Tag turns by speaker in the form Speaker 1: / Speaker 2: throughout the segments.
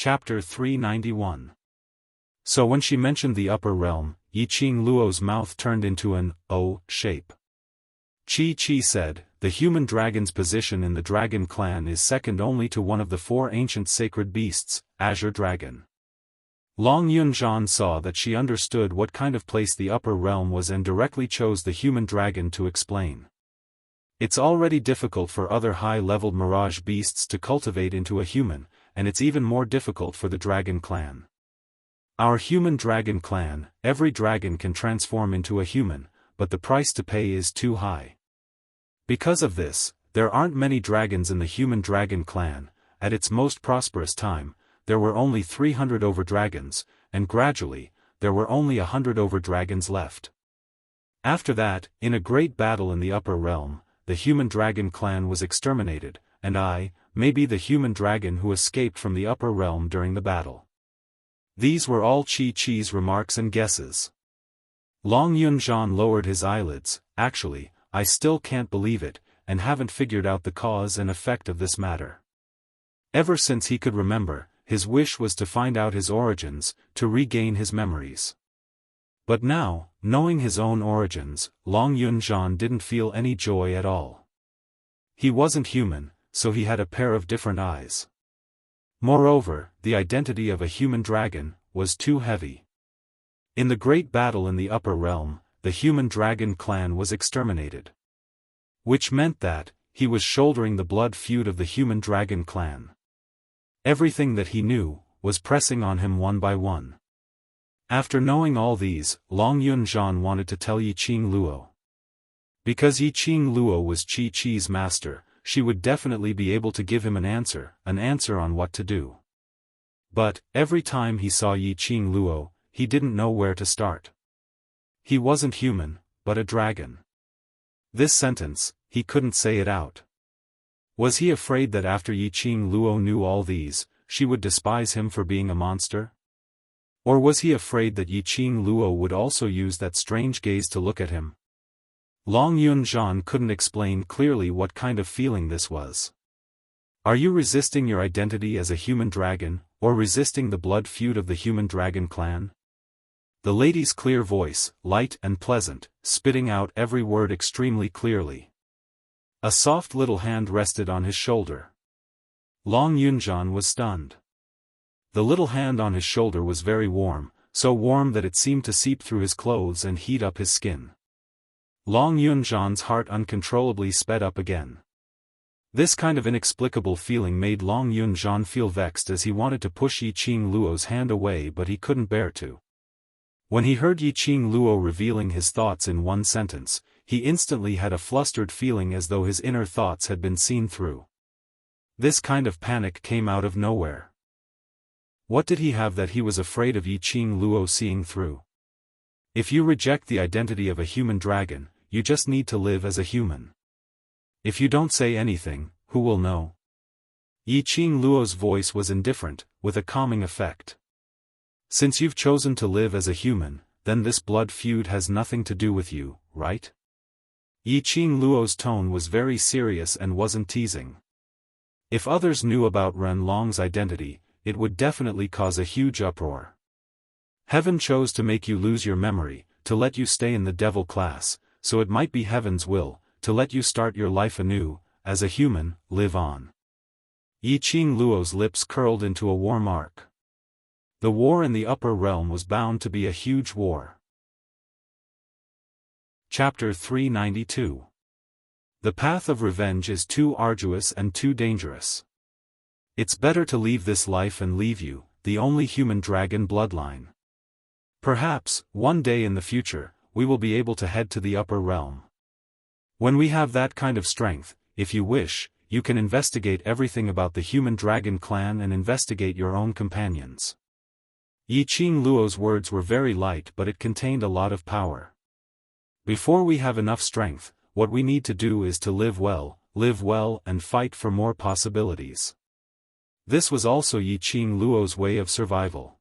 Speaker 1: Chapter 391. So when she mentioned the upper realm, Yiqing Luo's mouth turned into an O shape. Qi said, the human dragon's position in the dragon clan is second only to one of the four ancient sacred beasts, Azure Dragon. Long Yunzhan saw that she understood what kind of place the upper realm was and directly chose the human dragon to explain. It's already difficult for other high-leveled mirage beasts to cultivate into a human, and it's even more difficult for the dragon clan. Our human dragon clan, every dragon can transform into a human, but the price to pay is too high. Because of this, there aren't many dragons in the human dragon clan. At its most prosperous time, there were only 300 overdragons, and gradually, there were only 100 overdragons left. After that, in a great battle in the upper realm, the human dragon clan was exterminated, and I, may be the human dragon who escaped from the upper realm during the battle. These were all Qi's remarks and guesses. Long Yunzhan lowered his eyelids. Actually, I still can't believe it, and haven't figured out the cause and effect of this matter. Ever since he could remember, his wish was to find out his origins, to regain his memories. But now, knowing his own origins, Long Yunzhan didn't feel any joy at all. He wasn't human, so he had a pair of different eyes. Moreover, the identity of a human dragon was too heavy. In the great battle in the upper realm, the human dragon clan was exterminated. Which meant that, he was shouldering the blood feud of the human dragon clan. Everything that he knew, was pressing on him one by one. After knowing all these, Long Yunzhan wanted to tell Yiqing Luo. Because Yiqing Luo was Qi's master, she would definitely be able to give him an answer on what to do. But, every time he saw Yiqing Luo, he didn't know where to start. He wasn't human, but a dragon. This sentence, he couldn't say it out. Was he afraid that after Yiqing Luo knew all these, she would despise him for being a monster? Or was he afraid that Yiqing Luo would also use that strange gaze to look at him? Long Yunzhan couldn't explain clearly what kind of feeling this was. Are you resisting your identity as a human dragon, or resisting the blood feud of the human dragon clan? The lady's clear voice, light and pleasant, spitting out every word extremely clearly. A soft little hand rested on his shoulder. Long Yunzhan was stunned. The little hand on his shoulder was very warm, so warm that it seemed to seep through his clothes and heat up his skin. Long Yunzhan's heart uncontrollably sped up again. This kind of inexplicable feeling made Long Yunzhan feel vexed as he wanted to push Yiqing Luo's hand away, but he couldn't bear to. When he heard Yiqing Luo revealing his thoughts in one sentence, he instantly had a flustered feeling as though his inner thoughts had been seen through. This kind of panic came out of nowhere. What did he have that he was afraid of Yiqing Luo seeing through? If you reject the identity of a human dragon, you just need to live as a human. If you don't say anything, who will know? Yiqing Luo's voice was indifferent, with a calming effect. Since you've chosen to live as a human, then this blood feud has nothing to do with you, right? Yiqing Luo's tone was very serious and wasn't teasing. If others knew about Ren Long's identity, it would definitely cause a huge uproar. Heaven chose to make you lose your memory, to let you stay in the devil class, so it might be heaven's will, to let you start your life anew, as a human, live on. Yiqing Luo's lips curled into a warm arc. The war in the upper realm was bound to be a huge war. Chapter 392. The path of revenge is too arduous and too dangerous. It's better to leave this life and leave you, the only human dragon bloodline. Perhaps, one day in the future, we will be able to head to the upper realm. When we have that kind of strength, if you wish, you can investigate everything about the human dragon clan and investigate your own companions. Yiqing Luo's words were very light, but it contained a lot of power. Before we have enough strength, what we need to do is to live well, and fight for more possibilities. This was also Yiqing Luo's way of survival.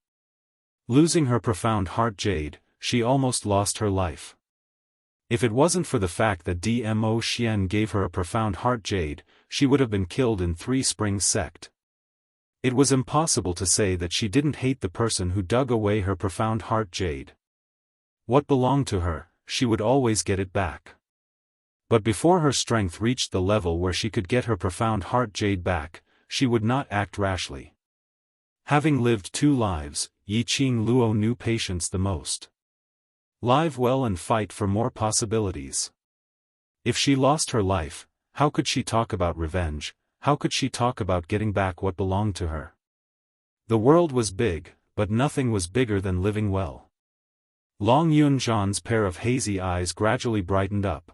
Speaker 1: Losing her profound heart jade, she almost lost her life. If it wasn't for the fact that Dmo Xian gave her a profound heart jade, she would have been killed in Three Springs sect. It was impossible to say that she didn't hate the person who dug away her profound heart jade. What belonged to her, she would always get it back. But before her strength reached the level where she could get her profound heart jade back, she would not act rashly. Having lived 2 lives, Yiqing Luo knew patience the most. Live well and fight for more possibilities. If she lost her life, how could she talk about revenge? How could she talk about getting back what belonged to her? The world was big, but nothing was bigger than living well. Long Yunzhan's pair of hazy eyes gradually brightened up.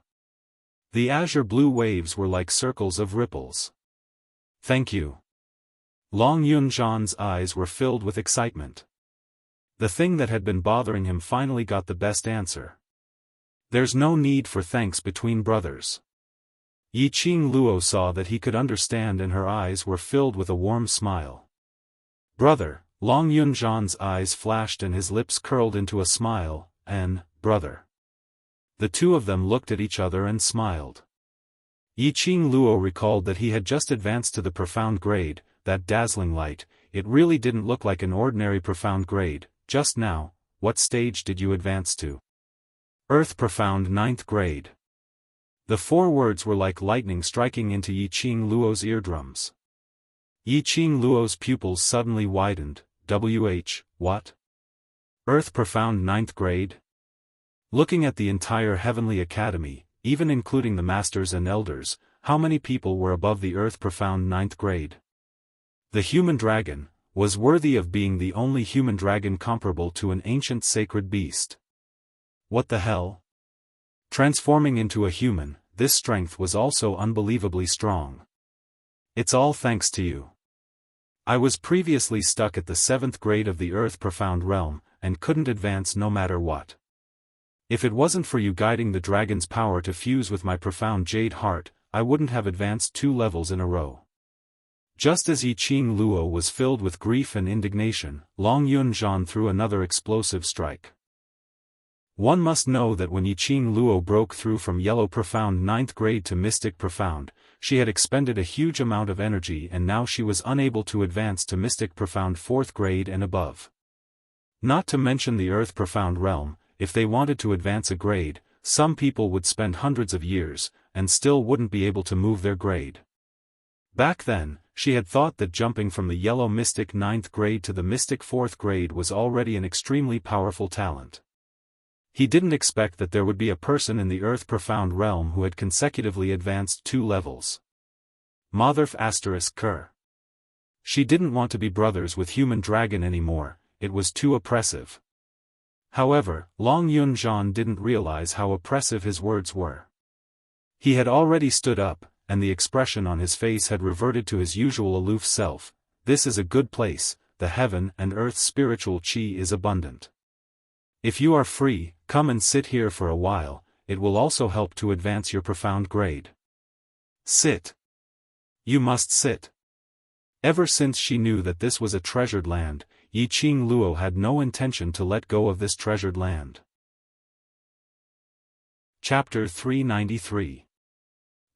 Speaker 1: The azure-blue waves were like circles of ripples. Thank you. Long Yunzhan's eyes were filled with excitement. The thing that had been bothering him finally got the best answer. There's no need for thanks between brothers. Yiqing Luo saw that he could understand and her eyes were filled with a warm smile. Brother, Long Yunzhan's eyes flashed and his lips curled into a smile, brother. The two of them looked at each other and smiled. Yiqing Luo recalled that he had just advanced to the profound grade, that dazzling light. It really didn't look like an ordinary profound grade. Just now, what stage did you advance to? Earth Profound 9th grade. The 4 words were like lightning striking into Yiqing Luo's eardrums. Yiqing Luo's pupils suddenly widened. What? Earth Profound 9th grade? Looking at the entire Heavenly Academy, even including the Masters and Elders, how many people were above the Earth Profound 9th grade? The human dragon was worthy of being the only human dragon comparable to an ancient sacred beast. What the hell? Transforming into a human, this strength was also unbelievably strong. It's all thanks to you. I was previously stuck at the 7th grade of the Earth Profound realm, and couldn't advance no matter what. If it wasn't for you guiding the dragon's power to fuse with my profound jade heart, I wouldn't have advanced 2 levels in a row. Just as Yiqing Luo was filled with grief and indignation, Long Yunzhan threw another explosive strike. One must know that when Yiqing Luo broke through from Yellow Profound 9th grade to Mystic Profound, she had expended a huge amount of energy and now she was unable to advance to Mystic Profound 4th grade and above. Not to mention the Earth Profound realm, if they wanted to advance a grade, some people would spend hundreds of years, and still wouldn't be able to move their grade. Back then, she had thought that jumping from the Yellow Mystic 9th grade to the Mystic 4th grade was already an extremely powerful talent. He didn't expect that there would be a person in the Earth Profound realm who had consecutively advanced 2 levels. Motherf *****. She didn't want to be brothers with Human Dragon anymore, it was too oppressive. However, Long Yunzhan didn't realize how oppressive his words were. He had already stood up, and the expression on his face had reverted to his usual aloof self. This is a good place, the heaven and earth spiritual chi is abundant. If you are free, come and sit here for a while, it will also help to advance your profound grade. Sit. You must sit. Ever since she knew that this was a treasured land, Yiqing Luo had no intention to let go of this treasured land. Chapter 393.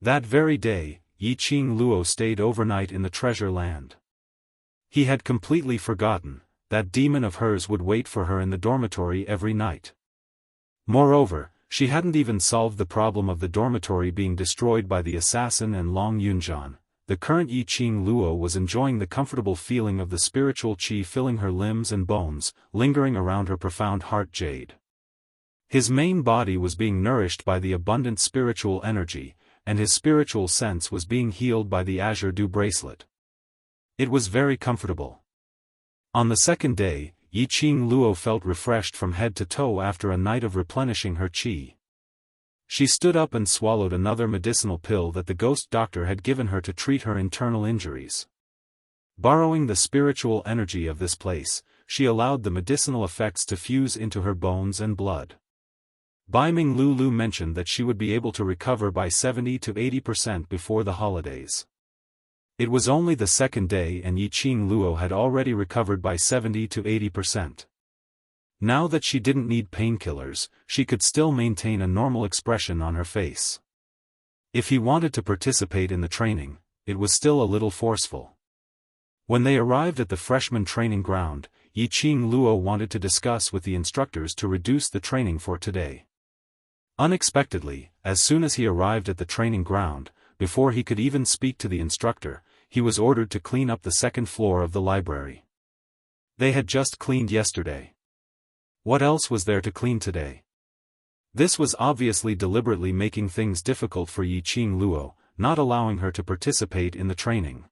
Speaker 1: That very day, Yiqing Luo stayed overnight in the treasure land. He had completely forgotten that demon of hers would wait for her in the dormitory every night. Moreover, she hadn't even solved the problem of the dormitory being destroyed by the assassin and Long Yunzhan. The current Yiqing Luo was enjoying the comfortable feeling of the spiritual qi filling her limbs and bones, lingering around her profound heart jade. His main body was being nourished by the abundant spiritual energy, and his spiritual sense was being healed by the azure dew bracelet. It was very comfortable. On the second day, Yiqing Luo felt refreshed from head to toe after a night of replenishing her qi. She stood up and swallowed another medicinal pill that the ghost doctor had given her to treat her internal injuries. Borrowing the spiritual energy of this place, she allowed the medicinal effects to fuse into her bones and blood. Bai Ming Lulu mentioned that she would be able to recover by 70 to 80% before the holidays. It was only the second day and Yiqing Luo had already recovered by 70 to 80%. Now that she didn't need painkillers, she could still maintain a normal expression on her face. If he wanted to participate in the training, it was still a little forceful. When they arrived at the freshman training ground, Yiqing Luo wanted to discuss with the instructors to reduce the training for today. Unexpectedly, as soon as he arrived at the training ground, before he could even speak to the instructor, he was ordered to clean up the second floor of the library. They had just cleaned yesterday. What else was there to clean today? This was obviously deliberately making things difficult for Yiqing Luo, not allowing her to participate in the training.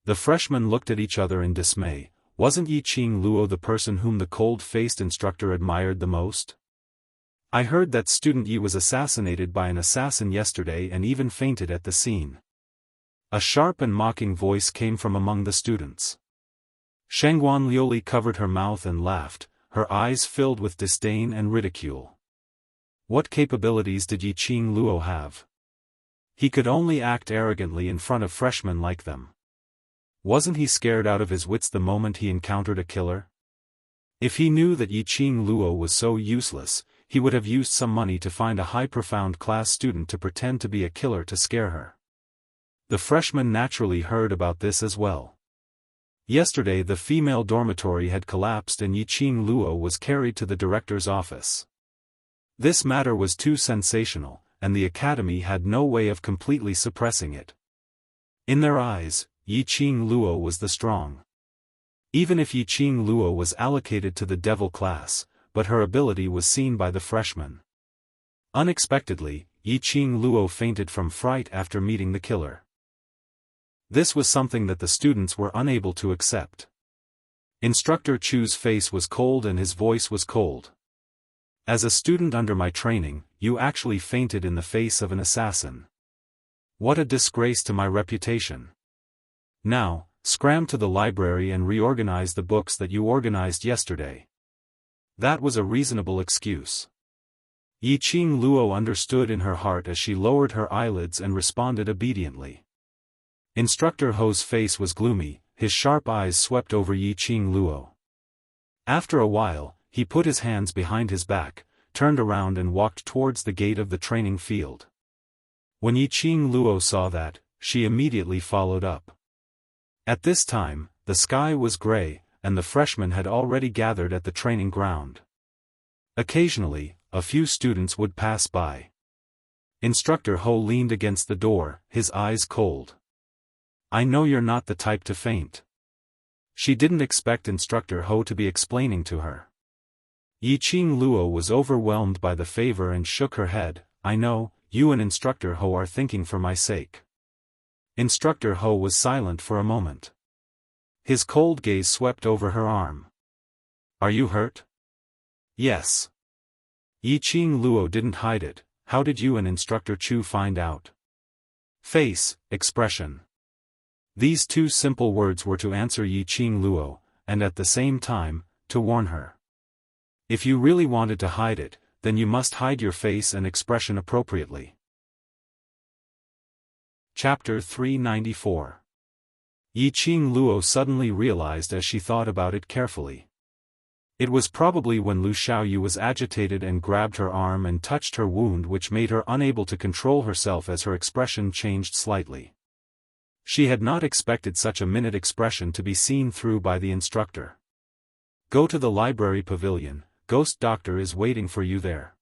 Speaker 1: The freshmen looked at each other in dismay. Wasn't Yiqing Luo the person whom the cold-faced instructor admired the most? I heard that student Yi was assassinated by an assassin yesterday and even fainted at the scene. A sharp and mocking voice came from among the students. Shengguan Liuli covered her mouth and laughed, her eyes filled with disdain and ridicule. What capabilities did Yiqing Luo have? He could only act arrogantly in front of freshmen like them. Wasn't he scared out of his wits the moment he encountered a killer? If he knew that Yiqing Luo was so useless, he would have used some money to find a high-profound class student to pretend to be a killer to scare her. The freshmen naturally heard about this as well. Yesterday the female dormitory had collapsed and Yiqing Luo was carried to the director's office. This matter was too sensational, and the academy had no way of completely suppressing it. In their eyes, Yiqing Luo was the strong. Even if Yiqing Luo was allocated to the devil class, but her ability was seen by the freshmen. Unexpectedly, Yiqing Luo fainted from fright after meeting the killer. This was something that the students were unable to accept. Instructor Chu's face was cold and his voice was cold. As a student under my training, you actually fainted in the face of an assassin. What a disgrace to my reputation. Now, scram to the library and reorganize the books that you organized yesterday. That was a reasonable excuse. Yiqing Luo understood in her heart as she lowered her eyelids and responded obediently. Instructor Ho's face was gloomy, his sharp eyes swept over Yiqing Luo. After a while, he put his hands behind his back, turned around and walked towards the gate of the training field. When Yiqing Luo saw that, she immediately followed up. At this time, the sky was gray, and the freshmen had already gathered at the training ground. Occasionally, a few students would pass by. Instructor Ho leaned against the door, his eyes cold. I know you're not the type to faint. She didn't expect Instructor Ho to be explaining to her. Yiqing Luo was overwhelmed by the favor and shook her head. I know, you and Instructor Ho are thinking for my sake. Instructor Ho was silent for a moment. His cold gaze swept over her arm. Are you hurt? Yes. Yiqing Luo didn't hide it. How did you and Instructor Chu find out? Face, expression. These two simple words were to answer Yiqing Luo, and at the same time, to warn her. If you really wanted to hide it, then you must hide your face and expression appropriately. Chapter 394. Yiqing Luo suddenly realized as she thought about it carefully. It was probably when Lu Xiaoyu was agitated and grabbed her arm and touched her wound which made her unable to control herself as her expression changed slightly. She had not expected such a minute expression to be seen through by the instructor. Go to the library pavilion, Ghost Doctor is waiting for you there.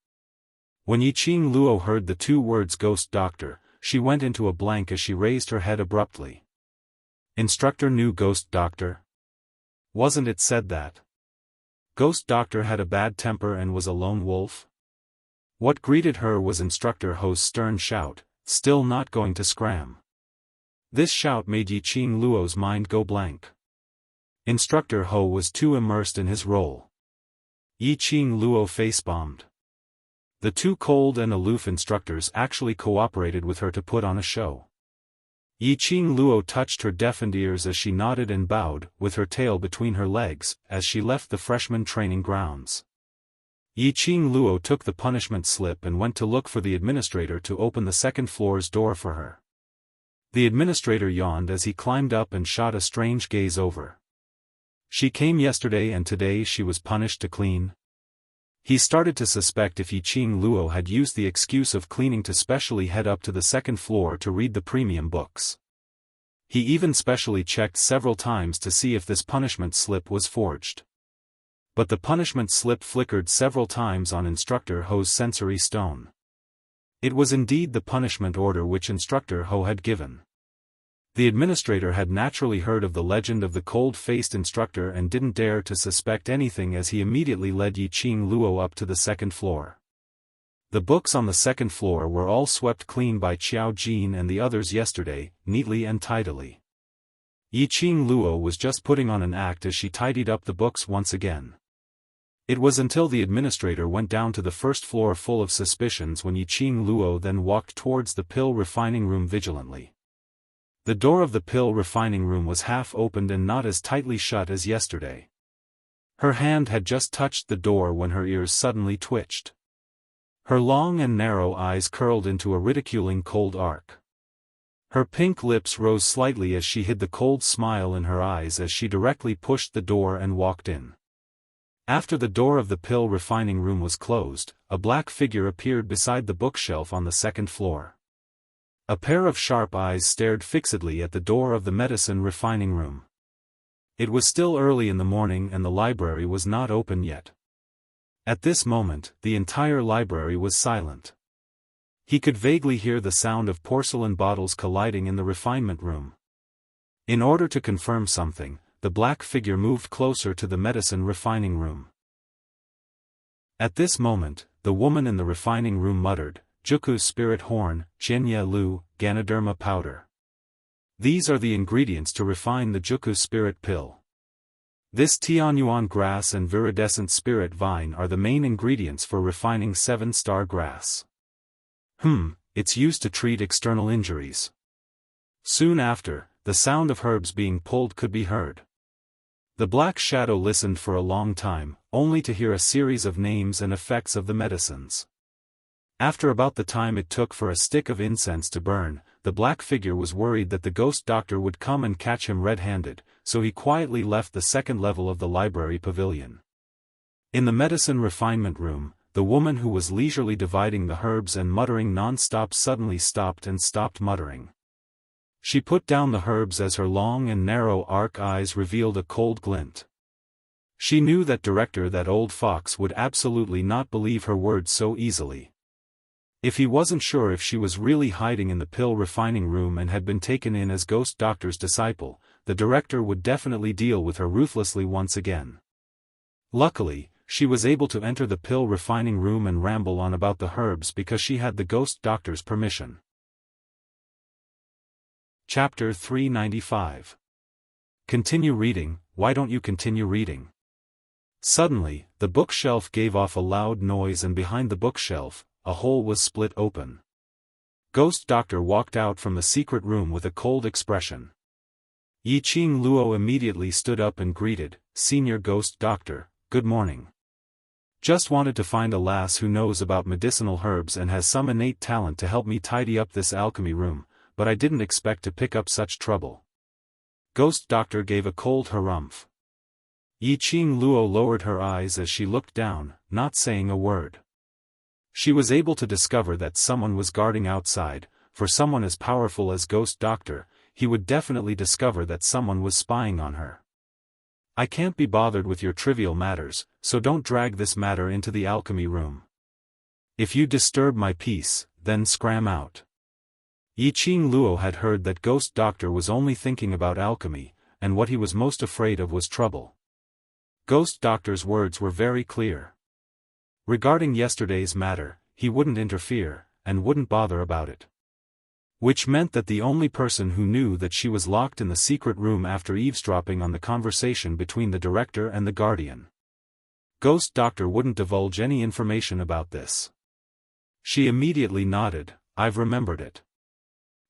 Speaker 1: When Yiqing Luo heard the two words Ghost Doctor, she went into a blank as she raised her head abruptly. Instructor knew Ghost Doctor? Wasn't it said that Ghost Doctor had a bad temper and was a lone wolf? What greeted her was Instructor Ho's stern shout, still not going to scram. This shout made Yiqing Luo's mind go blank. Instructor Ho was too immersed in his role. Yiqing Luo face-bombed. The two cold and aloof instructors actually cooperated with her to put on a show. Yiqing Luo touched her deafened ears as she nodded and bowed, with her tail between her legs, as she left the freshman training grounds. Yiqing Luo took the punishment slip and went to look for the administrator to open the second floor's door for her. The administrator yawned as he climbed up and shot a strange gaze over. She came yesterday and today she was punished to clean. He started to suspect if Yiqing Luo had used the excuse of cleaning to specially head up to the second floor to read the premium books. He even specially checked several times to see if this punishment slip was forged. But the punishment slip flickered several times on Instructor Ho's sensory stone. It was indeed the punishment order which Instructor Ho had given. The administrator had naturally heard of the legend of the cold-faced instructor and didn't dare to suspect anything as he immediately led Yiqing Luo up to the second floor. The books on the second floor were all swept clean by Qiao Jin and the others yesterday, neatly and tidily. Yiqing Luo was just putting on an act as she tidied up the books once again. It was until the administrator went down to the first floor full of suspicions when Yiqing Luo then walked towards the pill refining room vigilantly. The door of the pill refining room was half opened and not as tightly shut as yesterday. Her hand had just touched the door when her ears suddenly twitched. Her long and narrow eyes curled into a ridiculing cold arc. Her pink lips rose slightly as she hid the cold smile in her eyes as she directly pushed the door and walked in. After the door of the pill refining room was closed, a black figure appeared beside the bookshelf on the second floor. A pair of sharp eyes stared fixedly at the door of the medicine refining room. It was still early in the morning and the library was not open yet. At this moment, the entire library was silent. He could vaguely hear the sound of porcelain bottles colliding in the refinement room. In order to confirm something, the black figure moved closer to the medicine refining room. At this moment, the woman in the refining room muttered, "Juku spirit horn, Jinya Lu, Ganoderma powder. These are the ingredients to refine the Juku spirit pill. This Tianyuan grass and viridescent spirit vine are the main ingredients for refining 7-star grass. It's used to treat external injuries." Soon after, the sound of herbs being pulled could be heard. The black shadow listened for a long time, only to hear a series of names and effects of the medicines. After about the time it took for a stick of incense to burn, the black figure was worried that the ghost doctor would come and catch him red-handed, so he quietly left the second level of the library pavilion. In the medicine refinement room, the woman who was leisurely dividing the herbs and muttering non-stop suddenly stopped and stopped muttering. She put down the herbs as her long and narrow arc eyes revealed a cold glint. She knew that that old fox would absolutely not believe her words so easily. If he wasn't sure if she was really hiding in the pill refining room and had been taken in as Ghost Doctor's disciple, the director would definitely deal with her ruthlessly once again. Luckily, she was able to enter the pill refining room and ramble on about the herbs because she had the Ghost Doctor's permission. Chapter 395. Continue reading, why don't you continue reading? Suddenly, the bookshelf gave off a loud noise and behind the bookshelf, a hole was split open. Ghost Doctor walked out from the secret room with a cold expression. Yiqing Luo immediately stood up and greeted, "Senior Ghost Doctor, good morning. Just wanted to find a lass who knows about medicinal herbs and has some innate talent to help me tidy up this alchemy room, but I didn't expect to pick up such trouble." Ghost Doctor gave a cold harumph. Yiqing Luo lowered her eyes as she looked down, not saying a word. She was able to discover that someone was guarding outside. For someone as powerful as Ghost Doctor, he would definitely discover that someone was spying on her. "I can't be bothered with your trivial matters, so don't drag this matter into the alchemy room. If you disturb my peace, then scram out." Yiqing Luo had heard that Ghost Doctor was only thinking about alchemy, and what he was most afraid of was trouble. Ghost Doctor's words were very clear. Regarding yesterday's matter, he wouldn't interfere, and wouldn't bother about it. Which meant that the only person who knew that she was locked in the secret room after eavesdropping on the conversation between the director and the guardian. Ghost Doctor wouldn't divulge any information about this. She immediately nodded, "I've remembered it."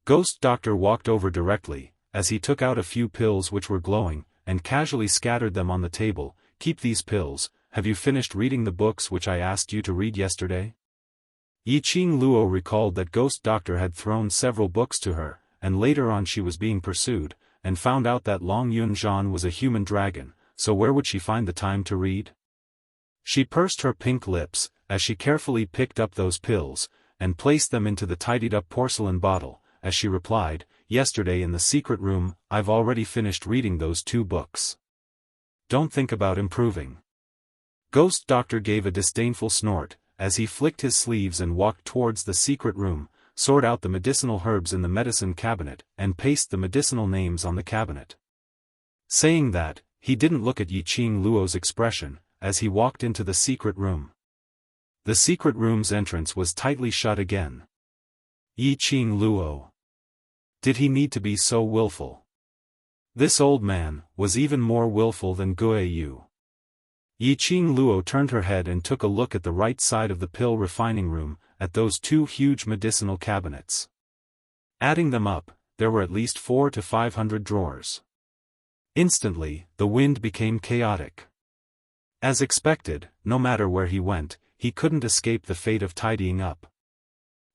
Speaker 1: Ghost Doctor walked over directly, as he took out a few pills which were glowing, and casually scattered them on the table. "Keep these pills. Have you finished reading the books which I asked you to read yesterday?" Yiqing Luo recalled that Ghost Doctor had thrown several books to her, and later on she was being pursued, and found out that Long Yun Zhan was a human dragon, so where would she find the time to read? She pursed her pink lips, as she carefully picked up those pills, and placed them into the tidied-up porcelain bottle, as she replied, yesterday in the secret room, I've already finished reading those 2 books. Don't think about improving. Ghost Doctor gave a disdainful snort, as he flicked his sleeves and walked towards the secret room, sorted out the medicinal herbs in the medicine cabinet, and pasted the medicinal names on the cabinet. Saying that, he didn't look at Yiqing Luo's expression, as he walked into the secret room. The secret room's entrance was tightly shut again. Yiqing Luo. Did he need to be so willful? This old man was even more willful than Guo Yu. Yiqing Luo turned her head and took a look at the right side of the pill refining room, at those 2 huge medicinal cabinets. Adding them up, there were at least 400 to 500 drawers. Instantly, the wind became chaotic. As expected, no matter where he went, he couldn't escape the fate of tidying up.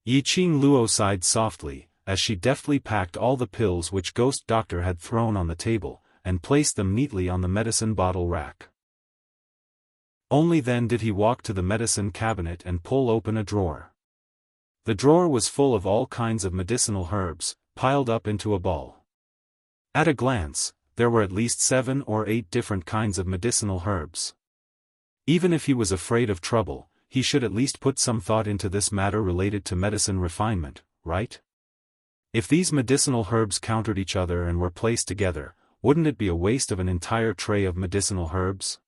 Speaker 1: Yiqing Luo sighed softly, as she deftly packed all the pills which Ghost Doctor had thrown on the table, and placed them neatly on the medicine bottle rack. Only then did he walk to the medicine cabinet and pull open a drawer. The drawer was full of all kinds of medicinal herbs, piled up into a ball. At a glance, there were at least 7 or 8 different kinds of medicinal herbs. Even if he was afraid of trouble, he should at least put some thought into this matter related to medicine refinement, right? If these medicinal herbs countered each other and were placed together, wouldn't it be a waste of an entire tray of medicinal herbs?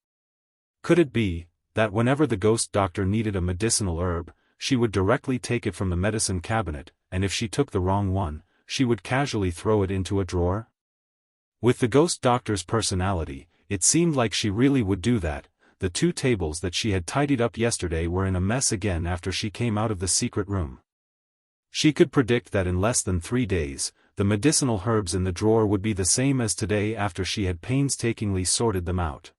Speaker 1: Could it be that whenever the Ghost Doctor needed a medicinal herb, she would directly take it from the medicine cabinet, and if she took the wrong one, she would casually throw it into a drawer? With the Ghost Doctor's personality, it seemed like she really would do that. The 2 tables that she had tidied up yesterday were in a mess again after she came out of the secret room. She could predict that in less than 3 days, the medicinal herbs in the drawer would be the same as today after she had painstakingly sorted them out.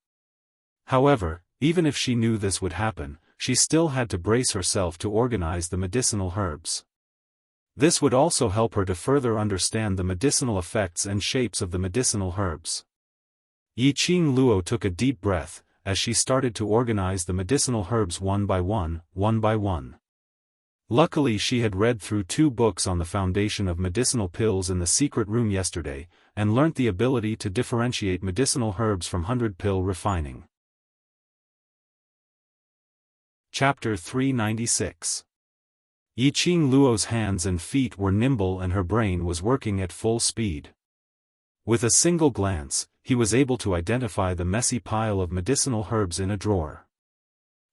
Speaker 1: However, even if she knew this would happen, she still had to brace herself to organize the medicinal herbs. This would also help her to further understand the medicinal effects and shapes of the medicinal herbs. Yiqing Luo took a deep breath, as she started to organize the medicinal herbs one by one. Luckily she had read through 2 books on the foundation of medicinal pills in the secret room yesterday, and learnt the ability to differentiate medicinal herbs from 100-pill refining. Chapter 396. Yiqing Luo's hands and feet were nimble and her brain was working at full speed. With a single glance, he was able to identify the messy pile of medicinal herbs in a drawer.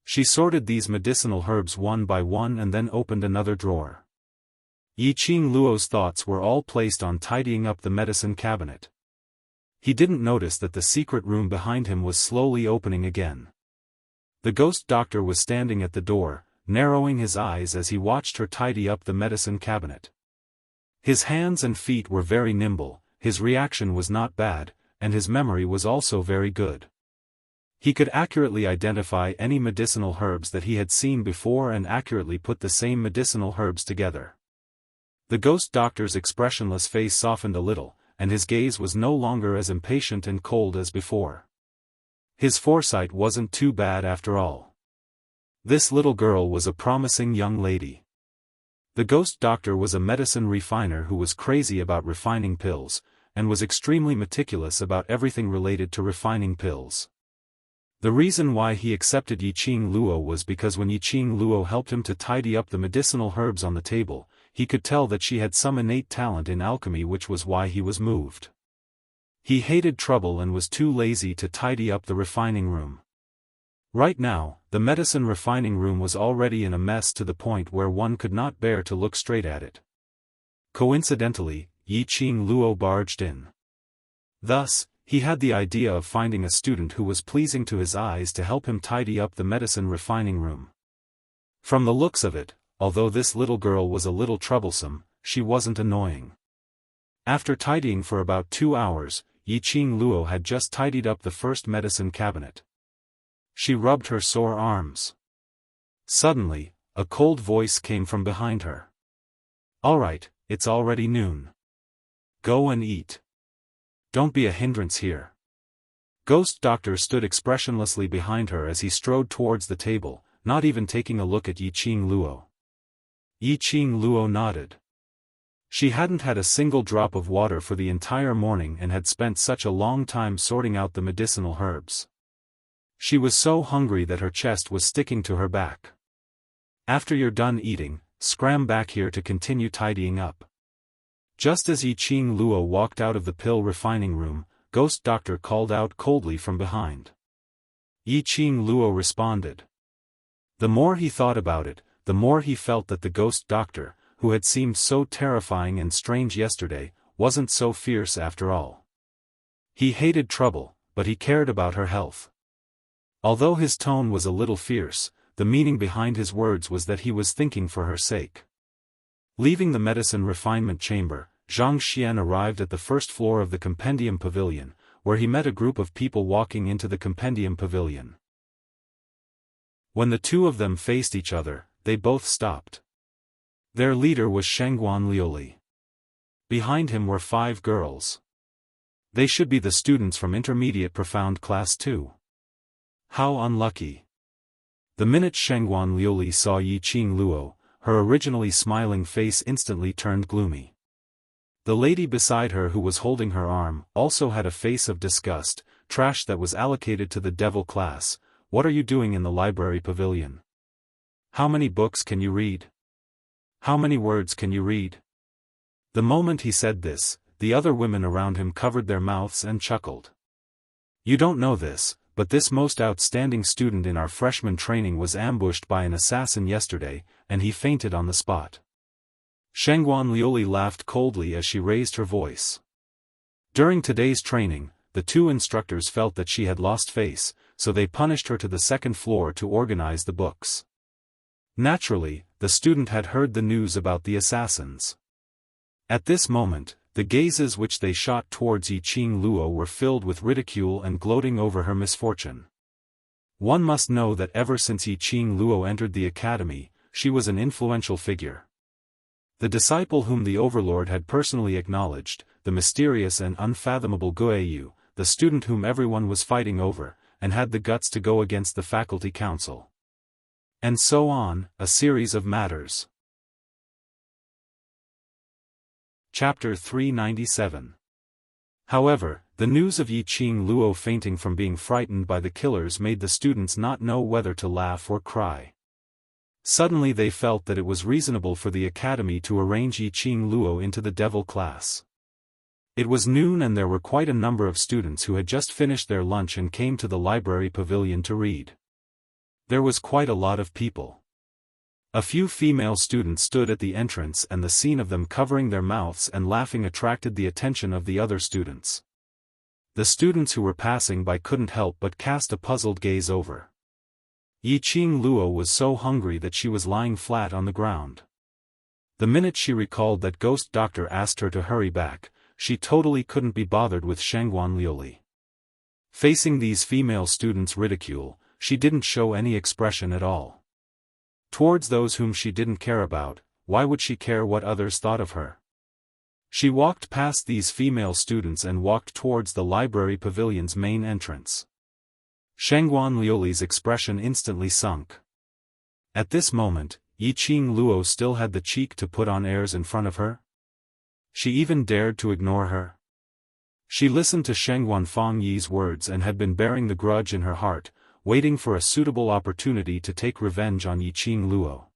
Speaker 1: She sorted these medicinal herbs one by one and then opened another drawer. Yiqing Luo's thoughts were all placed on tidying up the medicine cabinet. He didn't notice that the secret room behind him was slowly opening again. The Ghost Doctor was standing at the door, narrowing his eyes as he watched her tidy up the medicine cabinet. His hands and feet were very nimble, his reaction was not bad, and his memory was also very good. He could accurately identify any medicinal herbs that he had seen before and accurately put the same medicinal herbs together. The Ghost Doctor's expressionless face softened a little, and his gaze was no longer as impatient and cold as before. His foresight wasn't too bad after all. This little girl was a promising young lady. The Ghost Doctor was a medicine refiner who was crazy about refining pills, and was extremely meticulous about everything related to refining pills. The reason why he accepted Yiqing Luo was because when Yiqing Luo helped him to tidy up the medicinal herbs on the table, he could tell that she had some innate talent in alchemy, which was why he was moved. He hated trouble and was too lazy to tidy up the refining room. Right now, the medicine refining room was already in a mess to the point where one could not bear to look straight at it. Coincidentally, Yiqing Luo barged in. Thus, he had the idea of finding a student who was pleasing to his eyes to help him tidy up the medicine refining room. From the looks of it, although this little girl was a little troublesome, she wasn't annoying. After tidying for about 2 hours, Yiqing Luo had just tidied up the first medicine cabinet. She rubbed her sore arms. Suddenly, a cold voice came from behind her. "All right, it's already noon. Go and eat. Don't be a hindrance here." Ghost Doctor stood expressionlessly behind her as he strode towards the table, not even taking a look at Yiqing Luo. Yiqing Luo nodded. She hadn't had a single drop of water for the entire morning and had spent such a long time sorting out the medicinal herbs. She was so hungry that her chest was sticking to her back. After you're done eating, scram back here to continue tidying up. Just as Yi Qing Luo walked out of the pill refining room, Ghost Doctor called out coldly from behind. Yi Qing Luo responded. The more he thought about it, the more he felt that the Ghost Doctor, who had seemed so terrifying and strange yesterday, wasn't so fierce after all. He hated trouble, but he cared about her health. Although his tone was a little fierce, the meaning behind his words was that he was thinking for her sake. Leaving the medicine refinement chamber, Zhang Xian arrived at the first floor of the Compendium Pavilion, where he met a group of people walking into the Compendium Pavilion. When the two of them faced each other, they both stopped. Their leader was Shengguan Liuli. Behind him were 5 girls. They should be the students from Intermediate Profound Class 2. How unlucky. The minute Shengguan Liuli saw Yi Qing Luo, her originally smiling face instantly turned gloomy. The lady beside her who was holding her arm also had a face of disgust. Trash that was allocated to the devil class. What are you doing in the library pavilion? How many books can you read? How many words can you read? The moment he said this, the other women around him covered their mouths and chuckled. You don't know this, but this most outstanding student in our freshman training was ambushed by an assassin yesterday, and he fainted on the spot. Shengguan Liuli laughed coldly as she raised her voice. During today's training, the 2 instructors felt that she had lost face, so they punished her to the second floor to organize the books. Naturally, the student had heard the news about the assassins. At this moment, the gazes which they shot towards Yi Qing Luo were filled with ridicule and gloating over her misfortune. One must know that ever since Yi Qing Luo entered the academy, she was an influential figure. The disciple whom the overlord had personally acknowledged, the mysterious and unfathomable Guiyu, the student whom everyone was fighting over, and had the guts to go against the faculty council. And so on, a series of matters. Chapter 397. However, the news of Yi Qing Luo fainting from being frightened by the killers made the students not know whether to laugh or cry. Suddenly they felt that it was reasonable for the academy to arrange Yi Qing Luo into the devil class. It was noon and there were quite a number of students who had just finished their lunch and came to the library pavilion to read. There was quite a lot of people. A few female students stood at the entrance and the scene of them covering their mouths and laughing attracted the attention of the other students. The students who were passing by couldn't help but cast a puzzled gaze over. Yi Qing Luo was so hungry that she was lying flat on the ground. The minute she recalled that Ghost Doctor asked her to hurry back, she totally couldn't be bothered with Shengguan Liuli. Facing these female students' ridicule, she didn't show any expression at all. Towards those whom she didn't care about, why would she care what others thought of her? She walked past these female students and walked towards the library pavilion's main entrance. Shengguan Liuli's expression instantly sunk. At this moment, Yi Qing Luo still had the cheek to put on airs in front of her? She even dared to ignore her? She listened to Shengguan Fangyi's words and had been bearing the grudge in her heart, waiting for a suitable opportunity to take revenge on Yi Qing Luo.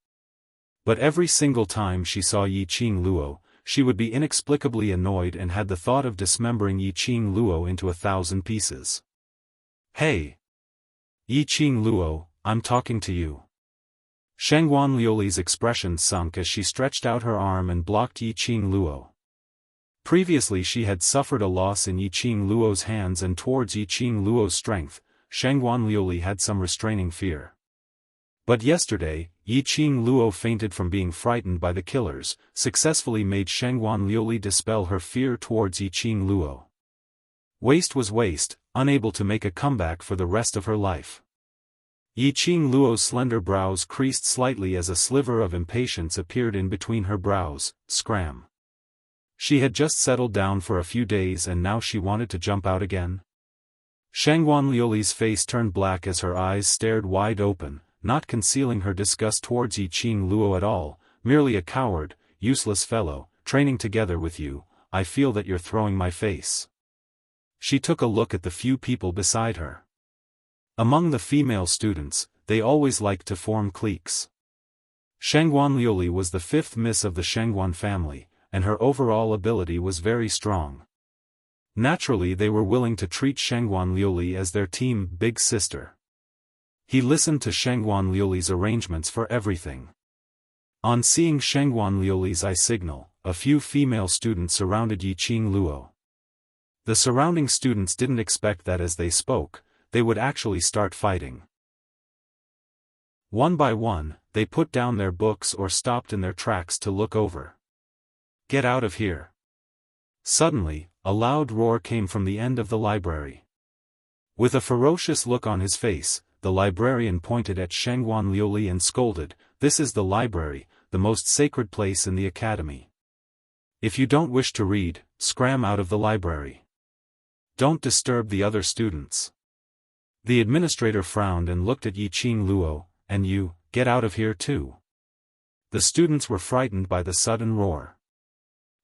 Speaker 1: But every single time she saw Yi Qing Luo, she would be inexplicably annoyed and had the thought of dismembering Yi Qing Luo into 1,000 pieces. Hey! Yi Qing Luo, I'm talking to you. Shengguan Liuli's expression sunk as she stretched out her arm and blocked Yi Qing Luo. Previously she had suffered a loss in Yi Qing Luo's hands and towards Yi Qing Luo's strength, Shengguan Liuli had some restraining fear. But yesterday, Yi Qing Luo fainted from being frightened by the killers, successfully made Shengguan Liuli dispel her fear towards Yi Qing Luo. Waste was waste, unable to make a comeback for the rest of her life. Yi Qing Luo's slender brows creased slightly as a sliver of impatience appeared in between her brows. Scram. She had just settled down for a few days and now she wanted to jump out again. Shengguan Liuli's face turned black as her eyes stared wide open, not concealing her disgust towards Yi Qing Luo at all, merely a coward, useless fellow, training together with you, I feel that you're throwing my face. She took a look at the few people beside her. Among the female students, they always liked to form cliques. Shangguan Liuli was the fifth miss of the Shangguan family, and her overall ability was very strong. Naturally they were willing to treat Shangguan Liuli as their team big sister. He listened to Shangguan Liuli's arrangements for everything. On seeing Shangguan Liuli's eye signal, a few female students surrounded Yiqing Luo. The surrounding students didn't expect that as they spoke, they would actually start fighting. One by one, they put down their books or stopped in their tracks to look over. Get out of here! Suddenly, a loud roar came from the end of the library. With a ferocious look on his face, the librarian pointed at Shangguan Liuli and scolded, "This is the library, the most sacred place in the academy. If you don't wish to read, scram out of the library. Don't disturb the other students." The administrator frowned and looked at Yiqing Luo, "And you, get out of here too." The students were frightened by the sudden roar.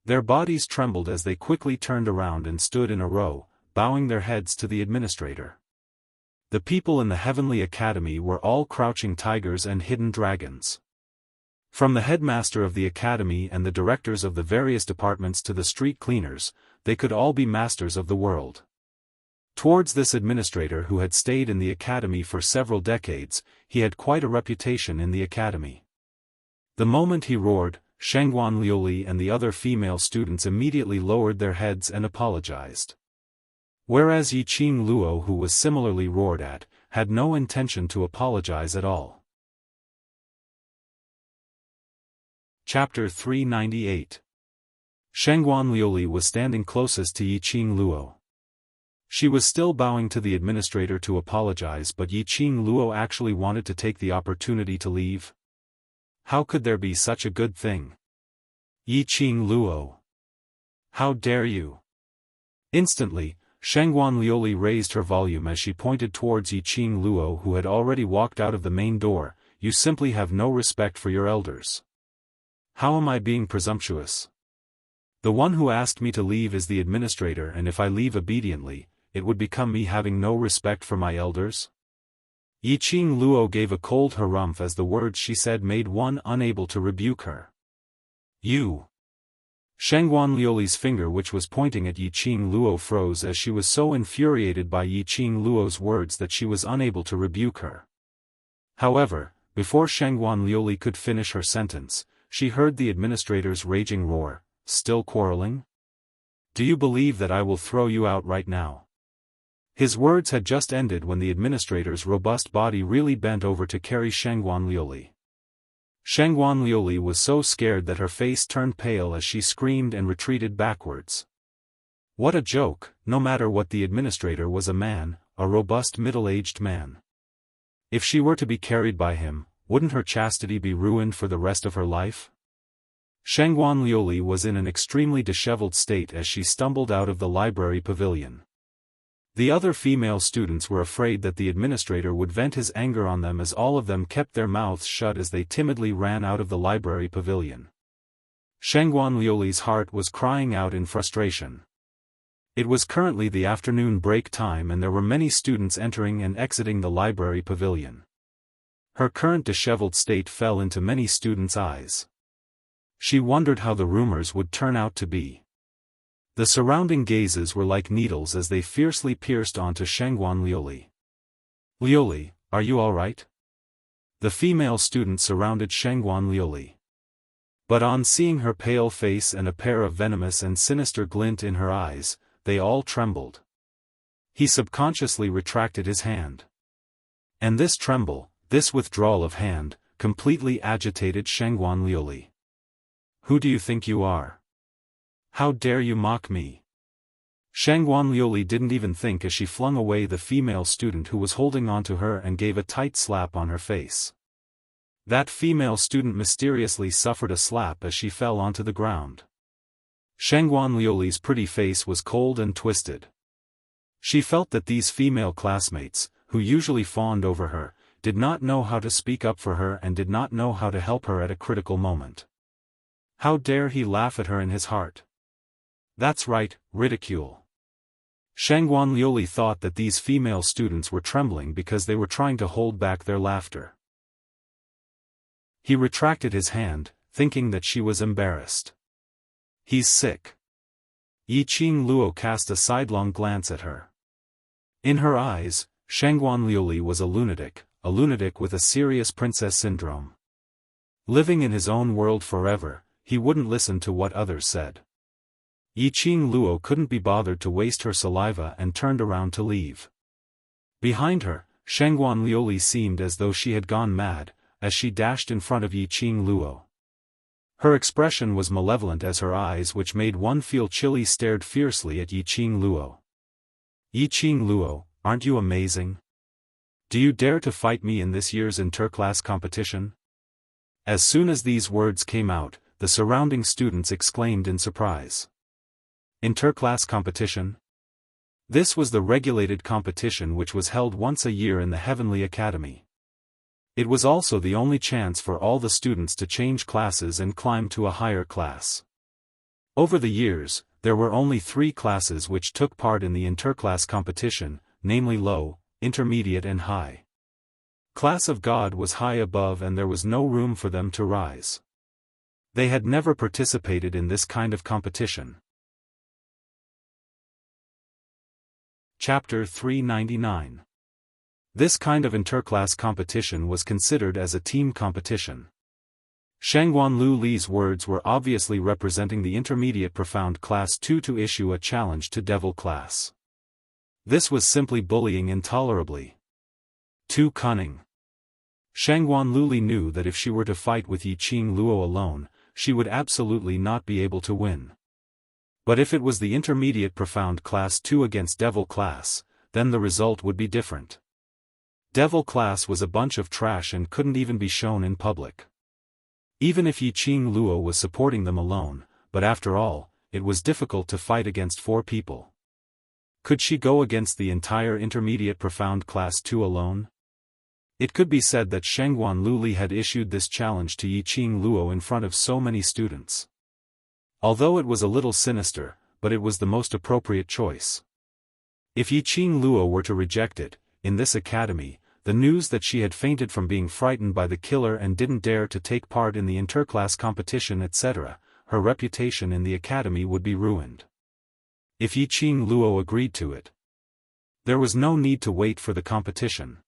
Speaker 1: Their bodies trembled as they quickly turned around and stood in a row, bowing their heads to the administrator. The people in the Heavenly Academy were all crouching tigers and hidden dragons. From the headmaster of the academy and the directors of the various departments to the street cleaners, they could all be masters of the world. Towards this administrator who had stayed in the academy for several decades, he had quite a reputation in the academy. The moment he roared, Shangguan Liuli and the other female students immediately lowered their heads and apologized. Whereas Yiqing Luo, who was similarly roared at, had no intention to apologize at all. Chapter 398. Shangguan Liuli was standing closest to Yiqing Luo. She was still bowing to the administrator to apologize, but Yiqing Luo actually wanted to take the opportunity to leave. How could there be such a good thing? Yiqing Luo! How dare you! Instantly, Shangguan Liuli raised her volume as she pointed towards Yiqing Luo, who had already walked out of the main door. "You simply have no respect for your elders. How am I being presumptuous? The one who asked me to leave is the administrator, and if I leave obediently, it would become me having no respect for my elders?" Yiqing Luo gave a cold harumph as the words she said made one unable to rebuke her. "You!" Shangguan Liuli's finger, which was pointing at Yiqing Luo, froze as she was so infuriated by Yiqing Luo's words that she was unable to rebuke her. However, before Shangguan Liuli could finish her sentence, she heard the administrator's raging roar, "Still quarreling? Do you believe that I will throw you out right now?" His words had just ended when the administrator's robust body really bent over to carry Shangguan Liuli. Shangguan Liuli was so scared that her face turned pale as she screamed and retreated backwards. What a joke! No matter what, the administrator was a man, a robust middle-aged man. If she were to be carried by him, wouldn't her chastity be ruined for the rest of her life? Shangguan Liuli was in an extremely disheveled state as she stumbled out of the library pavilion. The other female students were afraid that the administrator would vent his anger on them, as all of them kept their mouths shut as they timidly ran out of the library pavilion. Shangguan Liuli's heart was crying out in frustration. It was currently the afternoon break time and there were many students entering and exiting the library pavilion. Her current disheveled state fell into many students' eyes. She wondered how the rumors would turn out to be. The surrounding gazes were like needles as they fiercely pierced onto Shangguan Liuli. "Liuli, are you all right?" The female students surrounded Shangguan Liuli. But on seeing her pale face and a pair of venomous and sinister glint in her eyes, they all trembled. He subconsciously retracted his hand. And this tremble, this withdrawal of hand, completely agitated Shangguan Liuli. "Who do you think you are? How dare you mock me?" Shangguan Liuli didn't even think as she flung away the female student who was holding on to her and gave a tight slap on her face. That female student mysteriously suffered a slap as she fell onto the ground. Shangguan Liuli's pretty face was cold and twisted. She felt that these female classmates, who usually fawned over her, did not know how to speak up for her and did not know how to help her at a critical moment. How dare he laugh at her in his heart? That's right, ridicule. Shangguan Liuli thought that these female students were trembling because they were trying to hold back their laughter. He retracted his hand, thinking that she was embarrassed. He's sick. Yiqing Luo cast a sidelong glance at her. In her eyes, Shangguan Liuli was a lunatic with a serious princess syndrome. Living in his own world forever, he wouldn't listen to what others said. Yiqing Luo couldn't be bothered to waste her saliva and turned around to leave. Behind her, Shangguan Liuli seemed as though she had gone mad, as she dashed in front of Yiqing Luo. Her expression was malevolent as her eyes, which made one feel chilly, stared fiercely at Yiqing Luo. Yiqing Luo, aren't you amazing? Do you dare to fight me in this year's interclass competition? As soon as these words came out, the surrounding students exclaimed in surprise. Interclass competition? This was the regulated competition which was held once a year in the Heavenly Academy. It was also the only chance for all the students to change classes and climb to a higher class. Over the years, there were only 3 classes which took part in the interclass competition, namely low, intermediate and high. Class of God was high above and there was no room for them to rise. They had never participated in this kind of competition. Chapter 399. This kind of interclass competition was considered as a team competition. Shangguan Liuli's words were obviously representing the intermediate profound class 2 to issue a challenge to devil class. This was simply bullying intolerably. Too cunning. Shangguan Liuli knew that if she were to fight with Yiqing Luo alone, she would absolutely not be able to win. But if it was the intermediate profound class 2 against devil class, then the result would be different. Devil class was a bunch of trash and couldn't even be shown in public. Even if Yiqing Luo was supporting them alone, but after all, it was difficult to fight against 4 people. Could she go against the entire intermediate profound class 2 alone? It could be said that Shangguan Liuli had issued this challenge to Yiqing Luo in front of so many students. Although it was a little sinister, but it was the most appropriate choice. If Yiqing Luo were to reject it, in this academy, the news that she had fainted from being frightened by the killer and didn't dare to take part in the interclass competition etc., her reputation in the academy would be ruined. If Yiqing Luo agreed to it, there was no need to wait for the competition.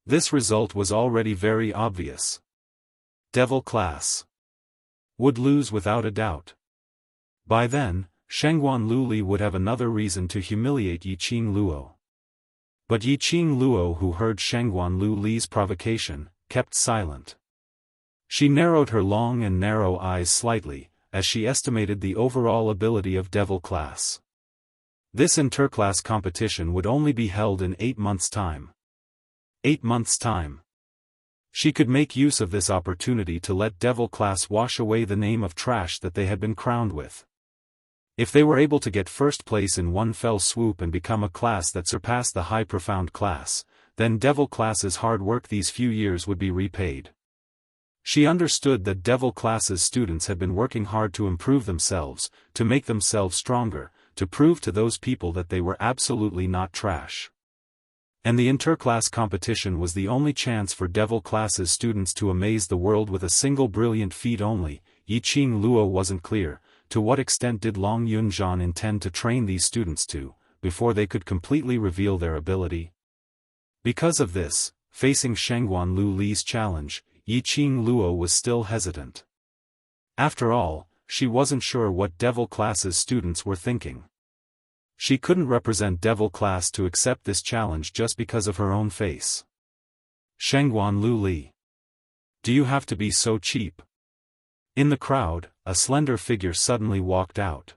Speaker 1: This result was already very obvious. Devil class would lose without a doubt. By then, Shangguan Liuli would have another reason to humiliate Yiqing Luo. But Yiqing Luo, who heard Shangguan Liuli's provocation, kept silent. She narrowed her long and narrow eyes slightly, as she estimated the overall ability of devil class. This interclass competition would only be held in 8 months' time. 8 months' time. She could make use of this opportunity to let devil class wash away the name of trash that they had been crowned with. If they were able to get first place in one fell swoop and become a class that surpassed the high profound class, then devil class's hard work these few years would be repaid. She understood that devil class's students had been working hard to improve themselves, to make themselves stronger, to prove to those people that they were absolutely not trash. And the interclass competition was the only chance for devil class's students to amaze the world with a single brilliant feat only. Yiqing Luo wasn't clear. To what extent did Long Yunzhan intend to train these students to, before they could completely reveal their ability? Because of this, facing Shangguan Liuli's challenge, Yiqing Luo was still hesitant. After all, she wasn't sure what devil class's students were thinking. She couldn't represent devil class to accept this challenge just because of her own face. Shangguan Liuli. Do you have to be so cheap? In the crowd, a slender figure suddenly walked out.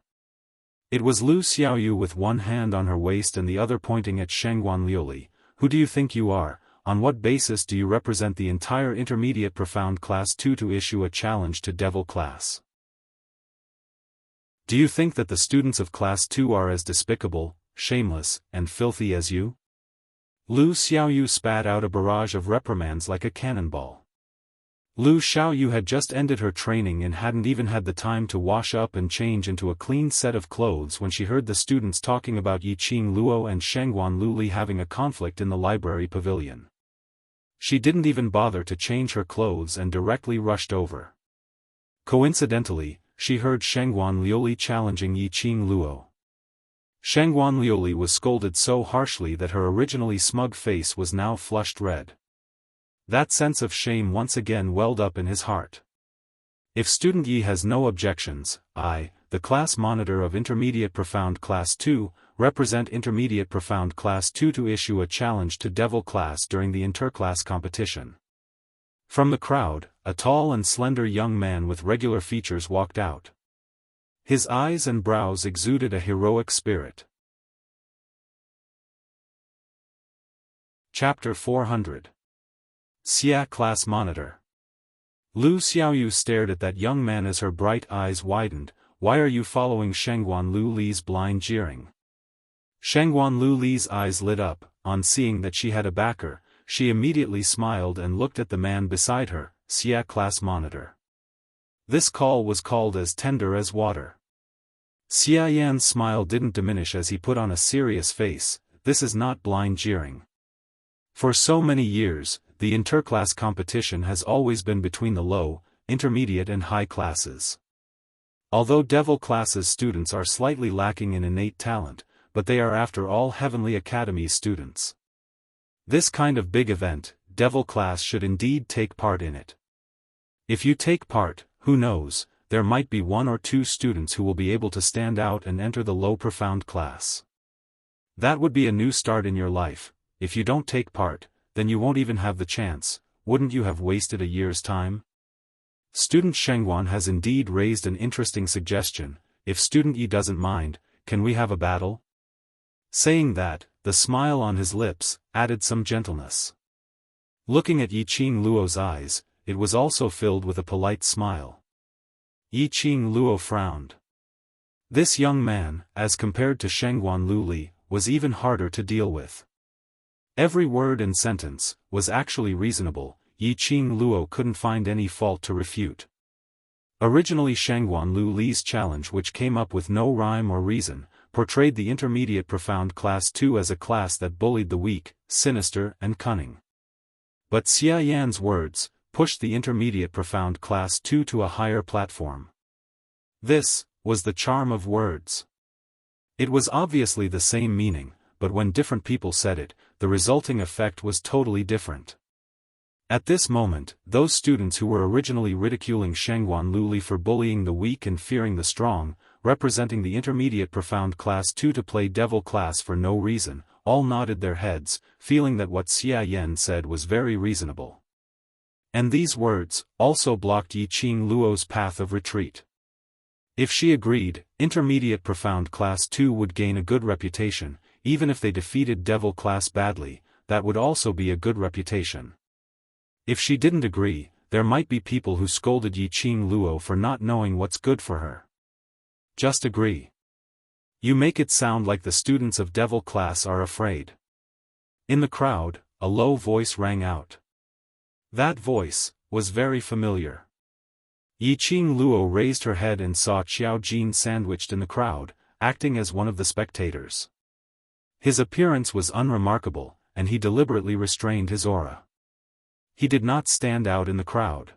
Speaker 1: It was Lu Xiaoyu with one hand on her waist and the other pointing at Shangguan Liuli. Who do you think you are? On what basis do you represent the entire intermediate profound class 2 to issue a challenge to devil class? Do you think that the students of class 2 are as despicable, shameless, and filthy as you? Lu Xiaoyu spat out a barrage of reprimands like a cannonball. Lu Xiaoyu had just ended her training and hadn't even had the time to wash up and change into a clean set of clothes when she heard the students talking about Yiqing Luo and Shengguan Luli having a conflict in the library pavilion. She didn't even bother to change her clothes and directly rushed over. Coincidentally, she heard Shengguan Liuli challenging Yiqing Luo. Shengguan Liuli was scolded so harshly that her originally smug face was now flushed red. That sense of shame once again welled up in his heart. If Student Yi has no objections, I, the class monitor of Intermediate Profound Class 2, represent Intermediate Profound Class 2 to issue a challenge to Devil Class during the interclass competition. From the crowd, a tall and slender young man with regular features walked out. His eyes and brows exuded a heroic spirit. Chapter 400. Xia Class Monitor. Lu Xiaoyu stared at that young man as her bright eyes widened. Why are you following Shengguan Lu Li's blind jeering? Shengguan Lu Li's eyes lit up. On seeing that she had a backer, she immediately smiled and looked at the man beside her, Xia Class Monitor. This call was called as tender as water. Xia Yan's smile didn't diminish as he put on a serious face. This is not blind jeering. For so many years, the interclass competition has always been between the low, intermediate and high classes. Although Devil Class's students are slightly lacking in innate talent, but they are after all Heavenly Academy students. This kind of big event, Devil Class should indeed take part in it. If you take part, who knows, there might be 1 or 2 students who will be able to stand out and enter the low profound class. That would be a new start in your life. If you don't take part, then you won't even have the chance. Wouldn't you have wasted a year's time? Student Shengguan has indeed raised an interesting suggestion. If Student Yi doesn't mind, can we have a battle? Saying that, the smile on his lips added some gentleness. Looking at Yiqing Luo's eyes, it was also filled with a polite smile. Yiqing Luo frowned. This young man, as compared to Shengguan Luli, was even harder to deal with. Every word and sentence was actually reasonable. Yiqing Luo couldn't find any fault to refute. Originally Shengguan Lu Li's challenge, which came up with no rhyme or reason, portrayed the Intermediate Profound Class 2 as a class that bullied the weak, sinister and cunning. But Xia Yan's words pushed the Intermediate Profound Class 2 to a higher platform. This was the charm of words. It was obviously the same meaning, but when different people said it, the resulting effect was totally different. At this moment, those students who were originally ridiculing Shengguan Luli for bullying the weak and fearing the strong, representing the Intermediate Profound Class 2 to play Devil Class for no reason, all nodded their heads, feeling that what Xia Yan said was very reasonable. And these words also blocked Yiqing Luo's path of retreat. If she agreed, Intermediate Profound Class 2 would gain a good reputation. Even if they defeated Devil Class badly, that would also be a good reputation. If she didn't agree, there might be people who scolded Yiqing Luo for not knowing what's good for her. Just agree. You make it sound like the students of Devil Class are afraid. In the crowd, a low voice rang out. That voice was very familiar. Yiqing Luo raised her head and saw Xiao Jin sandwiched in the crowd, acting as one of the spectators. His appearance was unremarkable, and he deliberately restrained his aura. He did not stand out in the crowd.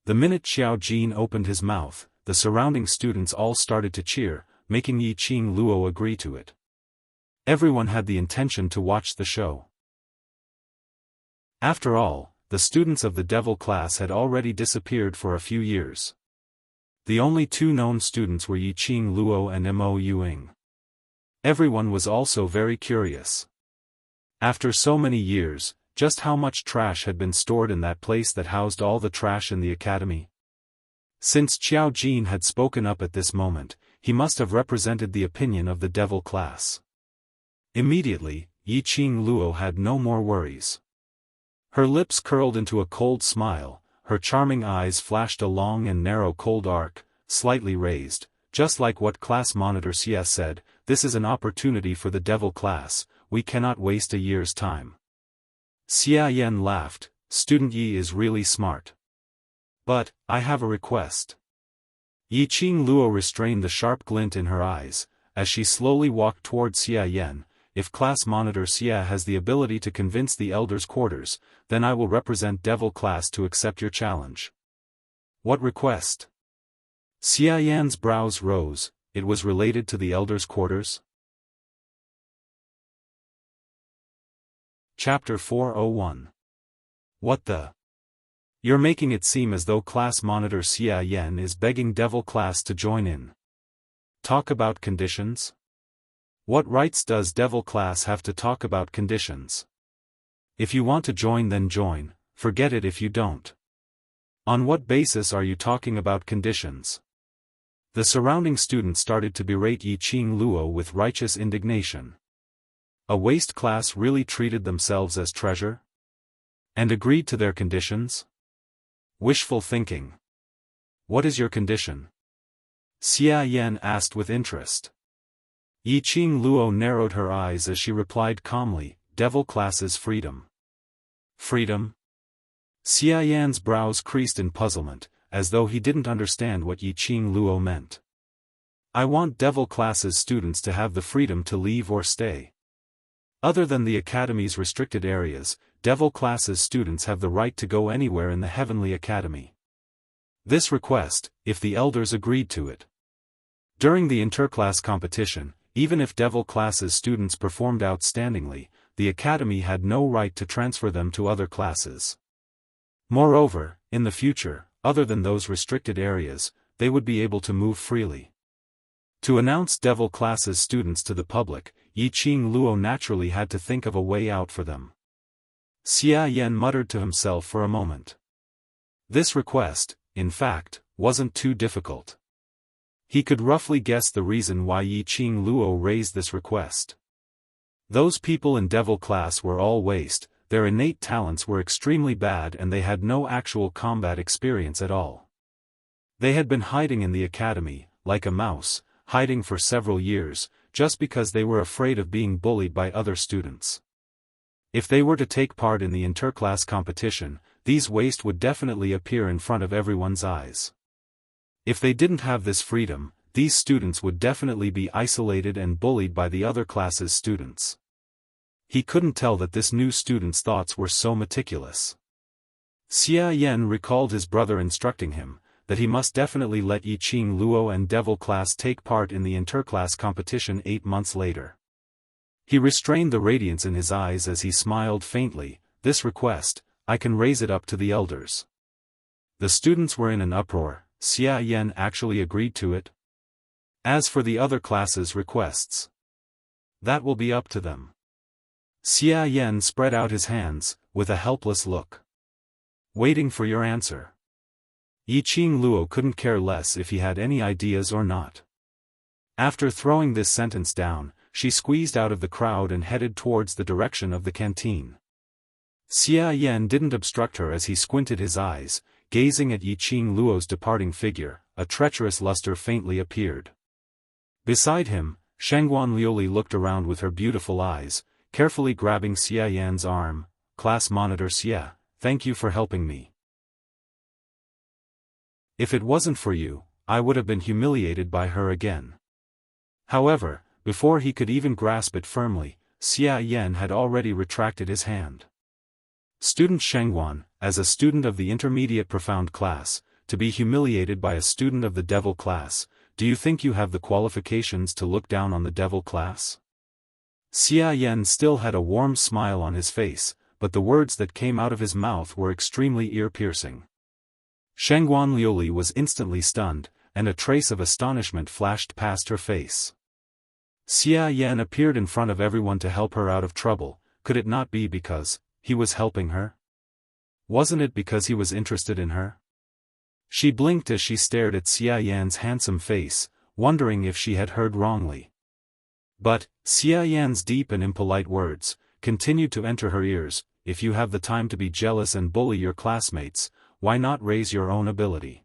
Speaker 1: The minute Xiao Jin opened his mouth, the surrounding students all started to cheer, making Yiqing Luo agree to it. Everyone had the intention to watch the show. After all, the students of the Devil Class had already disappeared for a few years. The only 2 known students were Yiqing Luo and Mo Yuing. Everyone was also very curious. After so many years, just how much trash had been stored in that place that housed all the trash in the academy? Since Xiao Jin had spoken up at this moment, he must have represented the opinion of the Devil Class. Immediately, Yiqing Luo had no more worries. Her lips curled into a cold smile, her charming eyes flashed a long and narrow cold arc, slightly raised, just like what Class Monitor Xia said. This is an opportunity for the Devil Class, we cannot waste a year's time. Xia Yan laughed. Student Yi is really smart. But, I have a request. Yiqing Luo restrained the sharp glint in her eyes, as she slowly walked toward Xia Yan. If Class Monitor Xia has the ability to convince the Elders' Quarters, then I will represent Devil Class to accept your challenge. What request? Xia Yan's brows rose. It was related to the Elders' Quarters? Chapter 401. What the? You're making it seem as though Class Monitor Xia Yan is begging Devil Class to join in. Talk about conditions? What rights does Devil Class have to talk about conditions? If you want to join, then join, forget it if you don't. On what basis are you talking about conditions? The surrounding students started to berate Yiqing Luo with righteous indignation. A waste class really treated themselves as treasure? And agreed to their conditions? Wishful thinking. What is your condition? Xia Yan asked with interest. Yiqing Luo narrowed her eyes as she replied calmly, Devil Class's freedom. Freedom? Xia Yan's brows creased in puzzlement, as though he didn't understand what Yiqing Luo meant. I want Devil Class's students to have the freedom to leave or stay. Other than the Academy's restricted areas, Devil Class's students have the right to go anywhere in the Heavenly Academy. This request, if the Elders agreed to it. During the interclass competition, even if Devil Class's students performed outstandingly, the Academy had no right to transfer them to other classes. Moreover, in the future, other than those restricted areas, they would be able to move freely. To announce Devil Class's students to the public, Yiqing Luo naturally had to think of a way out for them. Xia Yan muttered to himself for a moment. This request, in fact, wasn't too difficult. He could roughly guess the reason why Yiqing Luo raised this request. Those people in Devil Class were all waste, their innate talents were extremely bad and they had no actual combat experience at all. They had been hiding in the academy, like a mouse, hiding for several years, just because they were afraid of being bullied by other students. If they were to take part in the interclass competition, these waste would definitely appear in front of everyone's eyes. If they didn't have this freedom, these students would definitely be isolated and bullied by the other classes' students. He couldn't tell that this new student's thoughts were so meticulous. Xia Yan recalled his brother instructing him that he must definitely let Yiqing Luo and Devil Class take part in the interclass competition 8 months later. He restrained the radiance in his eyes as he smiled faintly, this request, I can raise it up to the Elders. The students were in an uproar. Xia Yan actually agreed to it? As for the other classes' requests, that will be up to them. Xia Yan spread out his hands, with a helpless look. Waiting for your answer. Yiqing Luo couldn't care less if he had any ideas or not. After throwing this sentence down, she squeezed out of the crowd and headed towards the direction of the canteen. Xia Yan didn't obstruct her as he squinted his eyes, gazing at Yiqing Luo's departing figure, a treacherous luster faintly appeared. Beside him, Shangguan Liuli looked around with her beautiful eyes, carefully grabbing Xia Yan's arm, Class Monitor Xia, thank you for helping me. If it wasn't for you, I would have been humiliated by her again. However, before he could even grasp it firmly, Xia Yan had already retracted his hand. Student Shangguan, as a student of the intermediate profound class, to be humiliated by a student of the Devil Class, do you think you have the qualifications to look down on the Devil Class? Xia Yan still had a warm smile on his face, but the words that came out of his mouth were extremely ear-piercing. Shangguan Liuli was instantly stunned, and a trace of astonishment flashed past her face. Xia Yan appeared in front of everyone to help her out of trouble, could it not be because he was helping her? Wasn't it because he was interested in her? She blinked as she stared at Xia Yan's handsome face, wondering if she had heard wrongly. But, Xia Yan's deep and impolite words continued to enter her ears, if you have the time to be jealous and bully your classmates, why not raise your own ability?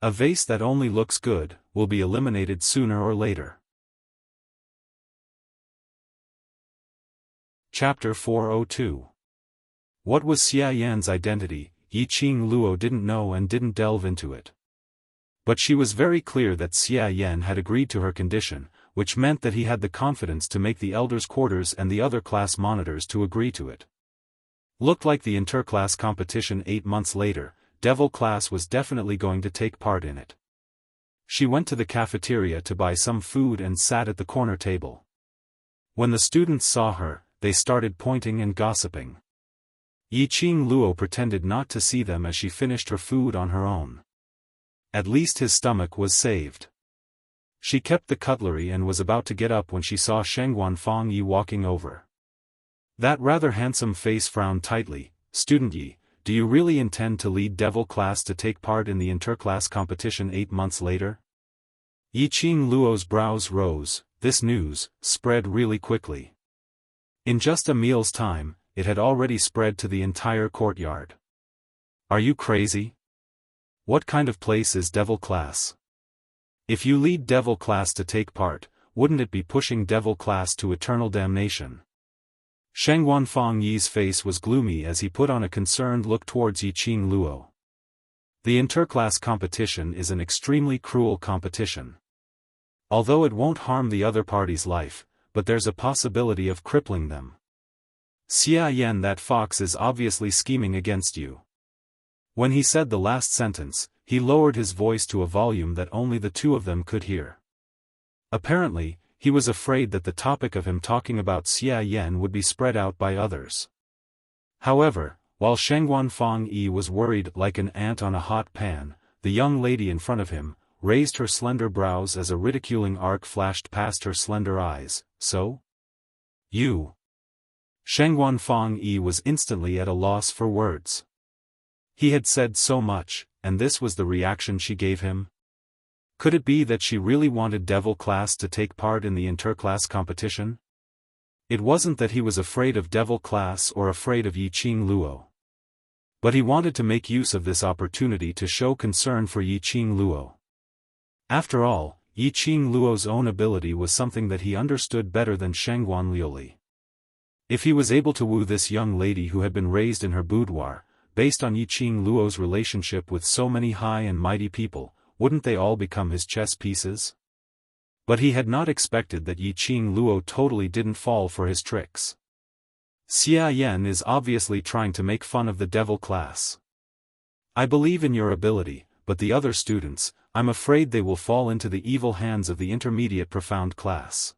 Speaker 1: A vase that only looks good will be eliminated sooner or later. Chapter 402. What was Xia Yan's identity? Yi Qing Luo didn't know and didn't delve into it. But she was very clear that Xia Yan had agreed to her condition, which meant that he had the confidence to make the elders' quarters and the other class monitors to agree to it. Looked like the interclass competition 8 months later, Devil class was definitely going to take part in it. She went to the cafeteria to buy some food and sat at the corner table. When the students saw her, they started pointing and gossiping. Yi Qing Luo pretended not to see them as she finished her food on her own. At least his stomach was saved. She kept the cutlery and was about to get up when she saw Shengguan Fang Yi walking over. That rather handsome face frowned tightly. "Student Yi, do you really intend to lead Devil class to take part in the interclass competition 8 months later?" Yi Qing Luo's brows rose. This news spread really quickly. In just a meal's time, it had already spread to the entire courtyard. "Are you crazy? What kind of place is Devil class? If you lead Devil class to take part, wouldn't it be pushing Devil class to eternal damnation?" Shengguan Fang Yi's face was gloomy as he put on a concerned look towards Yi Qing Luo. The interclass competition is an extremely cruel competition. Although it won't harm the other party's life, but there's a possibility of crippling them. Xia Yan, that fox is obviously scheming against you. When he said the last sentence, he lowered his voice to a volume that only the two of them could hear. Apparently, he was afraid that the topic of him talking about Xia Yan would be spread out by others. However, while Shengguan Fang Yi was worried like an ant on a hot pan, the young lady in front of him raised her slender brows as a ridiculing arc flashed past her slender eyes. "So? You?" Shengguan Fang Yi was instantly at a loss for words. He had said so much, and this was the reaction she gave him? Could it be that she really wanted Devil class to take part in the interclass competition? It wasn't that he was afraid of Devil class or afraid of Yi Qing Luo. But he wanted to make use of this opportunity to show concern for Yi Qing Luo. After all, Yi Qing Luo's own ability was something that he understood better than Shengguan Liuli. If he was able to woo this young lady who had been raised in her boudoir, based on Yi Qing Luo's relationship with so many high and mighty people, wouldn't they all become his chess pieces? But he had not expected that Yi Qing Luo totally didn't fall for his tricks. Xia Yan is obviously trying to make fun of the Devil class. "I believe in your ability, but the other students, I'm afraid they will fall into the evil hands of the intermediate profound class."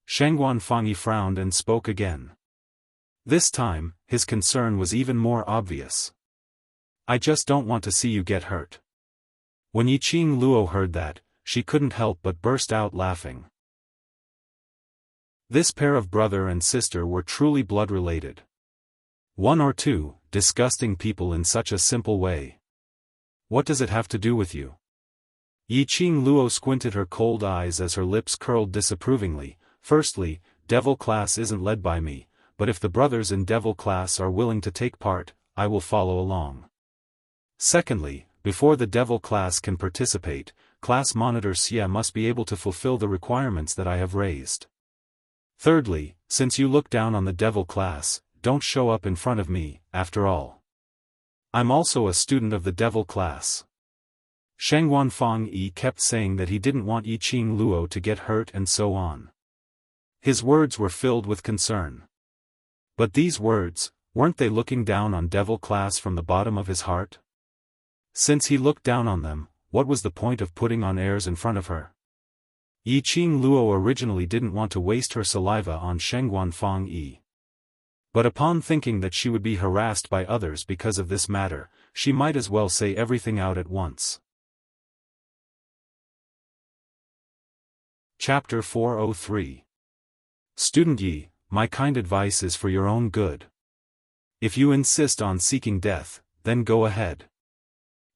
Speaker 1: Shengguan Fangyi frowned and spoke again. This time, his concern was even more obvious. "I just don't want to see you get hurt." When Yi Qing Luo heard that, she couldn't help but burst out laughing. This pair of brother and sister were truly blood-related. 1 or 2, disgusting people in such a simple way. What does it have to do with you? Yi Qing Luo squinted her cold eyes as her lips curled disapprovingly. "Firstly, Devil class isn't led by me, but if the brothers in Devil class are willing to take part, I will follow along. Secondly, before the Devil class can participate, class monitor Xia must be able to fulfill the requirements that I have raised. Thirdly, since you look down on the Devil class, don't show up in front of me, after all. I'm also a student of the Devil class." Shengguan Fang Yi kept saying that he didn't want Yi Qing Luo to get hurt and so on. His words were filled with concern. But these words, weren't they looking down on Devil class from the bottom of his heart? Since he looked down on them, what was the point of putting on airs in front of her? Yi Qing Luo originally didn't want to waste her saliva on Shengguan Fang Yi. But upon thinking that she would be harassed by others because of this matter, she might as well say everything out at once. Chapter 403. Student Yi, my kind advice is for your own good. If you insist on seeking death, then go ahead.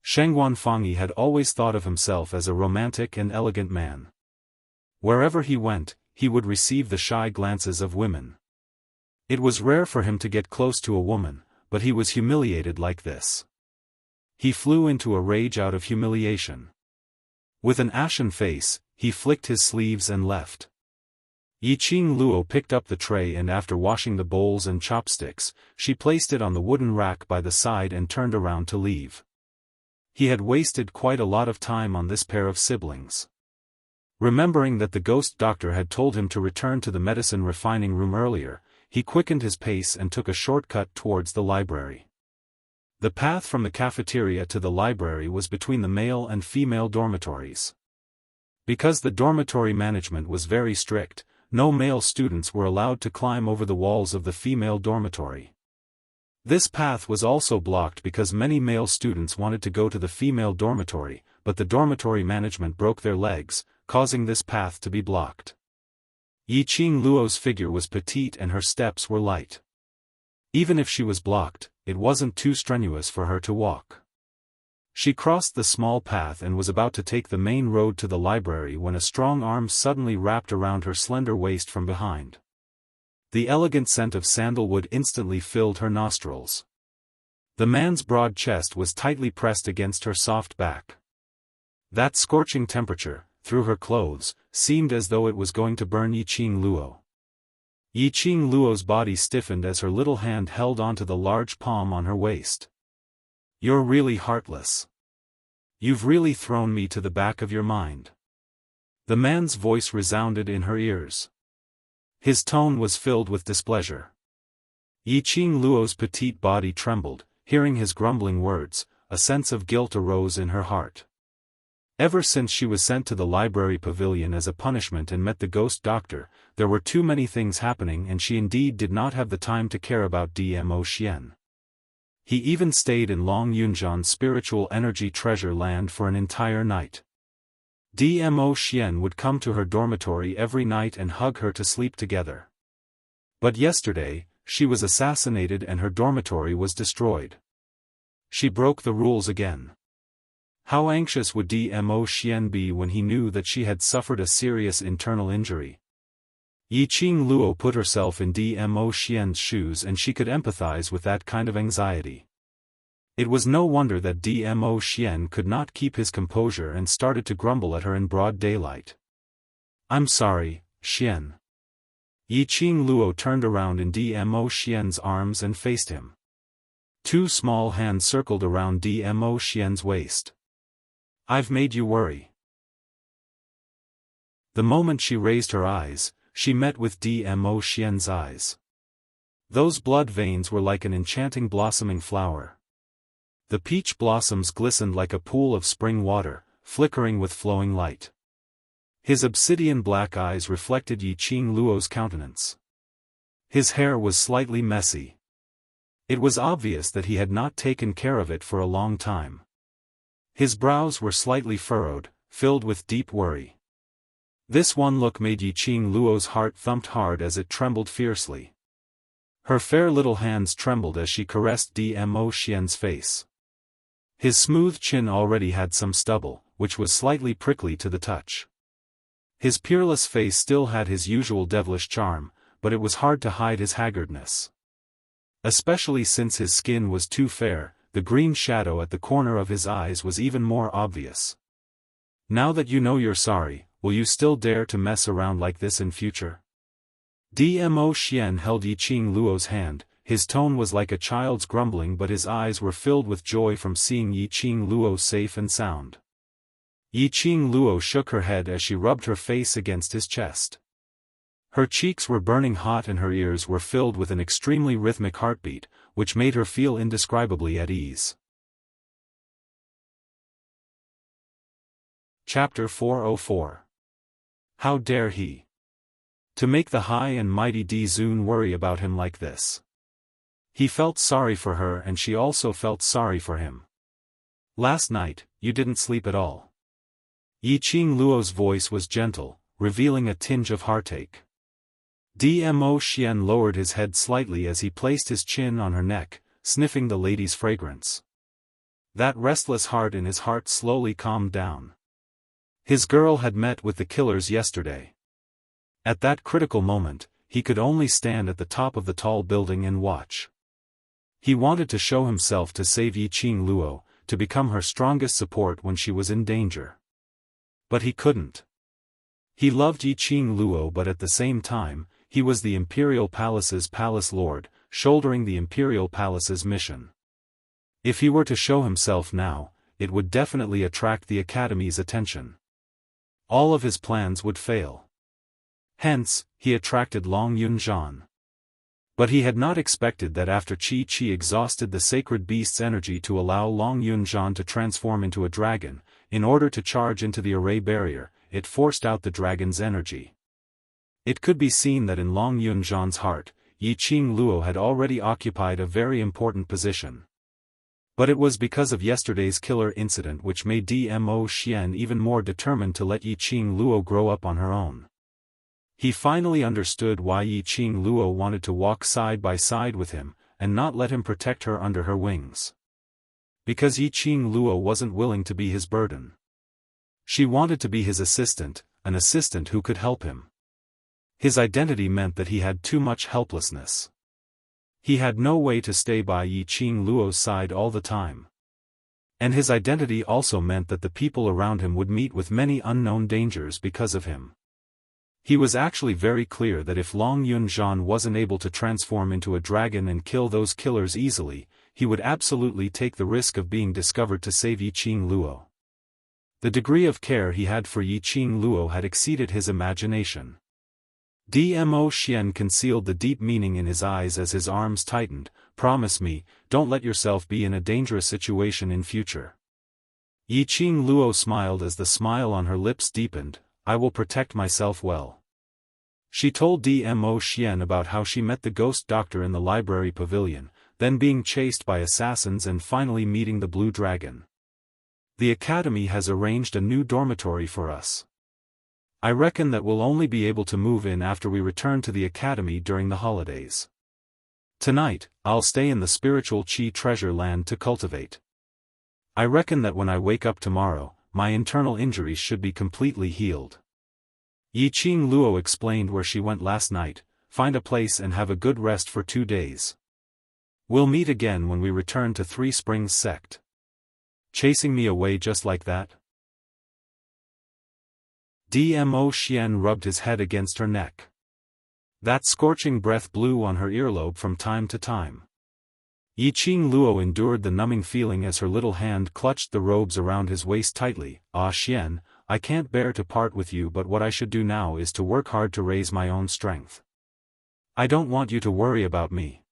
Speaker 1: Shengguan Fangyi had always thought of himself as a romantic and elegant man. Wherever he went, he would receive the shy glances of women. It was rare for him to get close to a woman, but he was humiliated like this. He flew into a rage out of humiliation. With an ashen face, he flicked his sleeves and left. Yiqing Luo picked up the tray and after washing the bowls and chopsticks, she placed it on the wooden rack by the side and turned around to leave. He had wasted quite a lot of time on this pair of siblings. Remembering that the ghost doctor had told him to return to the medicine refining room earlier, he quickened his pace and took a shortcut towards the library. The path from the cafeteria to the library was between the male and female dormitories. Because the dormitory management was very strict, no male students were allowed to climb over the walls of the female dormitory. This path was also blocked because many male students wanted to go to the female dormitory, but the dormitory management broke their legs, causing this path to be blocked. Yiqing Luo's figure was petite and her steps were light. Even if she was blocked, it wasn't too strenuous for her to walk. She crossed the small path and was about to take the main road to the library when a strong arm suddenly wrapped around her slender waist from behind. The elegant scent of sandalwood instantly filled her nostrils. The man's broad chest was tightly pressed against her soft back. That scorching temperature, through her clothes, seemed as though it was going to burn Yiqing Luo. Yiqing Luo's body stiffened as her little hand held onto the large palm on her waist. "You're really heartless. You've really thrown me to the back of your mind." The man's voice resounded in her ears. His tone was filled with displeasure. Yiqing Luo's petite body trembled, hearing his grumbling words, a sense of guilt arose in her heart. Ever since she was sent to the library pavilion as a punishment and met the ghost doctor, there were too many things happening and she indeed did not have the time to care about Dmo Xian. He even stayed in Long Yunjian's spiritual energy treasure land for an entire night. Dmo Xian would come to her dormitory every night and hug her to sleep together. But yesterday, she was assassinated and her dormitory was destroyed. She broke the rules again. How anxious would Dmo Xian be when he knew that she had suffered a serious internal injury? Yiqing Luo put herself in Dmo Xian's shoes and she could empathize with that kind of anxiety. It was no wonder that Dmo Xian could not keep his composure and started to grumble at her in broad daylight. "I'm sorry, Xian." Yiqing Luo turned around in Dmo Xian's arms and faced him. Two small hands circled around Dmo Xian's waist. "I've made you worry." The moment she raised her eyes, she met with Dmo Xian's eyes. Those blood veins were like an enchanting blossoming flower. The peach blossoms glistened like a pool of spring water, flickering with flowing light. His obsidian black eyes reflected Yiqing Luo's countenance. His hair was slightly messy. It was obvious that he had not taken care of it for a long time. His brows were slightly furrowed, filled with deep worry. This one look made Yiqing Luo's heart thumped hard as it trembled fiercely. Her fair little hands trembled as she caressed Dmo Xian's face. His smooth chin already had some stubble, which was slightly prickly to the touch. His peerless face still had his usual devilish charm, but it was hard to hide his haggardness. Especially since his skin was too fair, the green shadow at the corner of his eyes was even more obvious. "Now that you know you're sorry, will you still dare to mess around like this in future?" Dmo Xian held Yiqing Luo's hand, his tone was like a child's grumbling but his eyes were filled with joy from seeing Yiqing Luo safe and sound. Yiqing Luo shook her head as she rubbed her face against his chest. Her cheeks were burning hot and her ears were filled with an extremely rhythmic heartbeat, which made her feel indescribably at ease. Chapter 404. How dare he? To make the high and mighty Di Zun worry about him like this. He felt sorry for her and she also felt sorry for him. "Last night, you didn't sleep at all." Yiqing Luo's voice was gentle, revealing a tinge of heartache. Dmo Xian lowered his head slightly as he placed his chin on her neck, sniffing the lady's fragrance. That restless heart in his heart slowly calmed down. His girl had met with the killers yesterday. At that critical moment, he could only stand at the top of the tall building and watch. He wanted to show himself to save Yiqing Luo, to become her strongest support when she was in danger. But he couldn't. He loved Yiqing Luo, but at the same time, he was the Imperial Palace's palace lord, shouldering the Imperial Palace's mission. If he were to show himself now, it would definitely attract the Academy's attention. All of his plans would fail. Hence, he attracted Long Yunzhan. But he had not expected that after Qi exhausted the sacred beast's energy to allow Long Yunzhan to transform into a dragon, in order to charge into the array barrier, it forced out the dragon's energy. It could be seen that in Long Yunzhan's heart, Yiqing Luo had already occupied a very important position. But it was because of yesterday's killer incident which made Dmo Xian even more determined to let Yiqing Luo grow up on her own. He finally understood why Yiqing Luo wanted to walk side by side with him, and not let him protect her under her wings. Because Yiqing Luo wasn't willing to be his burden. She wanted to be his assistant, an assistant who could help him. His identity meant that he had too much helplessness. He had no way to stay by Yiqing Luo's side all the time. And his identity also meant that the people around him would meet with many unknown dangers because of him. He was actually very clear that if Long Yunzhan wasn't able to transform into a dragon and kill those killers easily, he would absolutely take the risk of being discovered to save Yiqing Luo. The degree of care he had for Yiqing Luo had exceeded his imagination. Dmo Xian concealed the deep meaning in his eyes as his arms tightened. Promise me, don't let yourself be in a dangerous situation in future. Yiqing Luo smiled as the smile on her lips deepened. I will protect myself well. She told Dmo Xian about how she met the ghost doctor in the library pavilion, then being chased by assassins and finally meeting the blue dragon. The academy has arranged a new dormitory for us. I reckon that we'll only be able to move in after we return to the academy during the holidays. Tonight, I'll stay in the spiritual Qi treasure land to cultivate. I reckon that when I wake up tomorrow, my internal injuries should be completely healed. Yiqing Luo explained where she went last night. Find a place and have a good rest for 2 days. We'll meet again when we return to Three Springs Sect. Chasing me away just like that? Dmo Xian rubbed his head against her neck. That scorching breath blew on her earlobe from time to time. Yiqing Luo endured the numbing feeling as her little hand clutched the robes around his waist tightly. Ah Xian, I can't bear to part with you, but what I should do now is to work hard to raise my own strength. I don't want you to worry about me.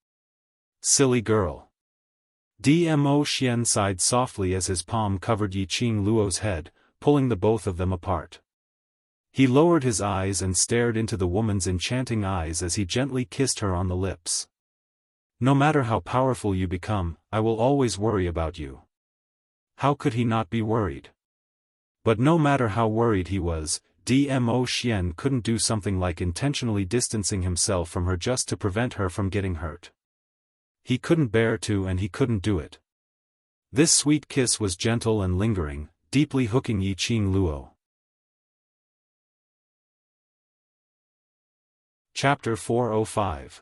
Speaker 1: Silly girl. Dmo Xian sighed softly as his palm covered Yiqing Luo's head, pulling the both of them apart. He lowered his eyes and stared into the woman's enchanting eyes as he gently kissed her on the lips. No matter how powerful you become, I will always worry about you. How could he not be worried? But no matter how worried he was, Dmo Xian couldn't do something like intentionally distancing himself from her just to prevent her from getting hurt. He couldn't bear to, and he couldn't do it. This sweet kiss was gentle and lingering, deeply hooking Yiqing Luo. Chapter 405.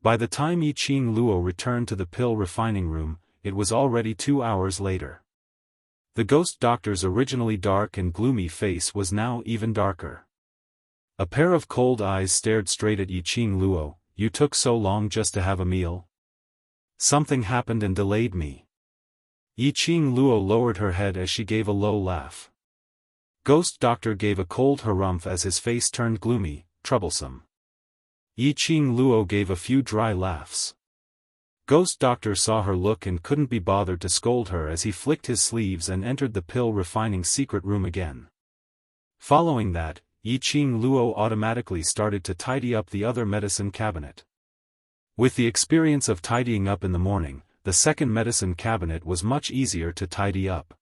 Speaker 1: By the time Yiqing Luo returned to the pill refining room, it was already 2 hours later. The ghost doctor's originally dark and gloomy face was now even darker. A pair of cold eyes stared straight at Yiqing Luo. You took so long just to have a meal? Something happened and delayed me. Yiqing Luo lowered her head as she gave a low laugh. Ghost doctor gave a cold harumph as his face turned gloomy, troublesome. Yiqing Luo gave a few dry laughs. Ghost doctor saw her look and couldn't be bothered to scold her as he flicked his sleeves and entered the pill refining secret room again. Following that, Yiqing Luo automatically started to tidy up the other medicine cabinet. With the experience of tidying up in the morning, the second medicine cabinet was much easier to tidy up.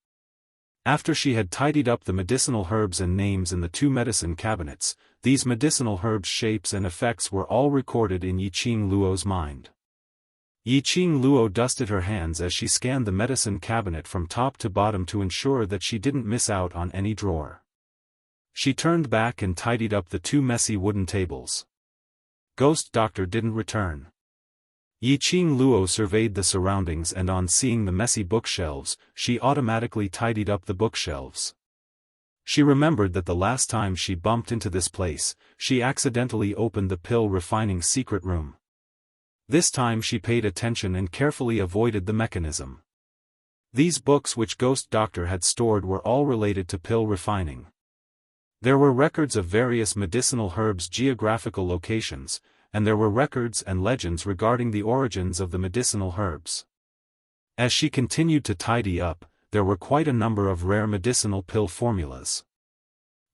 Speaker 1: After she had tidied up the medicinal herbs and names in the 2 medicine cabinets, these medicinal herbs' shapes and effects were all recorded in Yiqing Luo's mind. Yiqing Luo dusted her hands as she scanned the medicine cabinet from top to bottom to ensure that she didn't miss out on any drawer. She turned back and tidied up the 2 messy wooden tables. Ghost doctor didn't return. Yiqing Luo surveyed the surroundings, and on seeing the messy bookshelves, she automatically tidied up the bookshelves. She remembered that the last time she bumped into this place, she accidentally opened the pill refining secret room. This time she paid attention and carefully avoided the mechanism. These books which Ghost Doctor had stored were all related to pill refining. There were records of various medicinal herbs' geographical locations, and there were records and legends regarding the origins of the medicinal herbs. As she continued to tidy up, there were quite a number of rare medicinal pill formulas.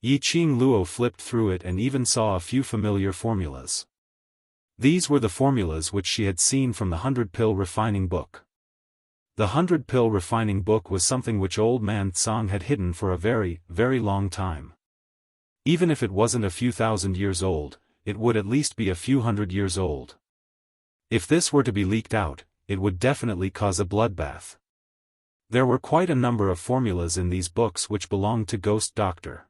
Speaker 1: Yi Qing Luo flipped through it and even saw a few familiar formulas. These were the formulas which she had seen from the 100-pill refining book. The 100-pill refining book was something which old man Tsang had hidden for a very, very long time. Even if it wasn't a few thousand years old, it would at least be a few hundred years old. If this were to be leaked out, it would definitely cause a bloodbath. There were quite a number of formulas in these books which belonged to Ghost Doctor.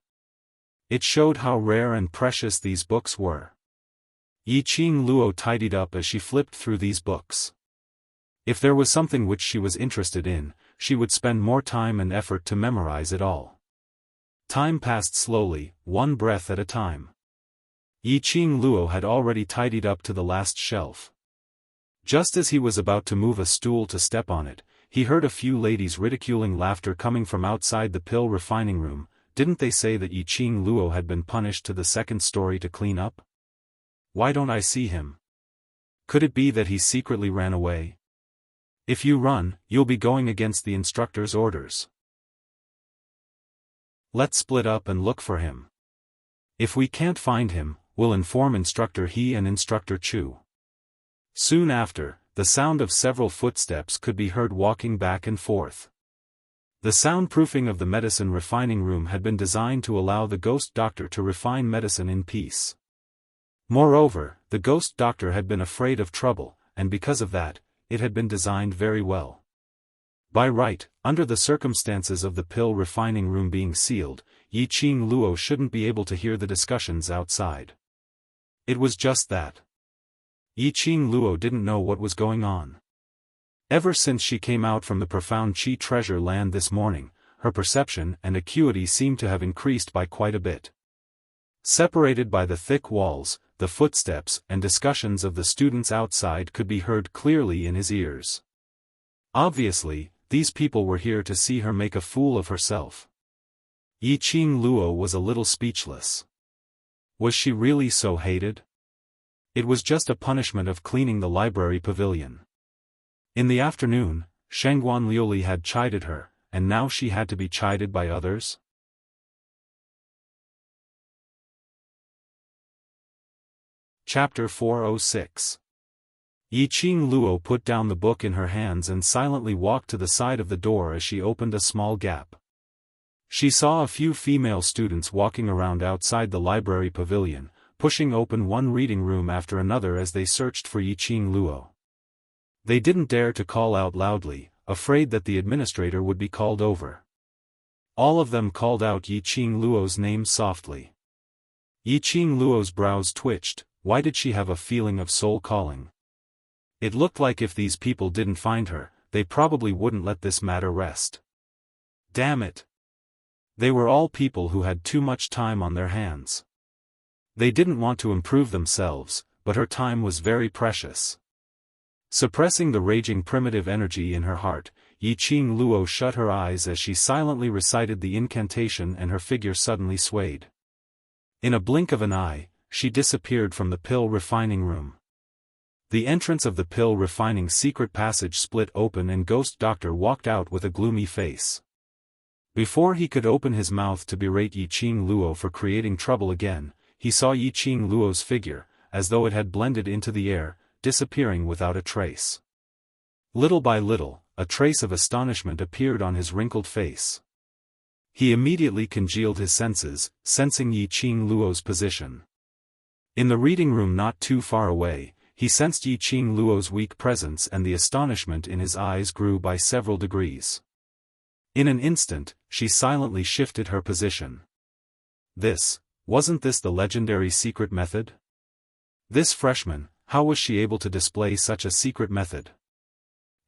Speaker 1: It showed how rare and precious these books were. Yi Qing Luo tidied up as she flipped through these books. If there was something which she was interested in, she would spend more time and effort to memorize it all. Time passed slowly, one breath at a time. Yi Qing Luo had already tidied up to the last shelf. Just as he was about to move a stool to step on it, he heard a few ladies' ridiculing laughter coming from outside the pill refining room. Didn't they say that Yi Qing Luo had been punished to the second story to clean up? Why don't I see him? Could it be that he secretly ran away? If you run, you'll be going against the instructor's orders. Let's split up and look for him. If we can't find him, we'll inform Instructor He and Instructor Chu. Soon after, the sound of several footsteps could be heard walking back and forth. The soundproofing of the medicine refining room had been designed to allow the Ghost Doctor to refine medicine in peace. Moreover, the Ghost Doctor had been afraid of trouble, and because of that, it had been designed very well. By right, under the circumstances of the pill refining room being sealed, Yi Qing Luo shouldn't be able to hear the discussions outside. It was just that. Yi Qing Luo didn't know what was going on. Ever since she came out from the profound Qi treasure land this morning, her perception and acuity seemed to have increased by quite a bit. Separated by the thick walls, the footsteps and discussions of the students outside could be heard clearly in his ears. Obviously, these people were here to see her make a fool of herself. Yi Qing Luo was a little speechless. Was she really so hated? It was just a punishment of cleaning the library pavilion. In the afternoon, Shangguan Liuli had chided her, and now she had to be chided by others? Chapter 406. Yi Qing Luo put down the book in her hands and silently walked to the side of the door as she opened a small gap. She saw a few female students walking around outside the library pavilion, pushing open one reading room after another as they searched for Yi Qing Luo. They didn't dare to call out loudly, afraid that the administrator would be called over. All of them called out Yi Qing Luo's name softly. Yi Qing Luo's brows twitched. Why did she have a feeling of soul calling? It looked like if these people didn't find her, they probably wouldn't let this matter rest. Damn it! They were all people who had too much time on their hands. They didn't want to improve themselves, but her time was very precious. Suppressing the raging primitive energy in her heart, Yi Qing Luo shut her eyes as she silently recited the incantation and her figure suddenly swayed. In a blink of an eye, she disappeared from the pill refining room. The entrance of the pill refining secret passage split open and Ghost Doctor walked out with a gloomy face. Before he could open his mouth to berate Yi Qing Luo for creating trouble again, he saw Yi Qing Luo's figure, as though it had blended into the air, disappearing without a trace. Little by little, a trace of astonishment appeared on his wrinkled face. He immediately congealed his senses, sensing Yi Qing Luo's position. In the reading room not too far away, he sensed Yi Qing Luo's weak presence and the astonishment in his eyes grew by several degrees. In an instant, she silently shifted her position. Wasn't this the legendary secret method? This freshman, how was she able to display such a secret method?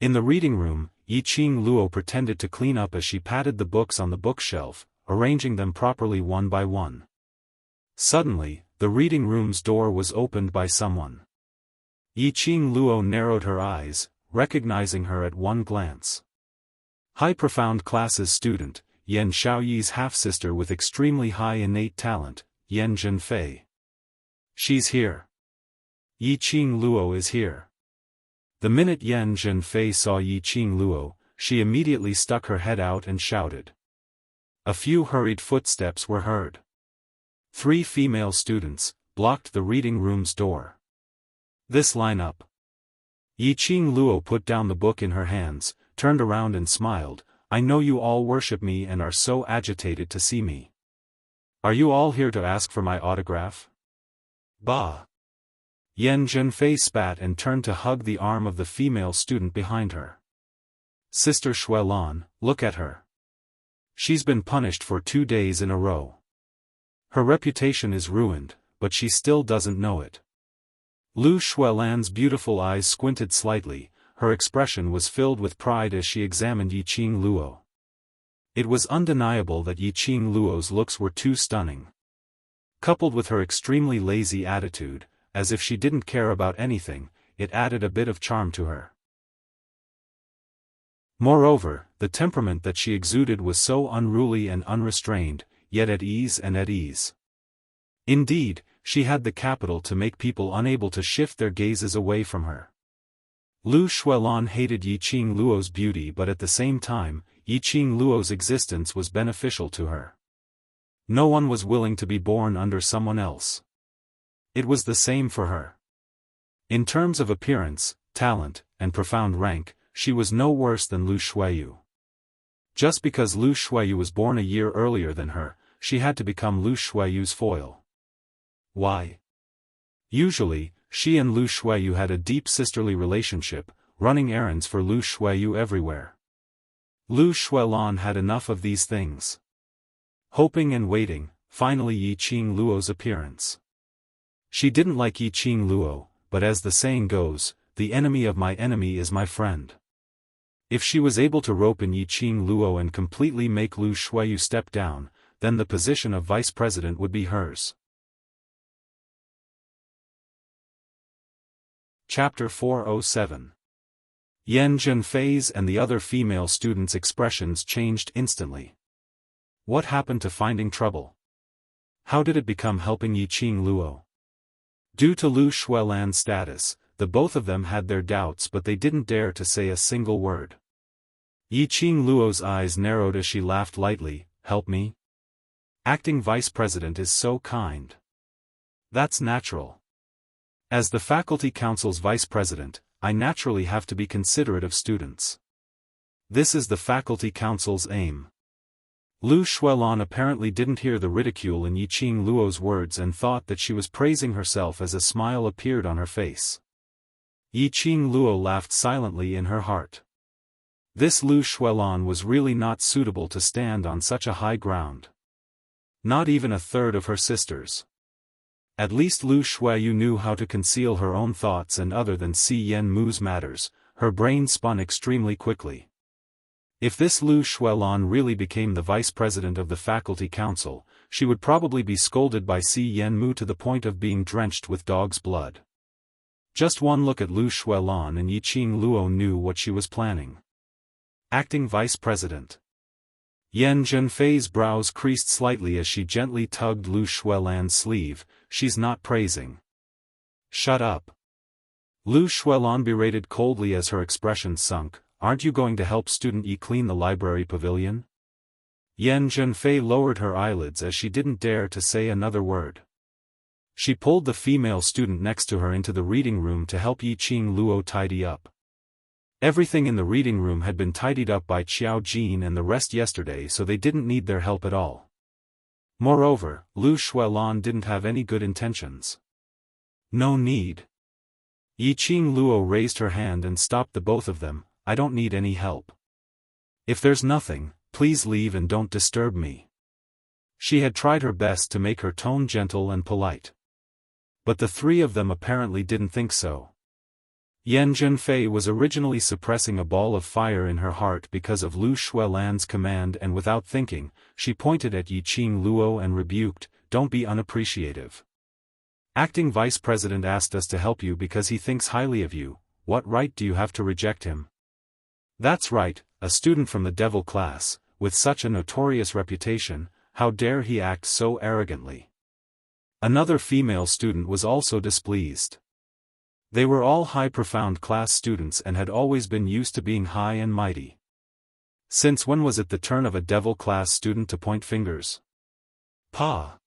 Speaker 1: In the reading room, Yi Qing Luo pretended to clean up as she patted the books on the bookshelf, arranging them properly one by one. Suddenly, the reading room's door was opened by someone. Yiqing Luo narrowed her eyes, recognizing her at one glance. High Profound Classes student, Yan Xiaoyi's half-sister with extremely high innate talent, Yan Zhenfei. She's here. Yiqing Luo is here. The minute Yan Zhenfei saw Yiqing Luo, she immediately stuck her head out and shouted. A few hurried footsteps were heard. 3 female students blocked the reading room's door. This lineup. Yiqing Luo put down the book in her hands, turned around and smiled. I know you all worship me and are so agitated to see me. Are you all here to ask for my autograph? Bah! Yan Zhenfei spat and turned to hug the arm of the female student behind her. Sister Xuelan, look at her. She's been punished for 2 days in a row. Her reputation is ruined, but she still doesn't know it. Lu Xuelan's beautiful eyes squinted slightly, her expression was filled with pride as she examined Yiqing Luo. It was undeniable that Yiqing Luo's looks were too stunning. Coupled with her extremely lazy attitude, as if she didn't care about anything, it added a bit of charm to her. Moreover, the temperament that she exuded was so unruly and unrestrained, yet at ease and at ease. Indeed, she had the capital to make people unable to shift their gazes away from her. Lu Xuelan hated Yiqing Luo's beauty, but at the same time, Yiqing Luo's existence was beneficial to her. No one was willing to be born under someone else. It was the same for her. In terms of appearance, talent, and profound rank, she was no worse than Lu Xueyu. Just because Lu Xueyu was born a year earlier than her, she had to become Lu Xueyu's foil. Why? Usually, she and Lu Xueyu had a deep sisterly relationship, running errands for Lu Xueyu everywhere. Lu Xuelan had enough of these things. Hoping and waiting, finally Yiqing Luo's appearance. She didn't like Yiqing Luo, but as the saying goes, the enemy of my enemy is my friend. If she was able to rope in Yiqing Luo and completely make Lu Xueyu step down, then the position of vice president would be hers. Chapter 407. Yan Zhenfei's and the other female students' expressions changed instantly. What happened to finding trouble? How did it become helping Yiqing Luo? Due to Lu Xuelan's status, the both of them had their doubts, but they didn't dare to say a single word. Yiqing Luo's eyes narrowed as she laughed lightly. Help me? Acting vice president is so kind. That's natural. As the faculty council's vice president, I naturally have to be considerate of students. This is the faculty council's aim. Lu Xuelan apparently didn't hear the ridicule in Yiqing Luo's words and thought that she was praising herself as a smile appeared on her face. Yiqing Luo laughed silently in her heart. This Lu Xuelan was really not suitable to stand on such a high ground. Not even a third of her sisters. At least Lu Xueyu knew how to conceal her own thoughts, and other than Si Yen Mu's matters, her brain spun extremely quickly. If this Lu Xuelan really became the vice president of the faculty council, she would probably be scolded by Si Yen Mu to the point of being drenched with dog's blood. Just one look at Lu Xuelan and Yiqing Luo knew what she was planning. Acting vice president. Yan Zhenfei's brows creased slightly as she gently tugged Lu Xuelan's sleeve. She's not praising. Shut up. Lu Xuelan berated coldly as her expression sunk. Aren't you going to help student Yi clean the library pavilion? Yan Zhenfei lowered her eyelids as she didn't dare to say another word. She pulled the female student next to her into the reading room to help Yiqing Luo tidy up. Everything in the reading room had been tidied up by Qiao Jin and the rest yesterday, so they didn't need their help at all. Moreover, Lu Xuelan didn't have any good intentions. No need. Yiqing Luo raised her hand and stopped the both of them. I don't need any help. If there's nothing, please leave and don't disturb me. She had tried her best to make her tone gentle and polite. But the three of them apparently didn't think so. Yan Zhenfei was originally suppressing a ball of fire in her heart because of Lu Xuelan's command, and without thinking, she pointed at Yiqing Luo and rebuked, "Don't be unappreciative. Acting Vice President asked us to help you because he thinks highly of you. What right do you have to reject him?" "That's right, a student from the devil class, with such a notorious reputation, how dare he act so arrogantly?" Another female student was also displeased. They were all high profound class students and had always been used to being high and mighty. Since when was it the turn of a devil class student to point fingers? Pa!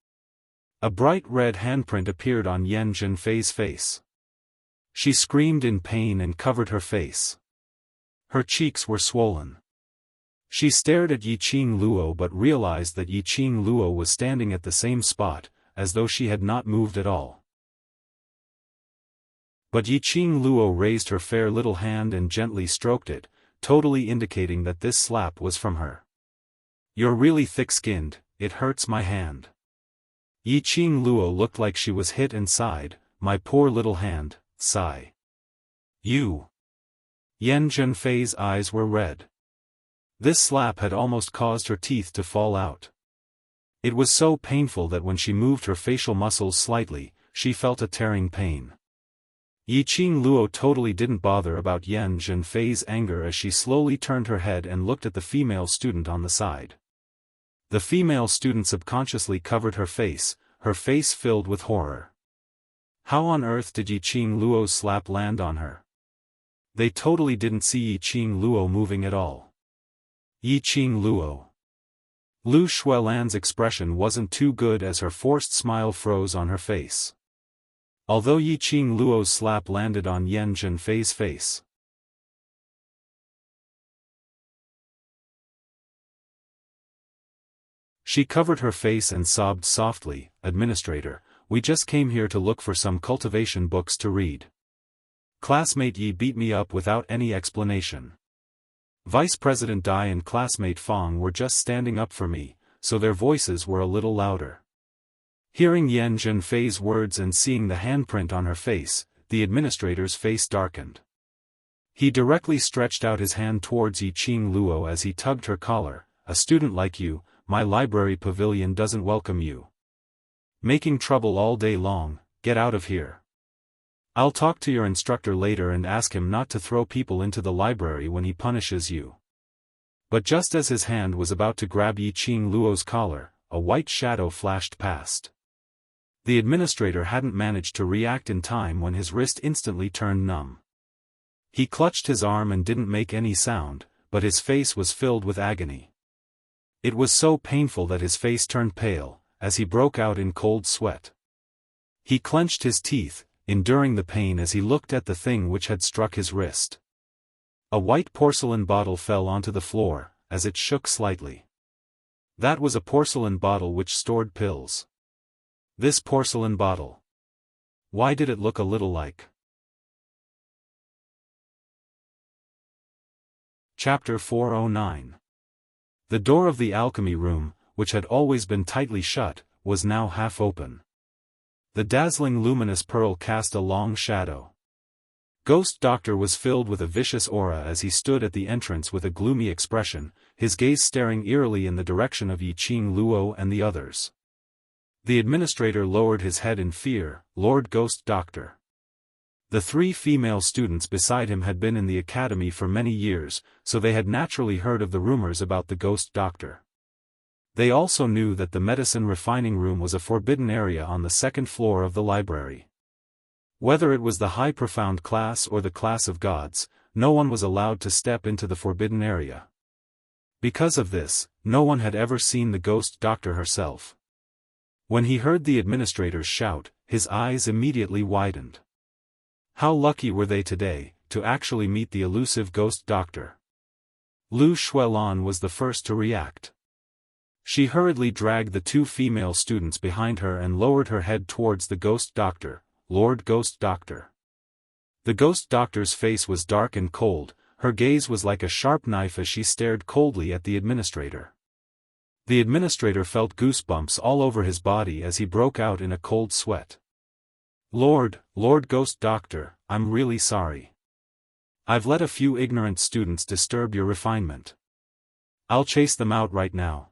Speaker 1: A bright red handprint appeared on Yan Zhenfei's face. She screamed in pain and covered her face. Her cheeks were swollen. She stared at Yiqing Luo but realized that Yiqing Luo was standing at the same spot, as though she had not moved at all. But Yiqing Luo raised her fair little hand and gently stroked it, totally indicating that this slap was from her. "You're really thick-skinned, it hurts my hand." Yiqing Luo looked like she was hit and sighed, "My poor little hand, sigh." "You." Yan Zhenfei's eyes were red. This slap had almost caused her teeth to fall out. It was so painful that when she moved her facial muscles slightly, she felt a tearing pain. Yiqing Luo totally didn't bother about Yan Zhenfei's anger as she slowly turned her head and looked at the female student on the side. The female student subconsciously covered her face filled with horror. How on earth did Yiqing Luo's slap land on her? They totally didn't see Yiqing Luo moving at all. Yiqing Luo. Lu Xuelan's expression wasn't too good as her forced smile froze on her face. Although Yiqing Luo's slap landed on Yan Zhenfei's face, she covered her face and sobbed softly, "Administrator, we just came here to look for some cultivation books to read. Classmate Yi beat me up without any explanation. Vice President Dai and classmate Fang were just standing up for me, so their voices were a little louder." Hearing Yan Zhenfei's words and seeing the handprint on her face, the administrator's face darkened. He directly stretched out his hand towards Yiqing Luo as he tugged her collar, "A student like you, my library pavilion doesn't welcome you. Making trouble all day long, get out of here. I'll talk to your instructor later and ask him not to throw people into the library when he punishes you." But just as his hand was about to grab Yiqing Luo's collar, a white shadow flashed past. The administrator hadn't managed to react in time when his wrist instantly turned numb. He clutched his arm and didn't make any sound, but his face was filled with agony. It was so painful that his face turned pale, as he broke out in cold sweat. He clenched his teeth, enduring the pain as he looked at the thing which had struck his wrist. A white porcelain bottle fell onto the floor, as it shook slightly. That was a porcelain bottle which stored pills. This porcelain bottle. Why did it look a little like? Chapter 409. The door of the alchemy room, which had always been tightly shut, was now half open. The dazzling luminous pearl cast a long shadow. Ghost Doctor was filled with a vicious aura as he stood at the entrance with a gloomy expression, his gaze staring eerily in the direction of Yiqing Luo and the others. The administrator lowered his head in fear, "Lord Ghost Doctor." The three female students beside him had been in the academy for many years, so they had naturally heard of the rumors about the Ghost Doctor. They also knew that the medicine refining room was a forbidden area on the second floor of the library. Whether it was the high profound class or the class of gods, no one was allowed to step into the forbidden area. Because of this, no one had ever seen the Ghost Doctor herself. When he heard the administrators shout, his eyes immediately widened. How lucky were they today, to actually meet the elusive Ghost Doctor. Lu Xuelan was the first to react. She hurriedly dragged the two female students behind her and lowered her head towards the Ghost Doctor, "Lord Ghost Doctor." The Ghost Doctor's face was dark and cold, her gaze was like a sharp knife as she stared coldly at the administrator. The administrator felt goosebumps all over his body as he broke out in a cold sweat. Lord Ghost Doctor, I'm really sorry." I've let a few ignorant students disturb your refinement. I'll chase them out right now.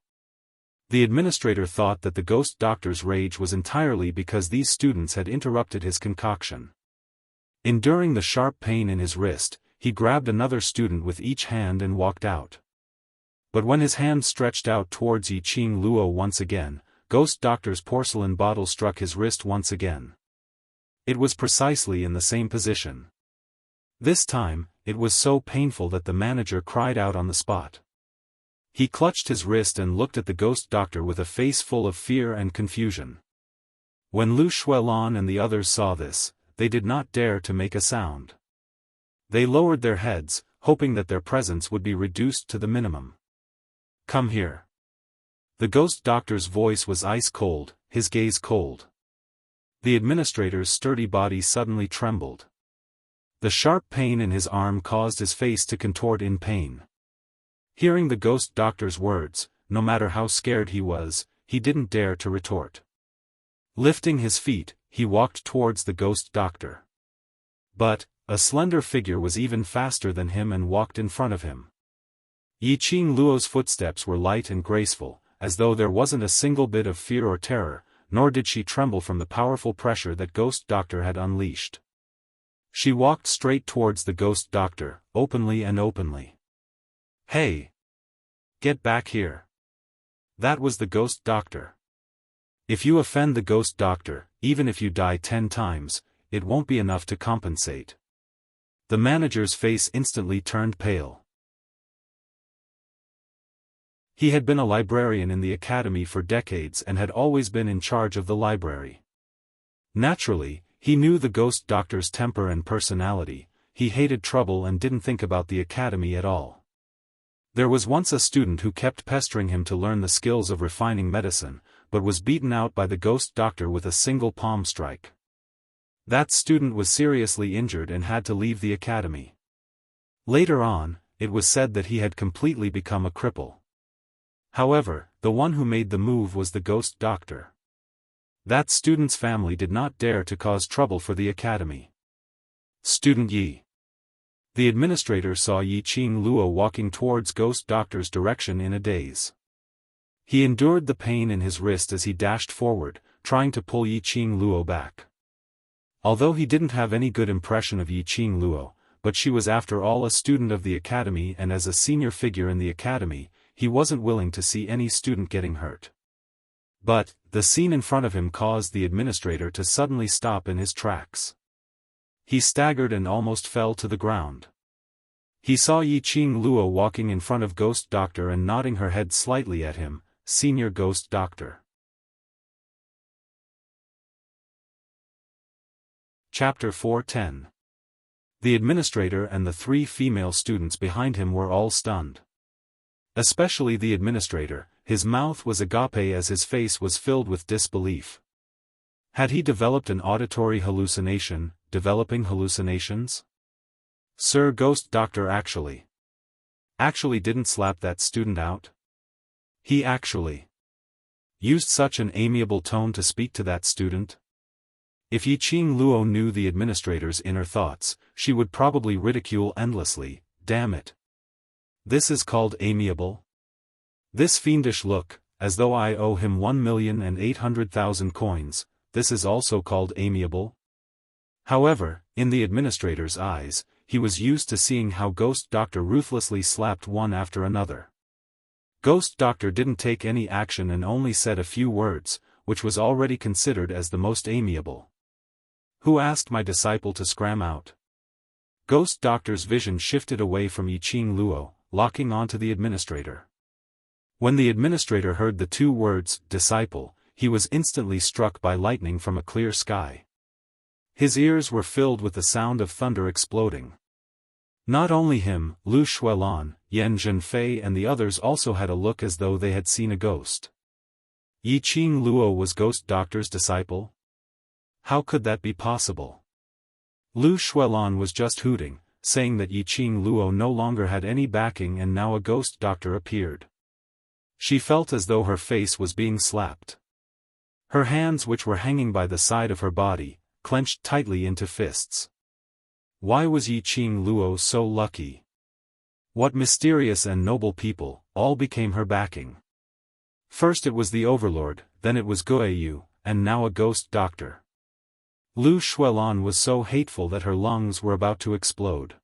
Speaker 1: The administrator thought that the ghost doctor's rage was entirely because these students had interrupted his concoction. Enduring the sharp pain in his wrist, he grabbed another student with each hand and walked out. But when his hand stretched out towards Yi Qing Luo once again, Ghost Doctor's porcelain bottle struck his wrist once again. It was precisely in the same position. This time, it was so painful that the manager cried out on the spot. He clutched his wrist and looked at the Ghost Doctor with a face full of fear and confusion. When Lu Xuelan and the others saw this, they did not dare to make a sound. They lowered their heads, hoping that their presence would be reduced to the minimum. Come here. The Ghost Doctor's voice was ice cold, his gaze cold. The administrator's sturdy body suddenly trembled. The sharp pain in his arm caused his face to contort in pain. Hearing the Ghost Doctor's words, no matter how scared he was, he didn't dare to retort. Lifting his feet, he walked towards the Ghost Doctor. But, a slender figure was even faster than him and walked in front of him. Yi Qing Luo's footsteps were light and graceful, as though there wasn't a single bit of fear or terror, nor did she tremble from the powerful pressure that Ghost Doctor had unleashed. She walked straight towards the Ghost Doctor, openly and openly. Hey! Get back here! That was the Ghost Doctor. If you offend the Ghost Doctor, even if you die 10 times, it won't be enough to compensate. The manager's face instantly turned pale. He had been a librarian in the academy for decades and had always been in charge of the library. Naturally, he knew the Ghost Doctor's temper and personality. He hated trouble and didn't think about the academy at all. There was once a student who kept pestering him to learn the skills of refining medicine, but was beaten out by the Ghost Doctor with a single palm strike. That student was seriously injured and had to leave the academy. Later on, it was said that he had completely become a cripple. However, the one who made the move was the Ghost Doctor. That student's family did not dare to cause trouble for the academy. Student Yi. The administrator saw Yi Qing Luo walking towards Ghost Doctor's direction in a daze. He endured the pain in his wrist as he dashed forward, trying to pull Yi Qing Luo back. Although he didn't have any good impression of Yi Qing Luo, but she was after all a student of the academy, and as a senior figure in the academy, he wasn't willing to see any student getting hurt. But, the scene in front of him caused the administrator to suddenly stop in his tracks. He staggered and almost fell to the ground. He saw Yi Qing Luo walking in front of Ghost Doctor and nodding her head slightly at him, Senior Ghost Doctor. Chapter 410. The administrator and the 3 female students behind him were all stunned. Especially the administrator, his mouth was agape as his face was filled with disbelief. Had he developed an auditory hallucination, developing hallucinations? Sir Ghost Doctor actually didn't slap that student out? He actually used such an amiable tone to speak to that student? If Yi Qing Luo knew the administrator's inner thoughts, she would probably ridicule endlessly. Damn it. This is called amiable? This fiendish look, as though I owe him 1,800,000 coins, this is also called amiable? However, in the administrator's eyes, he was used to seeing how Ghost Doctor ruthlessly slapped one after another. Ghost Doctor didn't take any action and only said a few words, which was already considered as the most amiable. Who asked my disciple to scram out? Ghost Doctor's vision shifted away from Yi Qing Luo, locking onto the administrator. When the administrator heard the 2 words, disciple, he was instantly struck by lightning from a clear sky. His ears were filled with the sound of thunder exploding. Not only him, Lu Xuelan, Yan Zhenfei and the others also had a look as though they had seen a ghost. Yi Qing Luo was Ghost Doctor's disciple? How could that be possible? Lu Xuelan was just hooting, saying that Yi Qing Luo no longer had any backing and now a Ghost Doctor appeared. She felt as though her face was being slapped. Her hands, which were hanging by the side of her body, clenched tightly into fists. Why was Yiqing Luo so lucky? What mysterious and noble people, all became her backing. First it was the overlord, then it was Guiyu, and now a ghost doctor. Lu Xuelan was so hateful that her lungs were about to explode.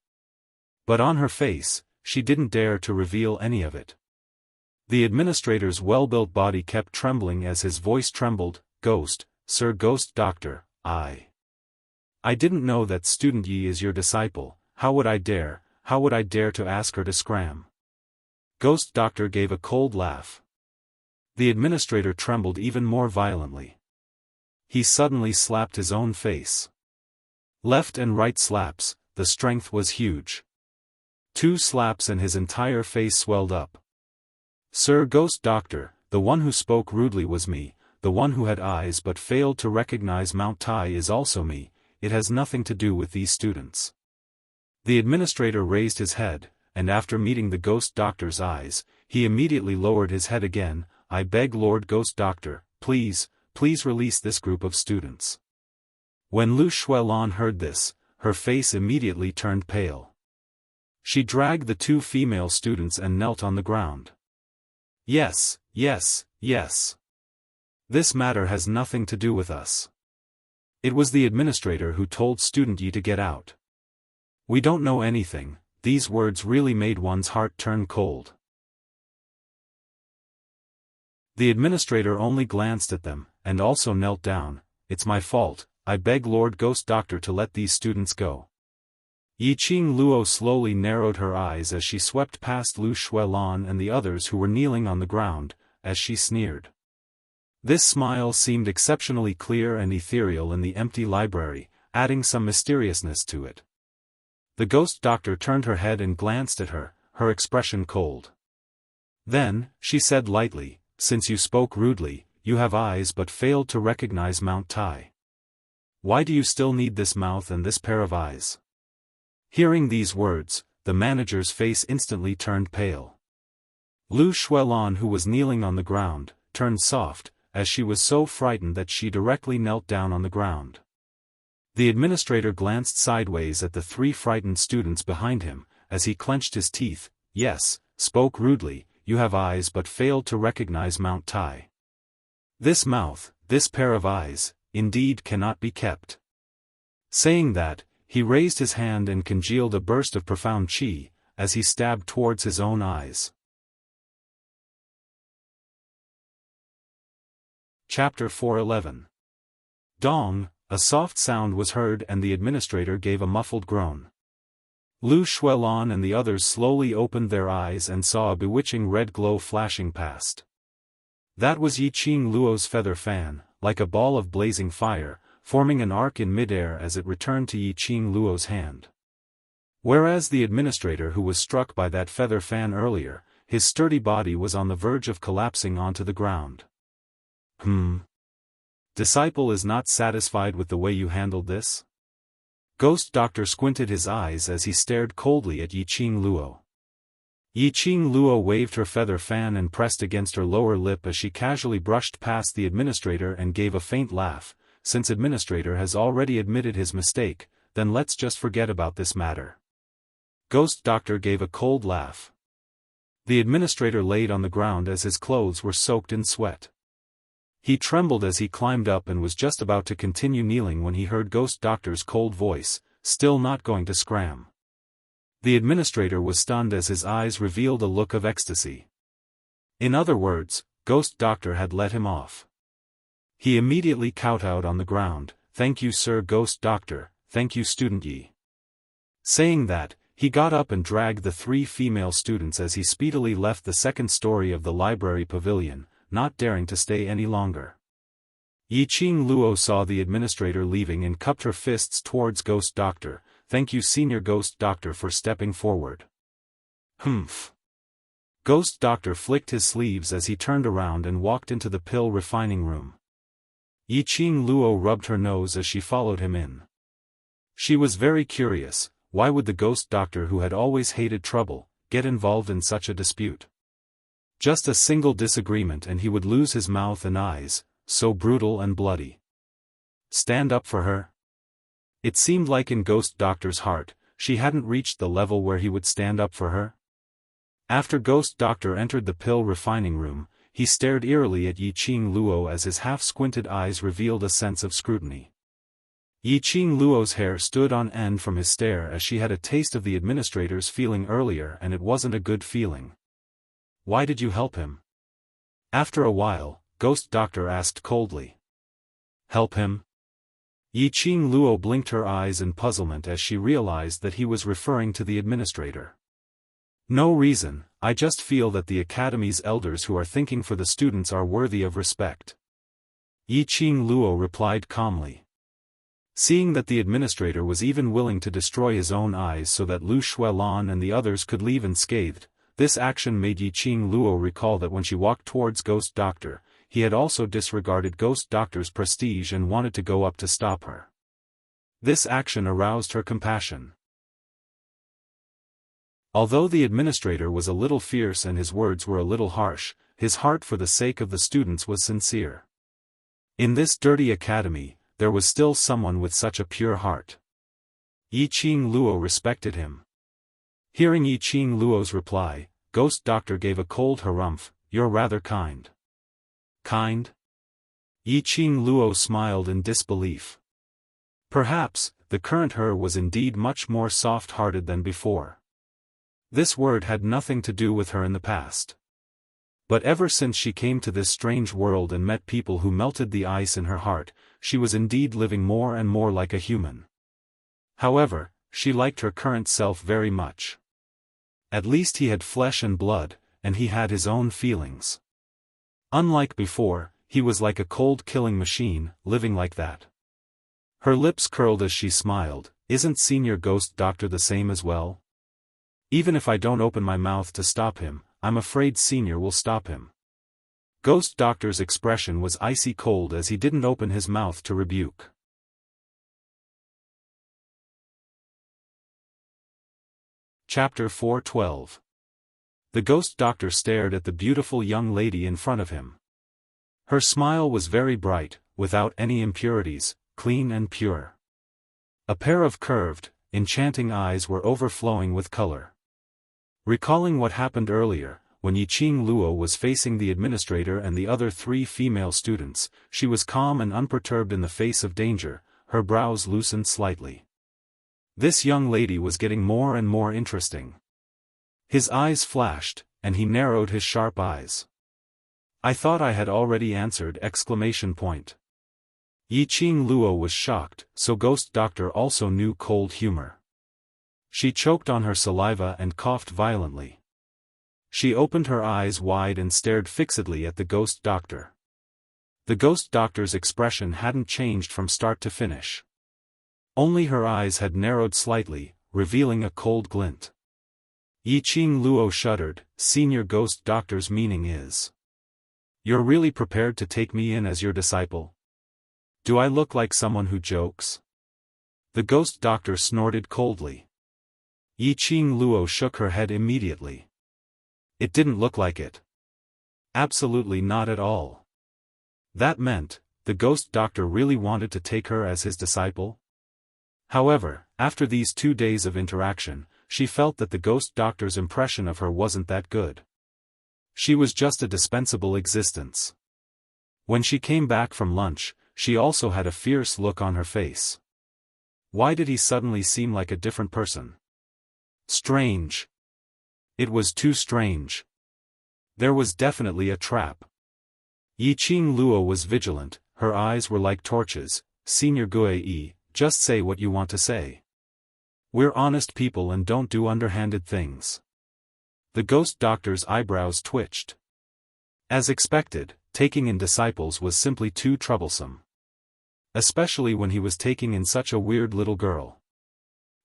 Speaker 1: But on her face, she didn't dare to reveal any of it. The administrator's well-built body kept trembling as his voice trembled. Ghost, Sir Ghost Doctor, I didn't know that student Yi is your disciple. How would I dare to ask her to scram? Ghost Doctor gave a cold laugh. The administrator trembled even more violently. He suddenly slapped his own face. Left and right slaps, the strength was huge. 2 slaps and his entire face swelled up. Sir Ghost Doctor, the one who spoke rudely was me, the one who had eyes but failed to recognize Mount Tai is also me, it has nothing to do with these students. The administrator raised his head, and after meeting the Ghost Doctor's eyes, he immediately lowered his head again. I beg Lord Ghost Doctor, please release this group of students. When Lu Xuelan heard this, her face immediately turned pale. She dragged the 2 female students and knelt on the ground. Yes. This matter has nothing to do with us. It was the administrator who told student Yi to get out. We don't know anything. These words really made one's heart turn cold. The administrator only glanced at them, and also knelt down. It's my fault, I beg Lord Ghost Doctor to let these students go. Yiqing Luo slowly narrowed her eyes as she swept past Lu Xuelan and the others who were kneeling on the ground, as she sneered. This smile seemed exceptionally clear and ethereal in the empty library, adding some mysteriousness to it. The Ghost Doctor turned her head and glanced at her, her expression cold. Then, she said lightly, since you spoke rudely, you have eyes but failed to recognize Mount Tai. Why do you still need this mouth and this pair of eyes? Hearing these words, the manager's face instantly turned pale. Lu Xuelan, who was kneeling on the ground, turned soft, as she was so frightened that she directly knelt down on the ground. The administrator glanced sideways at the 3 frightened students behind him, as he clenched his teeth. Yes, spoke rudely, you have eyes but failed to recognize Mount Tai. This mouth, this pair of eyes, indeed cannot be kept. Saying that, he raised his hand and congealed a burst of profound qi, as he stabbed towards his own eyes. Chapter 411. Dong, a soft sound was heard and the administrator gave a muffled groan. Lu Xuelan and the others slowly opened their eyes and saw a bewitching red glow flashing past. That was Yiqing Luo's feather fan, like a ball of blazing fire, forming an arc in midair as it returned to Yiqing Luo's hand. Whereas the administrator who was struck by that feather fan earlier, his sturdy body was on the verge of collapsing onto the ground. Disciple is not satisfied with the way you handled this? Ghost Doctor squinted his eyes as he stared coldly at Yiqing Luo. Yiqing Luo waved her feather fan and pressed against her lower lip as she casually brushed past the administrator and gave a faint laugh. Since administrator has already admitted his mistake, then let's just forget about this matter. Ghost Doctor gave a cold laugh. The administrator laid on the ground as his clothes were soaked in sweat. He trembled as he climbed up and was just about to continue kneeling when he heard Ghost Doctor's cold voice, still not going to scram. The administrator was stunned as his eyes revealed a look of ecstasy. In other words, Ghost Doctor had let him off. He immediately kowtowed on the ground. Thank you, Sir Ghost Doctor, thank you, Student Yi. Saying that, he got up and dragged the 3 female students as he speedily left the 2nd story of the library pavilion, not daring to stay any longer. Yiqing Luo saw the administrator leaving and cupped her fists towards Ghost Doctor. Thank you, Senior Ghost Doctor, for stepping forward. Humph. Ghost Doctor flicked his sleeves as he turned around and walked into the pill refining room. Yiqing Luo rubbed her nose as she followed him in. She was very curious, why would the Ghost Doctor, who had always hated trouble, get involved in such a dispute? Just a single disagreement and he would lose his mouth and eyes, so brutal and bloody. Stand up for her? It seemed like in Ghost Doctor's heart, she hadn't reached the level where he would stand up for her. After Ghost Doctor entered the pill refining room, he stared eerily at Yiqing Luo as his half-squinted eyes revealed a sense of scrutiny. Yiqing Luo's hair stood on end from his stare as she had a taste of the administrator's feeling earlier, and it wasn't a good feeling. "Why did you help him?" After a while, Ghost Doctor asked coldly. "Help him?" Yiqing Luo blinked her eyes in puzzlement as she realized that he was referring to the administrator. "No reason, I just feel that the Academy's elders who are thinking for the students are worthy of respect." Yiqing Luo replied calmly. Seeing that the administrator was even willing to destroy his own eyes so that Lu Xuelan and the others could leave unscathed, this action made Yiqing Luo recall that when she walked towards Ghost Doctor, he had also disregarded Ghost Doctor's prestige and wanted to go up to stop her. This action aroused her compassion. Although the administrator was a little fierce and his words were a little harsh, his heart for the sake of the students was sincere. In this dirty academy, there was still someone with such a pure heart. Yiqing Luo respected him. Hearing Yiqing Luo's reply, Ghost Doctor gave a cold harumph. "You're rather kind." "Kind?" Yiqing Luo smiled in disbelief. Perhaps, the current her was indeed much more soft-hearted than before. This word had nothing to do with her in the past. But ever since she came to this strange world and met people who melted the ice in her heart, she was indeed living more and more like a human. However, she liked her current self very much. At least he had flesh and blood, and he had his own feelings. Unlike before, he was like a cold killing machine, living like that. Her lips curled as she smiled. "Isn't Senior Ghost Doctor the same as well? Even if I don't open my mouth to stop him, I'm afraid Senior will stop him." Ghost Doctor's expression was icy cold as he didn't open his mouth to rebuke. Chapter 412. The Ghost Doctor stared at the beautiful young lady in front of him. Her smile was very bright, without any impurities, clean and pure. A pair of curved, enchanting eyes were overflowing with color. Recalling what happened earlier, when Yiqing Luo was facing the administrator and the other 3 female students, she was calm and unperturbed in the face of danger, her brows loosened slightly. This young lady was getting more and more interesting. His eyes flashed, and he narrowed his sharp eyes. "I thought I had already answered!" Yiqing Luo was shocked, so Ghost Doctor also knew cold humor. She choked on her saliva and coughed violently. She opened her eyes wide and stared fixedly at the Ghost Doctor. The Ghost Doctor's expression hadn't changed from start to finish. Only her eyes had narrowed slightly, revealing a cold glint. Yiqing Luo shuddered. "Senior Ghost Doctor's meaning is, you're really prepared to take me in as your disciple? Do I look like someone who jokes?" The Ghost Doctor snorted coldly. Yiqing Luo shook her head immediately. It didn't look like it. Absolutely not at all. That meant, the Ghost Doctor really wanted to take her as his disciple? However, after these 2 days of interaction, she felt that the Ghost Doctor's impression of her wasn't that good. She was just a dispensable existence. When she came back from lunch, she also had a fierce look on her face. Why did he suddenly seem like a different person? Strange. It was too strange. There was definitely a trap. Yiqing Luo was vigilant, her eyes were like torches. "Senior Guei, just say what you want to say. We're honest people and don't do underhanded things." The Ghost Doctor's eyebrows twitched. As expected, taking in disciples was simply too troublesome. Especially when he was taking in such a weird little girl.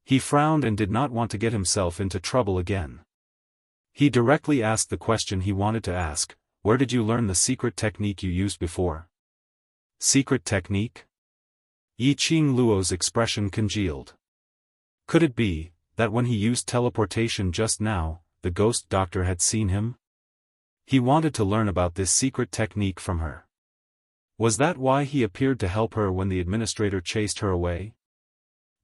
Speaker 1: He frowned and did not want to get himself into trouble again. He directly asked the question he wanted to ask: "Where did you learn the secret technique you used before?" Secret technique? Yiqing Luo's expression congealed. Could it be that when he used teleportation just now, the Ghost Doctor had seen him? He wanted to learn about this secret technique from her. Was that why he appeared to help her when the administrator chased her away?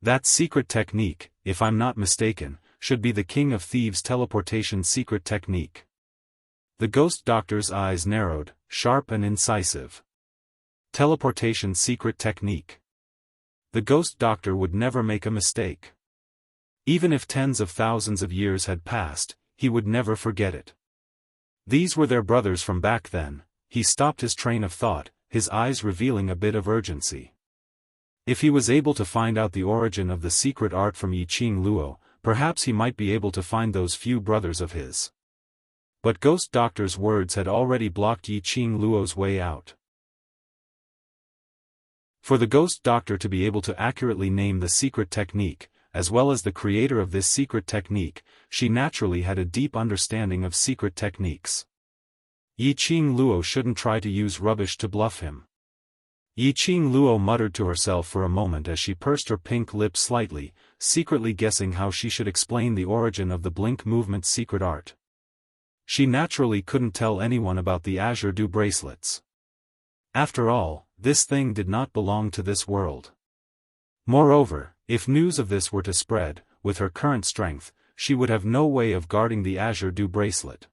Speaker 1: That secret technique, if I'm not mistaken, should be the King of Thieves' teleportation secret technique. The ghost doctor's eyes narrowed, sharp and incisive. Teleportation secret technique. The ghost doctor would never make a mistake. Even if tens of thousands of years had passed, he would never forget it. These were their brothers from back then. He stopped his train of thought, his eyes revealing a bit of urgency. If he was able to find out the origin of the secret art from Yiqing Luo, perhaps he might be able to find those few brothers of his. But Ghost Doctor's words had already blocked Yiqing Luo's way out. For the Ghost Doctor to be able to accurately name the secret technique, as well as the creator of this secret technique, she naturally had a deep understanding of secret techniques. Yiqing Luo shouldn't try to use rubbish to bluff him. Yiqing Luo muttered to herself for a moment as she pursed her pink lips slightly, secretly guessing how she should explain the origin of the blink movement's secret art. She naturally couldn't tell anyone about the Azure Dew bracelets. After all, this thing did not belong to this world. Moreover, if news of this were to spread, with her current strength, she would have no way of guarding the Azure Dew bracelet.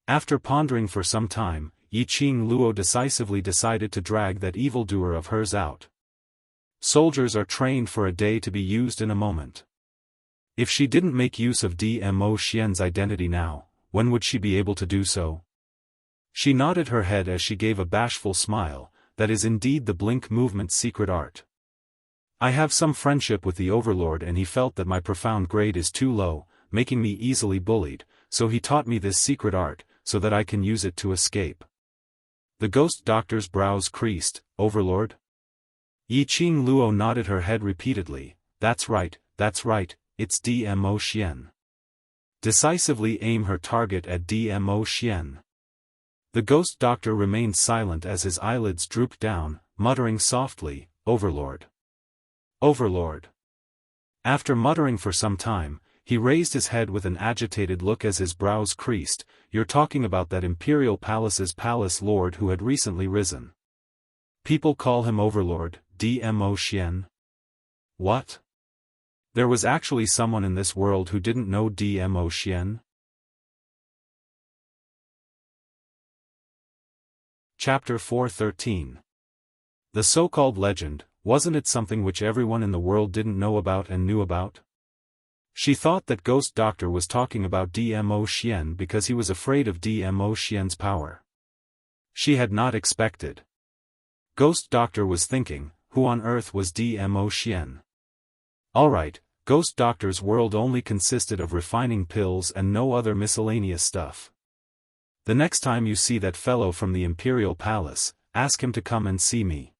Speaker 1: After pondering for some time, Yiqing Luo decisively decided to drag that evildoer of hers out. Soldiers are trained for a day to be used in a moment. If she didn't make use of Dmo Xian's identity now, when would she be able to do so? She nodded her head as she gave a bashful smile. That is indeed the blink movement's secret art. I have some friendship with the Overlord and he felt that my profound grade is too low, making me easily bullied, so he taught me this secret art, so that I can use it to escape. The Ghost Doctor's brows creased. Overlord? Yiqing Luo nodded her head repeatedly. That's right, it's Dmo Xian. Decisively aim her target at Dmo Xian. The Ghost Doctor remained silent as his eyelids drooped down, muttering softly, Overlord. Overlord. After muttering for some time, he raised his head with an agitated look as his brows creased. You're talking about that Imperial Palace's Palace Lord who had recently risen. People call him Overlord, Dmo Xian. What? There was actually someone in this world who didn't know Dmo Xian? Chapter 413. The so-called legend, wasn't it something which everyone in the world didn't know about and knew about? She thought that Ghost Doctor was talking about Dmo Xian because he was afraid of Dmo Xian's power. She had not expected. Ghost Doctor was thinking, who on earth was Dmo Xian? Alright, Ghost Doctor's world only consisted of refining pills and no other miscellaneous stuff. The next time you see that fellow from the Imperial Palace, ask him to come and see me.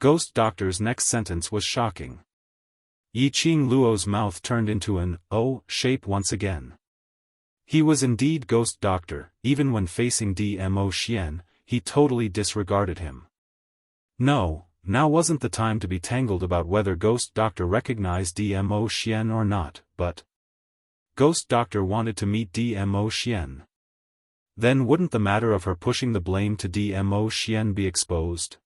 Speaker 1: Ghost Doctor's next sentence was shocking. Yiqing Luo's mouth turned into an O shape once again. He was indeed Ghost Doctor. Even when facing Dmo Xian, he totally disregarded him. No, now wasn't the time to be tangled about whether Ghost Doctor recognized Dmo Xian or not, but Ghost Doctor wanted to meet Dmo Xian. Then wouldn't the matter of her pushing the blame to Dmo Xian be exposed?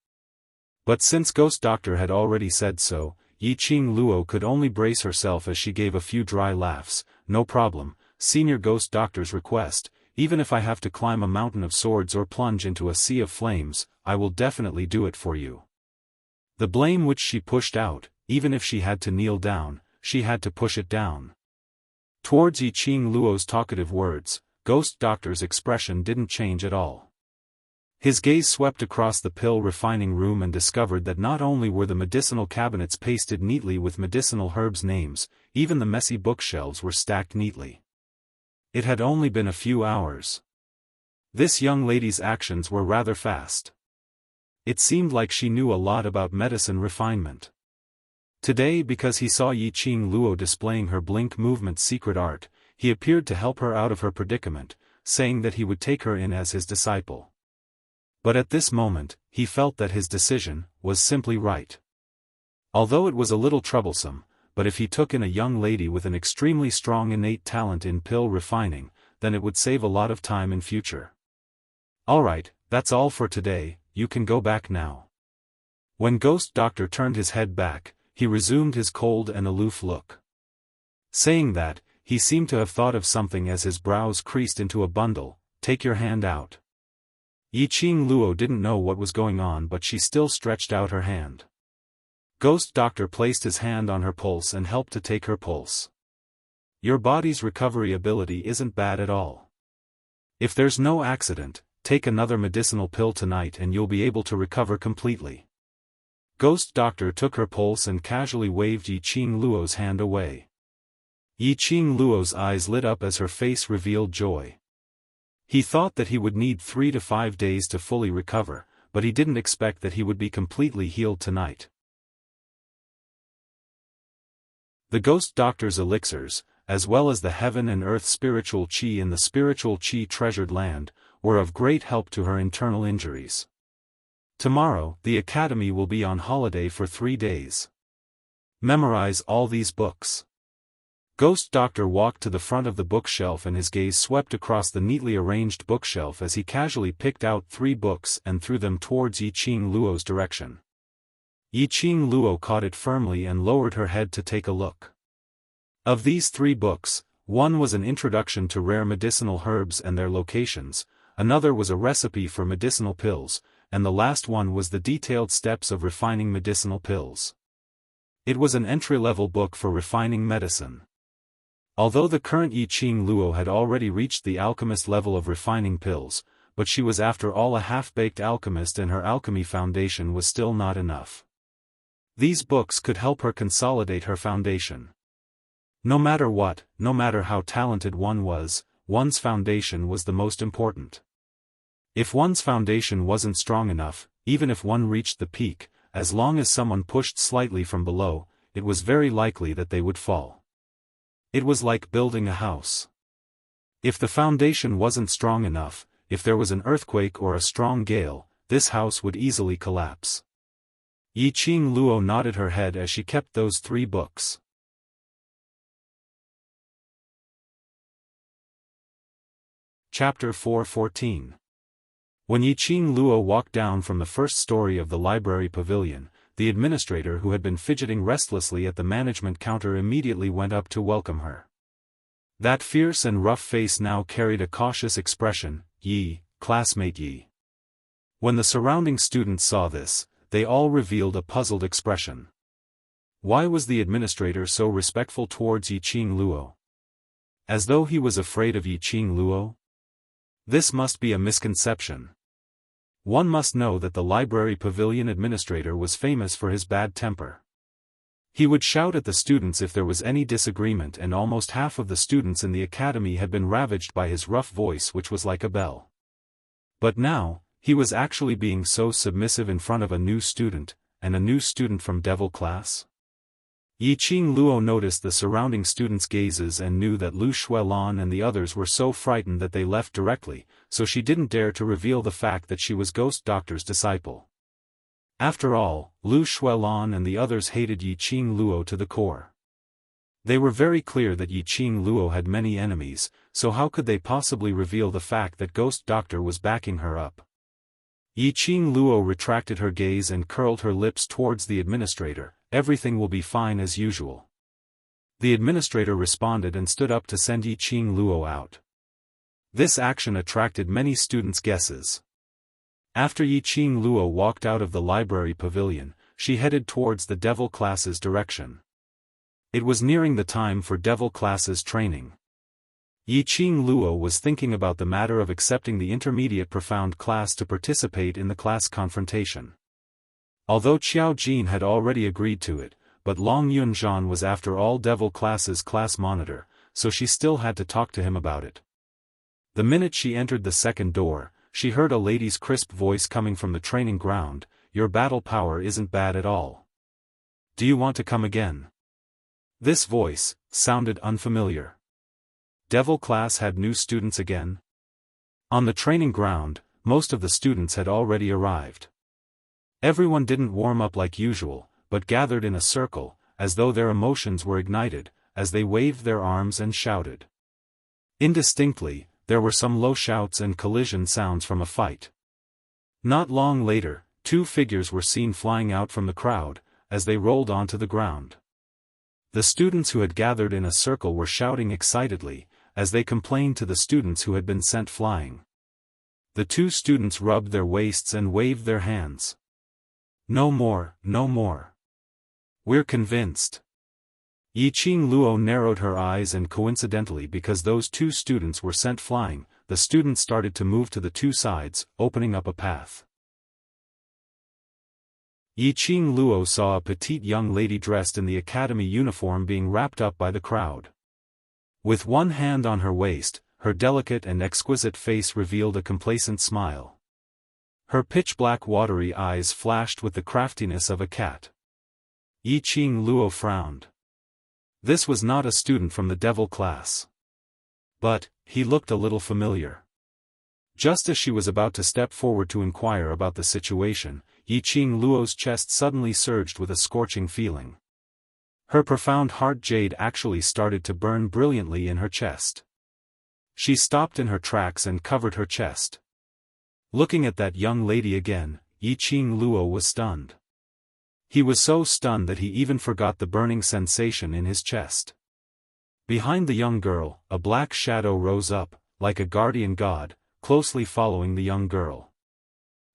Speaker 1: But since Ghost Doctor had already said so, Yiqing Luo could only brace herself as she gave a few dry laughs. No problem, Senior Ghost Doctor's request, even if I have to climb a mountain of swords or plunge into a sea of flames, I will definitely do it for you. The blame which she pushed out, even if she had to kneel down, she had to push it down. Towards Yiqing Luo's talkative words, Ghost Doctor's expression didn't change at all. His gaze swept across the pill refining room and discovered that not only were the medicinal cabinets pasted neatly with medicinal herbs' names, even the messy bookshelves were stacked neatly. It had only been a few hours. This young lady's actions were rather fast. It seemed like she knew a lot about medicine refinement. Today, because he saw Yiqing Luo displaying her blink movement secret art, he appeared to help her out of her predicament, saying that he would take her in as his disciple. But at this moment, he felt that his decision was simply right. Although it was a little troublesome, but if he took in a young lady with an extremely strong innate talent in pill refining, then it would save a lot of time in future. Alright, that's all for today, you can go back now. When Ghost Doctor turned his head back, he resumed his cold and aloof look. Saying that, he seemed to have thought of something as his brows creased into a bundle. "Take your hand out." Yiqing Luo didn't know what was going on, but she still stretched out her hand. Ghost Doctor placed his hand on her pulse and helped to take her pulse. "Your body's recovery ability isn't bad at all. If there's no accident, take another medicinal pill tonight and you'll be able to recover completely." Ghost Doctor took her pulse and casually waved Yiqing Luo's hand away. Yiqing Luo's eyes lit up as her face revealed joy. He thought that he would need 3 to 5 days to fully recover, but he didn't expect that he would be completely healed tonight. The Ghost Doctor's elixirs, as well as the heaven and earth spiritual qi in the spiritual qi treasured land, were of great help to her internal injuries. Tomorrow, the academy will be on holiday for 3 days. Memorize all these books. Ghost Doctor walked to the front of the bookshelf and his gaze swept across the neatly arranged bookshelf as he casually picked out 3 books and threw them towards Yiqing Luo's direction. Yiqing Luo caught it firmly and lowered her head to take a look. Of these 3 books, one was an introduction to rare medicinal herbs and their locations, another was a recipe for medicinal pills, and the last one was the detailed steps of refining medicinal pills. It was an entry-level book for refining medicine. Although the current Yiqing Luo had already reached the alchemist level of refining pills, but she was after all a half-baked alchemist and her alchemy foundation was still not enough. These books could help her consolidate her foundation. No matter what, no matter how talented one was, one's foundation was the most important. If one's foundation wasn't strong enough, even if one reached the peak, as long as someone pushed slightly from below, it was very likely that they would fall. It was like building a house. If the foundation wasn't strong enough, if there was an earthquake or a strong gale, this house would easily collapse. Yiqing Luo nodded her head as she kept those 3 books. Chapter 4:14. When Yiqing Luo walked down from the first story of the library pavilion, the administrator who had been fidgeting restlessly at the management counter immediately went up to welcome her. That fierce and rough face now carried a cautious expression. "Yi, classmate Yi." When the surrounding students saw this, they all revealed a puzzled expression. Why was the administrator so respectful towards Yiqing Luo? As though he was afraid of Yiqing Luo? This must be a misconception. One must know that the library pavilion administrator was famous for his bad temper. He would shout at the students if there was any disagreement, and almost half of the students in the academy had been ravaged by his rough voice, which was like a bell. But now, he was actually being so submissive in front of a new student, and a new student from Devil class. Yiqing Luo noticed the surrounding students' gazes and knew that Lu Xuelan and the others were so frightened that they left directly, so she didn't dare to reveal the fact that she was Ghost Doctor's disciple. After all, Lu Xuelan and the others hated Yiqing Luo to the core. They were very clear that Yiqing Luo had many enemies, so how could they possibly reveal the fact that Ghost Doctor was backing her up? Yiqing Luo retracted her gaze and curled her lips towards the administrator. "Everything will be fine as usual." The administrator responded and stood up to send Yiqing Luo out. This action attracted many students' guesses. After Yiqing Luo walked out of the library pavilion, she headed towards the Devil class's direction. It was nearing the time for Devil class's training. Yiqing Luo was thinking about the matter of accepting the intermediate profound class to participate in the class confrontation. Although Qiao Jin had already agreed to it, but Long Yunzhan was after all Devil class's class monitor, so she still had to talk to him about it. The minute she entered the second door, she heard a lady's crisp voice coming from the training ground. "Your battle power isn't bad at all. Do you want to come again?" This voice sounded unfamiliar. Devil class had new students again? On the training ground, most of the students had already arrived. Everyone didn't warm up like usual, but gathered in a circle, as though their emotions were ignited, as they waved their arms and shouted. Indistinctly, there were some low shouts and collision sounds from a fight. Not long later, 2 figures were seen flying out from the crowd, as they rolled onto the ground. The students who had gathered in a circle were shouting excitedly, as they complained to the students who had been sent flying. The two students rubbed their waists and waved their hands. No more, no more. We're convinced. Yiqing Luo narrowed her eyes, and coincidentally, because those two students were sent flying, the students started to move to the two sides, opening up a path. Yiqing Luo saw a petite young lady dressed in the academy uniform being wrapped up by the crowd. With one hand on her waist, her delicate and exquisite face revealed a complacent smile. Her pitch-black watery eyes flashed with the craftiness of a cat. Yiqing Luo frowned. This was not a student from the devil class. But, he looked a little familiar. Just as she was about to step forward to inquire about the situation, Yiqing Luo's chest suddenly surged with a scorching feeling. Her profound heart jade actually started to burn brilliantly in her chest. She stopped in her tracks and covered her chest. Looking at that young lady again, Yiqing Luo was stunned. He was so stunned that he even forgot the burning sensation in his chest. Behind the young girl, a black shadow rose up, like a guardian god, closely following the young girl.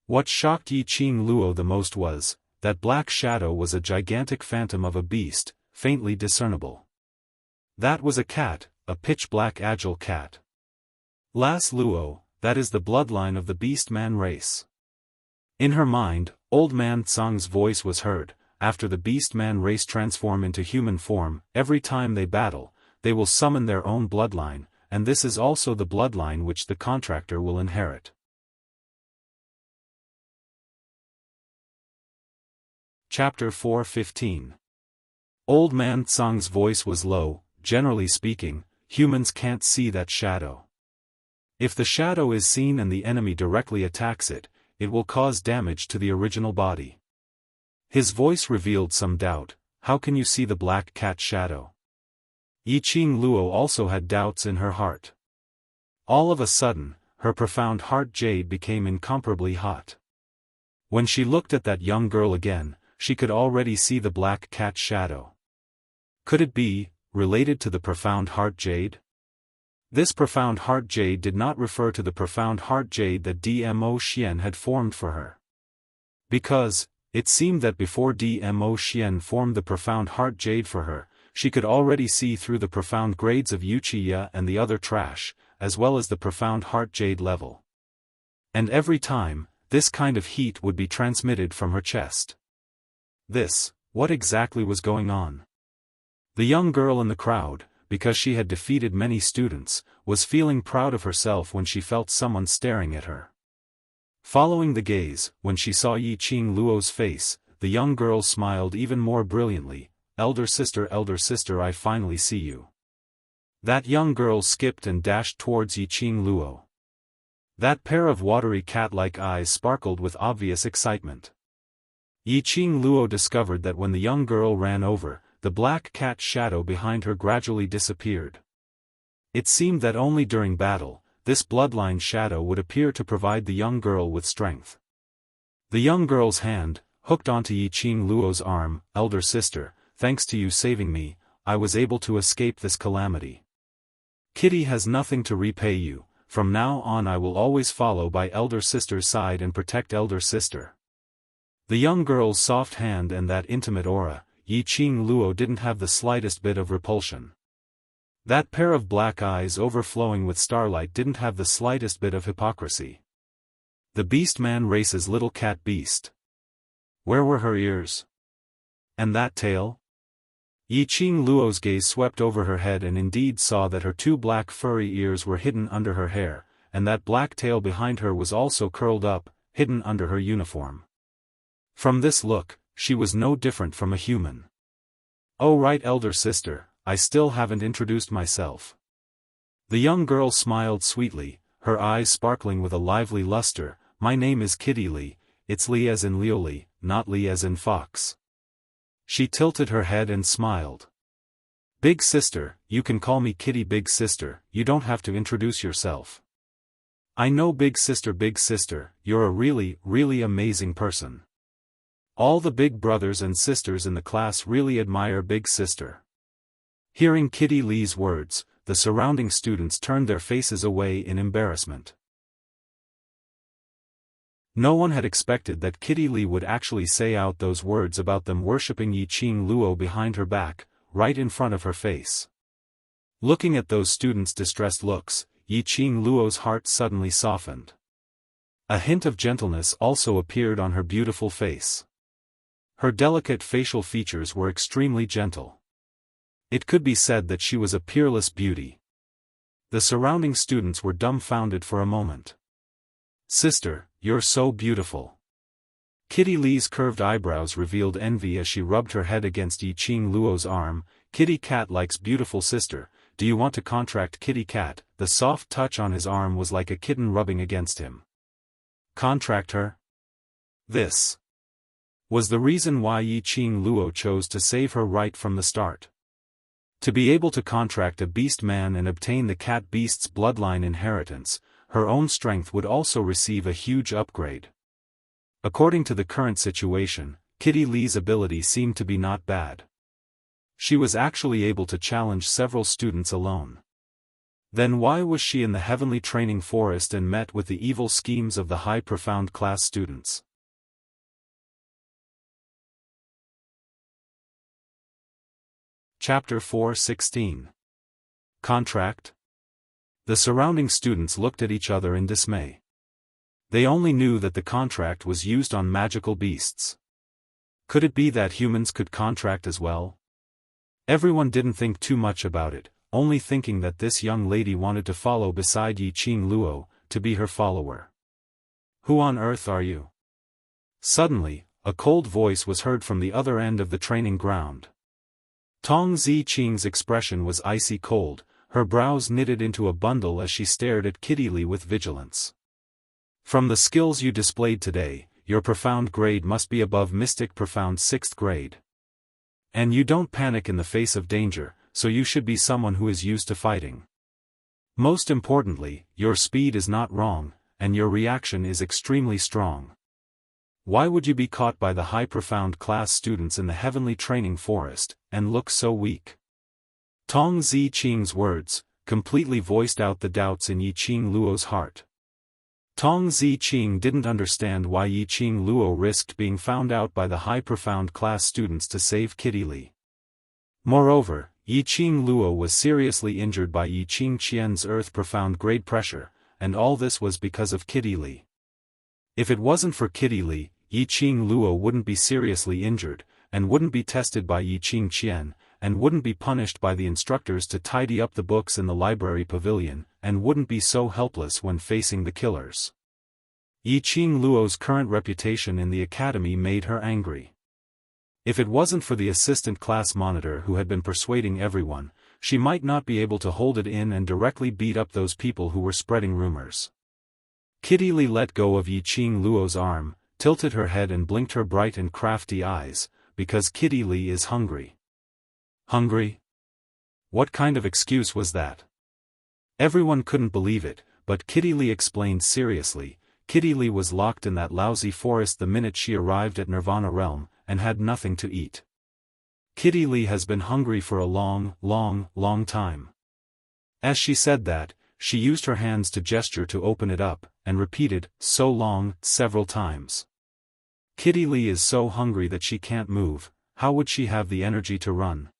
Speaker 1: What shocked Yiqing Luo the most was, that black shadow was a gigantic phantom of a beast, faintly discernible. That was a cat, a pitch-black agile cat. Las Luo, that is the bloodline of the beast-man race. In her mind, Old Man Tsang's voice was heard. After the beast-man race transform into human form, every time they battle, they will summon their own bloodline, and this is also the bloodline which the contractor will inherit. Chapter 4:15. Old Man Tsang's voice was low. Generally speaking, humans can't see that shadow. If the shadow is seen and the enemy directly attacks it, it will cause damage to the original body. His voice revealed some doubt. How can you see the black cat shadow? Yiqing Luo also had doubts in her heart. All of a sudden, her profound heart jade became incomparably hot. When she looked at that young girl again, she could already see the black cat shadow. Could it be related to the profound heart jade? This profound heart jade did not refer to the profound heart jade that Dmo Xian had formed for her. Because, it seemed that before Dmo Xian formed the profound heart jade for her, she could already see through the profound grades of Wuxia and the other trash, as well as the profound heart jade level. And every time, this kind of heat would be transmitted from her chest. What exactly was going on? The young girl in the crowd, because she had defeated many students, was feeling proud of herself when she felt someone staring at her. Following the gaze, when she saw Yiqing Luo's face, the young girl smiled even more brilliantly. Elder sister, I finally see you." That young girl skipped and dashed towards Yiqing Luo. That pair of watery cat-like eyes sparkled with obvious excitement. Yiqing Luo discovered that when the young girl ran over, the black cat shadow behind her gradually disappeared. It seemed that only during battle, this bloodline shadow would appear to provide the young girl with strength. The young girl's hand, hooked onto Yiqing Luo's arm. "Elder sister, thanks to you saving me, I was able to escape this calamity. Kitty has nothing to repay you. From now on I will always follow by elder sister's side and protect elder sister." The young girl's soft hand and that intimate aura, Yiqing Luo didn't have the slightest bit of repulsion. That pair of black eyes overflowing with starlight didn't have the slightest bit of hypocrisy. The beast-man race's little cat beast. Where were her ears? And that tail? Yiqing Luo's gaze swept over her head and indeed saw that her two black furry ears were hidden under her hair, and that black tail behind her was also curled up, hidden under her uniform. From this look, she was no different from a human. "Oh right, elder sister, I still haven't introduced myself." The young girl smiled sweetly, her eyes sparkling with a lively luster. "My name is Kitty Li. It's Li as in Lioli, not Li as in fox." She tilted her head and smiled. "Big sister, you can call me Kitty big sister, you don't have to introduce yourself." "I know big sister, you're a really, really amazing person." All the big brothers and sisters in the class really admire Big Sister. Hearing Kitty Lee's words, the surrounding students turned their faces away in embarrassment. No one had expected that Kitty Lee would actually say out those words about them worshipping Yiqing Luo behind her back, right in front of her face. Looking at those students' distressed looks, Yiqing Luo's heart suddenly softened. A hint of gentleness also appeared on her beautiful face. Her delicate facial features were extremely gentle. It could be said that she was a peerless beauty. The surrounding students were dumbfounded for a moment. "Sister, you're so beautiful." Kitty Lee's curved eyebrows revealed envy as she rubbed her head against Yiqing Luo's arm. "Kitty Cat likes beautiful sister, do you want to contract Kitty Cat?" The soft touch on his arm was like a kitten rubbing against him. Contract her? This was the reason why Yiqing Luo chose to save her right from the start. To be able to contract a beast man and obtain the cat beast's bloodline inheritance, her own strength would also receive a huge upgrade. According to the current situation, Kitty Lee's ability seemed to be not bad. She was actually able to challenge several students alone. Then why was she in the heavenly training forest and met with the evil schemes of the high profound class students? Chapter 4:16. Contract? The surrounding students looked at each other in dismay. They only knew that the contract was used on magical beasts. Could it be that humans could contract as well? Everyone didn't think too much about it, only thinking that this young lady wanted to follow beside Yiqing Luo, to be her follower. "Who on earth are you?" Suddenly, a cold voice was heard from the other end of the training ground. Tong Ziqing's expression was icy cold, her brows knitted into a bundle as she stared at Kitty Lee with vigilance. "From the skills you displayed today, your profound grade must be above Mystic Profound 6th grade. And you don't panic in the face of danger, so you should be someone who is used to fighting. Most importantly, your speed is not wrong, and your reaction is extremely strong. Why would you be caught by the high profound class students in the heavenly training forest, and look so weak?" Tong Ziqing's words completely voiced out the doubts in Yiqing Luo's heart. Tong Ziqing didn't understand why Yiqing Luo risked being found out by the high profound class students to save Kitty Lee. Moreover, Yiqing Luo was seriously injured by Yiqing Qian's earth profound grade pressure, and all this was because of Kitty Lee. If it wasn't for Kitty Lee, Yiqing Luo wouldn't be seriously injured, and wouldn't be tested by Yiqing Qian, and wouldn't be punished by the instructors to tidy up the books in the library pavilion, and wouldn't be so helpless when facing the killers. Yiqing Luo's current reputation in the academy made her angry. If it wasn't for the assistant class monitor who had been persuading everyone, she might not be able to hold it in and directly beat up those people who were spreading rumors. Kitty Lee let go of Yiqing Luo's arm, tilted her head and blinked her bright and crafty eyes, because Kitty Lee is hungry. Hungry? What kind of excuse was that? Everyone couldn't believe it, but Kitty Lee explained seriously. Kitty Lee was locked in that lousy forest the minute she arrived at Nirvana Realm, and had nothing to eat. Kitty Lee has been hungry for a long time. As she said that, she used her hands to gesture to open it up, and repeated, "So long," several times. Kitty Lee is so hungry that she can't move, how would she have the energy to run?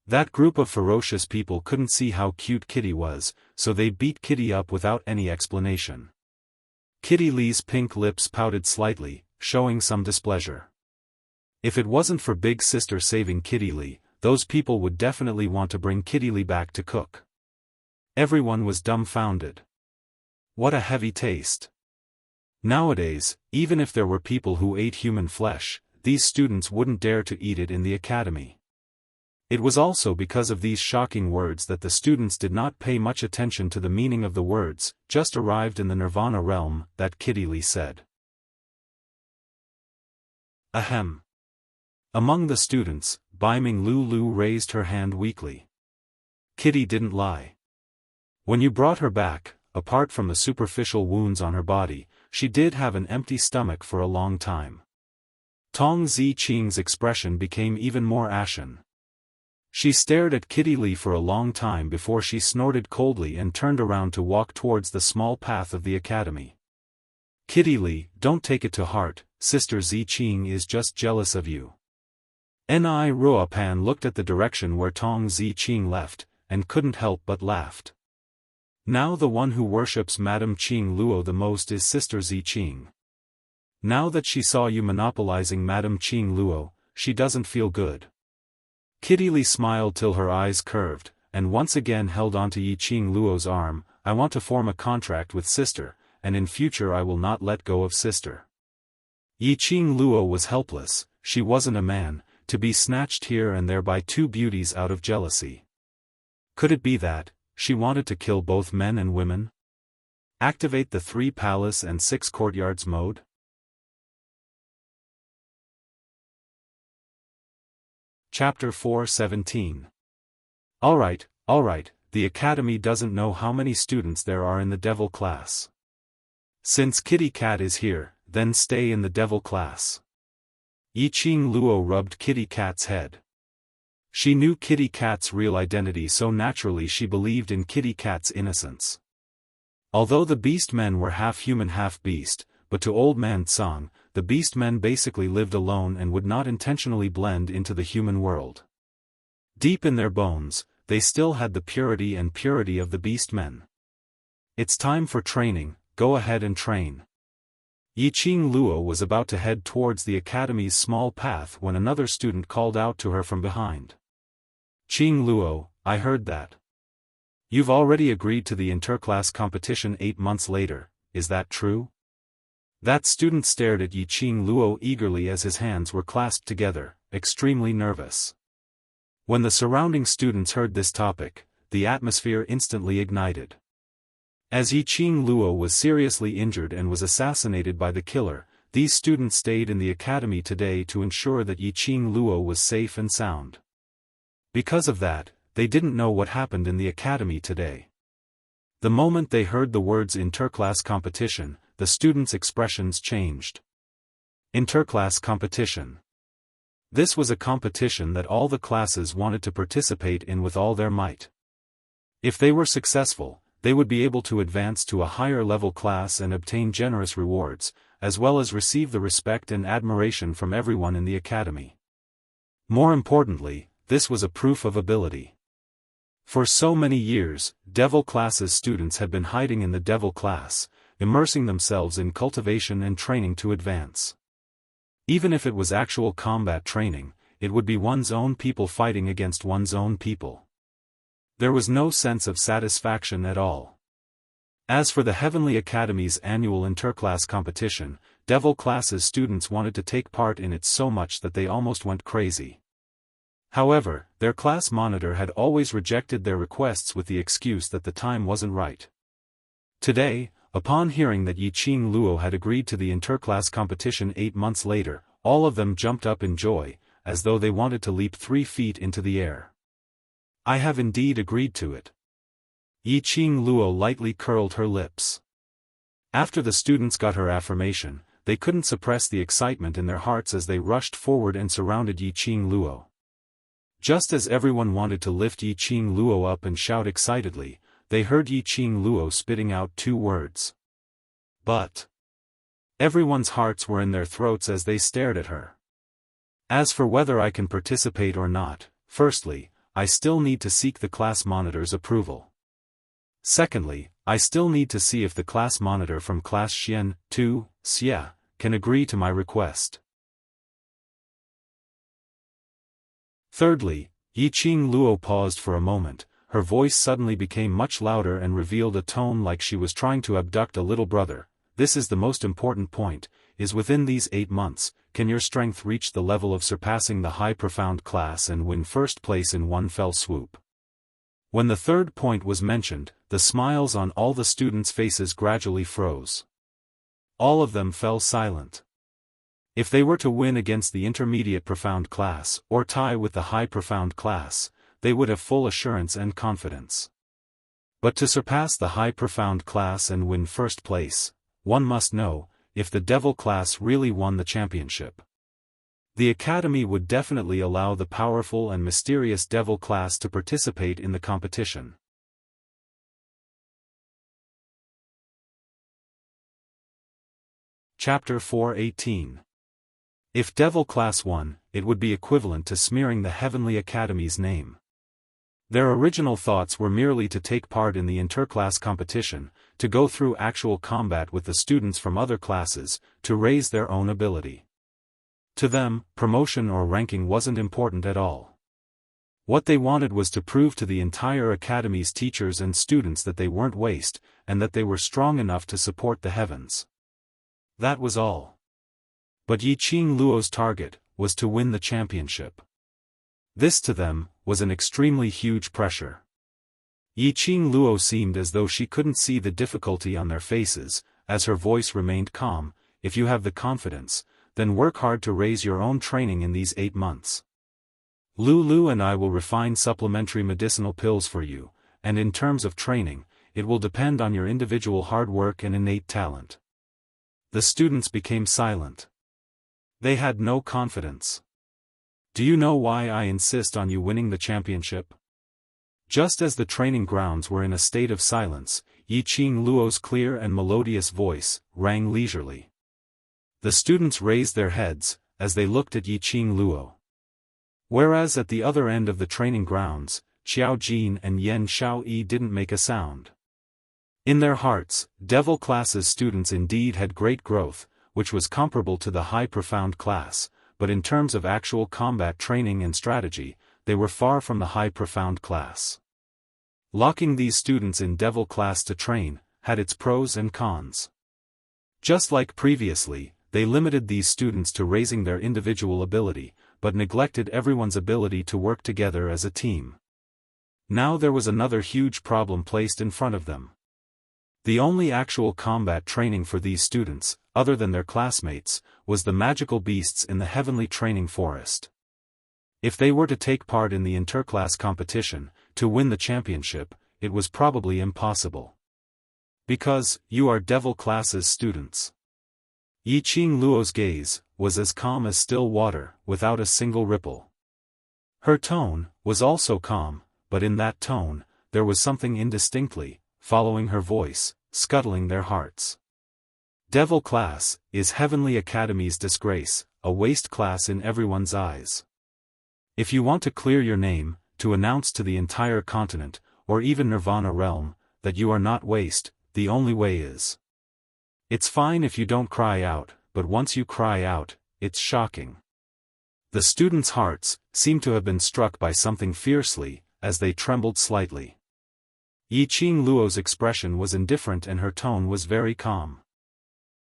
Speaker 1: That group of ferocious people couldn't see how cute Kitty was, so they beat Kitty up without any explanation. Kitty Lee's pink lips pouted slightly, showing some displeasure. If it wasn't for Big Sister saving Kitty Lee, those people would definitely want to bring Kitty Lee back to cook. Everyone was dumbfounded. What a heavy taste. Nowadays, even if there were people who ate human flesh, these students wouldn't dare to eat it in the academy. It was also because of these shocking words that the students did not pay much attention to the meaning of the words, "just arrived in the Nirvana realm," that Kitty Lee said. Ahem. Among the students, Baiming Lulu raised her hand weakly. Kitty didn't lie. When you brought her back, apart from the superficial wounds on her body, she did have an empty stomach for a long time. Tong Ziqing's expression became even more ashen. She stared at Kitty Li for a long time before she snorted coldly and turned around to walk towards the small path of the academy. Kitty Li, don't take it to heart, Sister Ziqing is just jealous of you. Ni Ruopan looked at the direction where Tong Ziqing left, and couldn't help but laughed. Now the one who worships Madame Qing Luo the most is Sister Ziqing. Now that she saw you monopolizing Madame Qing Luo, she doesn't feel good. Kitty Li smiled till her eyes curved, and once again held onto Yi Qing Luo's arm. I want to form a contract with Sister, and in future I will not let go of Sister. Yi Qing Luo was helpless, she wasn't a man, to be snatched here and there by two beauties out of jealousy. Could it be that she wanted to kill both men and women? Activate the 3 palace and 6 courtyards mode? Chapter 4:17. Alright, the academy doesn't know how many students there are in the devil class. Since Kitty Cat is here, then stay in the devil class. Yi Qing Luo rubbed Kitty Cat's head. She knew Kitty Cat's real identity, so naturally she believed in Kitty Cat's innocence. Although the beast men were half human half beast, but to Old Man Tsang, the beast men basically lived alone and would not intentionally blend into the human world. Deep in their bones, they still had the purity of the beast men. It's time for training, go ahead and train. Yi Qing Luo was about to head towards the academy's small path when another student called out to her from behind. Qing Luo, I heard that. You've already agreed to the interclass competition 8 months later, is that true? That student stared at Yi Qing Luo eagerly as his hands were clasped together, extremely nervous. When the surrounding students heard this topic, the atmosphere instantly ignited. As Yi Qing Luo was seriously injured and was assassinated by the killer, these students stayed in the academy today to ensure that Yi Qing Luo was safe and sound. Because of that, they didn't know what happened in the academy today. The moment they heard the words interclass competition, the students' expressions changed. Interclass competition. This was a competition that all the classes wanted to participate in with all their might. If they were successful, they would be able to advance to a higher level class and obtain generous rewards, as well as receive the respect and admiration from everyone in the academy. More importantly, this was a proof of ability. For so many years, Devil Class's students had been hiding in the Devil Class, immersing themselves in cultivation and training to advance. Even if it was actual combat training, it would be one's own people fighting against one's own people. There was no sense of satisfaction at all. As for the Heavenly Academy's annual interclass competition, Devil Class's students wanted to take part in it so much that they almost went crazy. However, their class monitor had always rejected their requests with the excuse that the time wasn't right. Today, upon hearing that Yi Qing Luo had agreed to the interclass competition 8 months later, all of them jumped up in joy, as though they wanted to leap 3 feet into the air. I have indeed agreed to it. Yi Qing Luo lightly curled her lips. After the students got her affirmation, they couldn't suppress the excitement in their hearts as they rushed forward and surrounded Yi Qing Luo. Just as everyone wanted to lift Yi Qing Luo up and shout excitedly, they heard Yi Qing Luo spitting out 2 words. But everyone's hearts were in their throats as they stared at her. As for whether I can participate or not, firstly, I still need to seek the class monitor's approval. Secondly, I still need to see if the class monitor from class Xian, 2, Xia, can agree to my request. Thirdly, Yi Qing Luo paused for a moment, her voice suddenly became much louder and revealed a tone like she was trying to abduct a little brother. This is the most important point, is within these 8 months, can your strength reach the level of surpassing the high profound class and win first place in one fell swoop? When the third point was mentioned, the smiles on all the students' faces gradually froze. All of them fell silent. If they were to win against the intermediate profound class, or tie with the high profound class, they would have full assurance and confidence. But to surpass the high profound class and win first place, one must know, if the devil class really won the championship. The academy would definitely allow the powerful and mysterious devil class to participate in the competition. Chapter 4:18. If Devil Class won, it would be equivalent to smearing the Heavenly Academy's name. Their original thoughts were merely to take part in the interclass competition, to go through actual combat with the students from other classes, to raise their own ability. To them, promotion or ranking wasn't important at all. What they wanted was to prove to the entire academy's teachers and students that they weren't waste, and that they were strong enough to support the heavens. That was all. But Yiqing Luo's target was to win the championship. This to them was an extremely huge pressure. Yiqing Luo seemed as though she couldn't see the difficulty on their faces, as her voice remained calm. If you have the confidence, then work hard to raise your own training in these 8 months. Lulu and I will refine supplementary medicinal pills for you, and in terms of training, it will depend on your individual hard work and innate talent. The students became silent. They had no confidence. Do you know why I insist on you winning the championship? Just as the training grounds were in a state of silence, Yiqing Luo's clear and melodious voice rang leisurely. The students raised their heads as they looked at Yiqing Luo. Whereas at the other end of the training grounds, Xiao Jin and Yen Xiaoyi didn't make a sound. In their hearts, Devil Class's students indeed had great growth, which was comparable to the High Profound class, but in terms of actual combat training and strategy, they were far from the High Profound class. Locking these students in Devil Class to train had its pros and cons. Just like previously, they limited these students to raising their individual ability, but neglected everyone's ability to work together as a team. Now there was another huge problem placed in front of them. The only actual combat training for these students, other than their classmates, was the magical beasts in the Heavenly Training Forest. If they were to take part in the interclass competition, to win the championship, it was probably impossible. Because, you are Devil Class's students. Yiqing Luo's gaze was as calm as still water, without a single ripple. Her tone was also calm, but in that tone, there was something indistinctly following her voice, scuttling their hearts. Devil Class is Heavenly Academy's disgrace, a waste class in everyone's eyes. If you want to clear your name, to announce to the entire continent, or even Nirvana realm, that you are not waste, the only way is. It's fine if you don't cry out, but once you cry out, it's shocking. The students' hearts seemed to have been struck by something fiercely, as they trembled slightly. Yiqing Luo's expression was indifferent and her tone was very calm.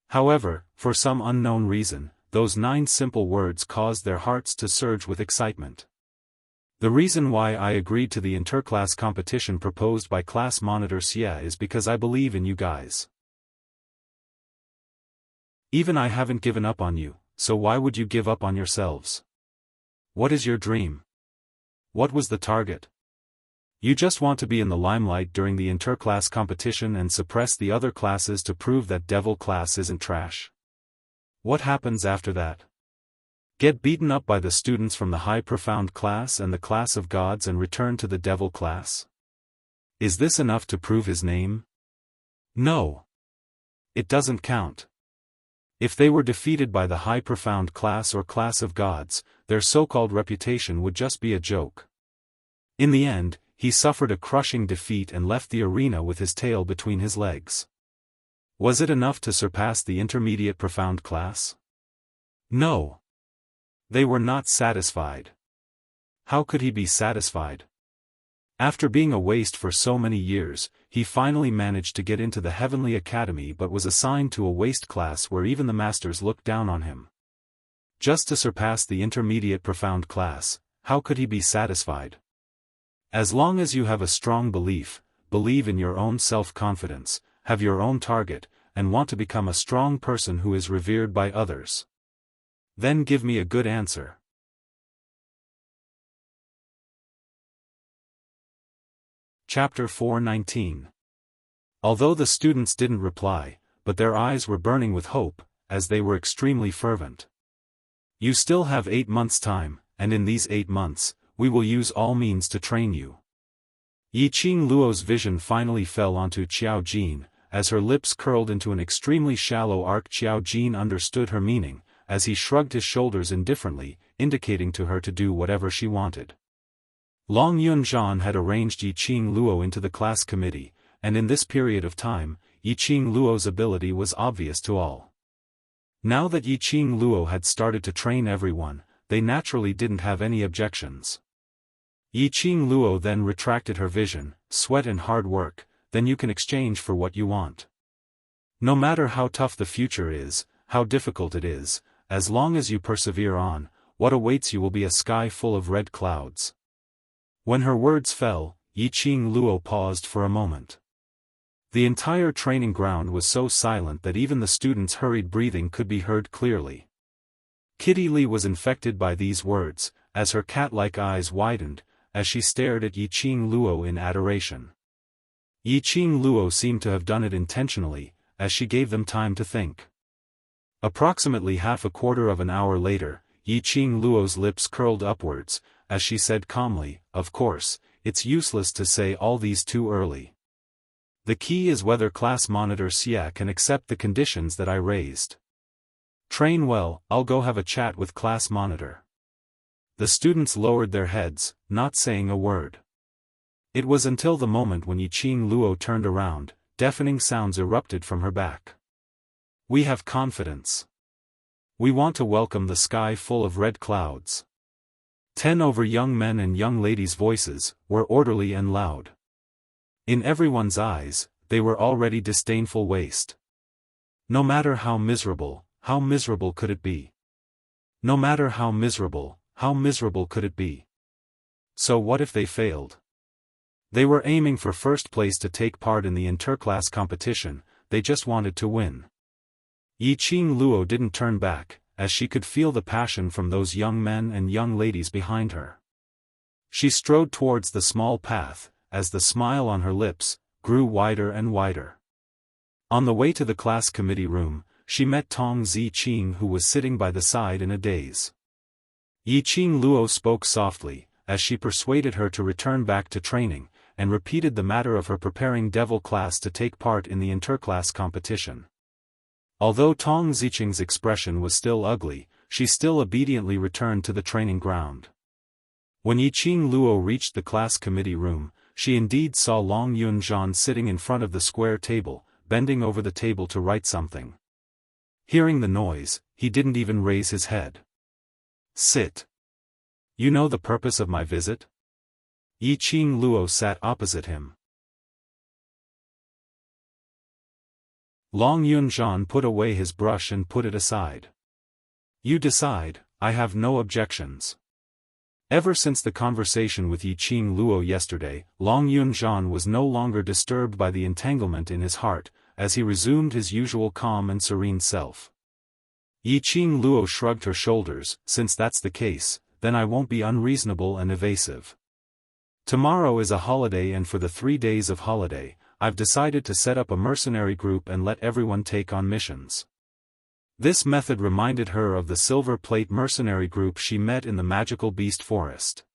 Speaker 1: However, for some unknown reason, those 9 simple words caused their hearts to surge with excitement. The reason why I agreed to the interclass competition proposed by Class Monitor Xie is because I believe in you guys. Even I haven't given up on you, so why would you give up on yourselves? What is your dream? What was the target? You just want to be in the limelight during the interclass competition and suppress the other classes to prove that Devil Class isn't trash. What happens after that? Get beaten up by the students from the High Profound class and the Class of Gods and return to the Devil Class? Is this enough to prove his name? No. It doesn't count. If they were defeated by the High Profound class or Class of Gods, their so-called reputation would just be a joke. In the end, he suffered a crushing defeat and left the arena with his tail between his legs. Was it enough to surpass the Intermediate Profound class? No. They were not satisfied. How could he be satisfied? After being a waste for so many years, he finally managed to get into the Heavenly Academy but was assigned to a waste class where even the masters looked down on him. Just to surpass the Intermediate Profound class, how could he be satisfied? As long as you have a strong belief, believe in your own self-confidence, have your own target, and want to become a strong person who is revered by others, then give me a good answer. Chapter 4:19. Although the students didn't reply, but their eyes were burning with hope, as they were extremely fervent. You still have 8 months' time, and in these 8 months, we will use all means to train you. Yiqing Luo's vision finally fell onto Qiao Jin, as her lips curled into an extremely shallow arc. Qiao Jin understood her meaning, as he shrugged his shoulders indifferently, indicating to her to do whatever she wanted. Long Yunzhan had arranged Yiqing Luo into the class committee, and in this period of time, Yiqing Luo's ability was obvious to all. Now that Yiqing Luo had started to train everyone, they naturally didn't have any objections. Yiqing Luo then retracted her vision, sweat and hard work, then you can exchange for what you want. No matter how tough the future is, how difficult it is, as long as you persevere on, what awaits you will be a sky full of red clouds. When her words fell, Yiqing Luo paused for a moment. The entire training ground was so silent that even the students' hurried breathing could be heard clearly. Kitty Lee was infected by these words, as her cat-like eyes widened, as she stared at Yiqing Luo in adoration. Yiqing Luo seemed to have done it intentionally, as she gave them time to think. Approximately half a quarter of an hour later, Yiqing Luo's lips curled upwards, as she said calmly, "Of course, it's useless to say all these too early. The key is whether class monitor Xia can accept the conditions that I raised. Train well, I'll go have a chat with class monitor." The students lowered their heads, not saying a word. It was until the moment when Yiqing Luo turned around, deafening sounds erupted from her back. "We have confidence. We want to welcome the sky full of red clouds." 10 over young men and young ladies' voices were orderly and loud. In everyone's eyes, they were already disdainful waste. No matter how miserable could it be? No matter how miserable could it be? So what if they failed? They were aiming for first place to take part in the interclass competition, they just wanted to win. Yiqing Luo didn't turn back, as she could feel the passion from those young men and young ladies behind her. She strode towards the small path, as the smile on her lips grew wider and wider. On the way to the class committee room, she met Tong Ziqing, who was sitting by the side in a daze. Yiqing Luo spoke softly, as she persuaded her to return back to training, and repeated the matter of her preparing devil class to take part in the interclass competition. Although Tong Ziqing's expression was still ugly, she still obediently returned to the training ground. When Yiqing Luo reached the class committee room, she indeed saw Long Yunzhan sitting in front of the square table, bending over the table to write something. Hearing the noise, he didn't even raise his head. "Sit. You know the purpose of my visit?" Yiqing Luo sat opposite him. Long Yunzhan put away his brush and put it aside. "You decide, I have no objections." Ever since the conversation with Yiqing Luo yesterday, Long Yunzhan was no longer disturbed by the entanglement in his heart, as he resumed his usual calm and serene self. Yiqing Luo shrugged her shoulders. "Since that's the case, then I won't be unreasonable and evasive. Tomorrow is a holiday, and for the 3 days of holiday, I've decided to set up a mercenary group and let everyone take on missions." This method reminded her of the Silver Plate mercenary group she met in the magical beast forest.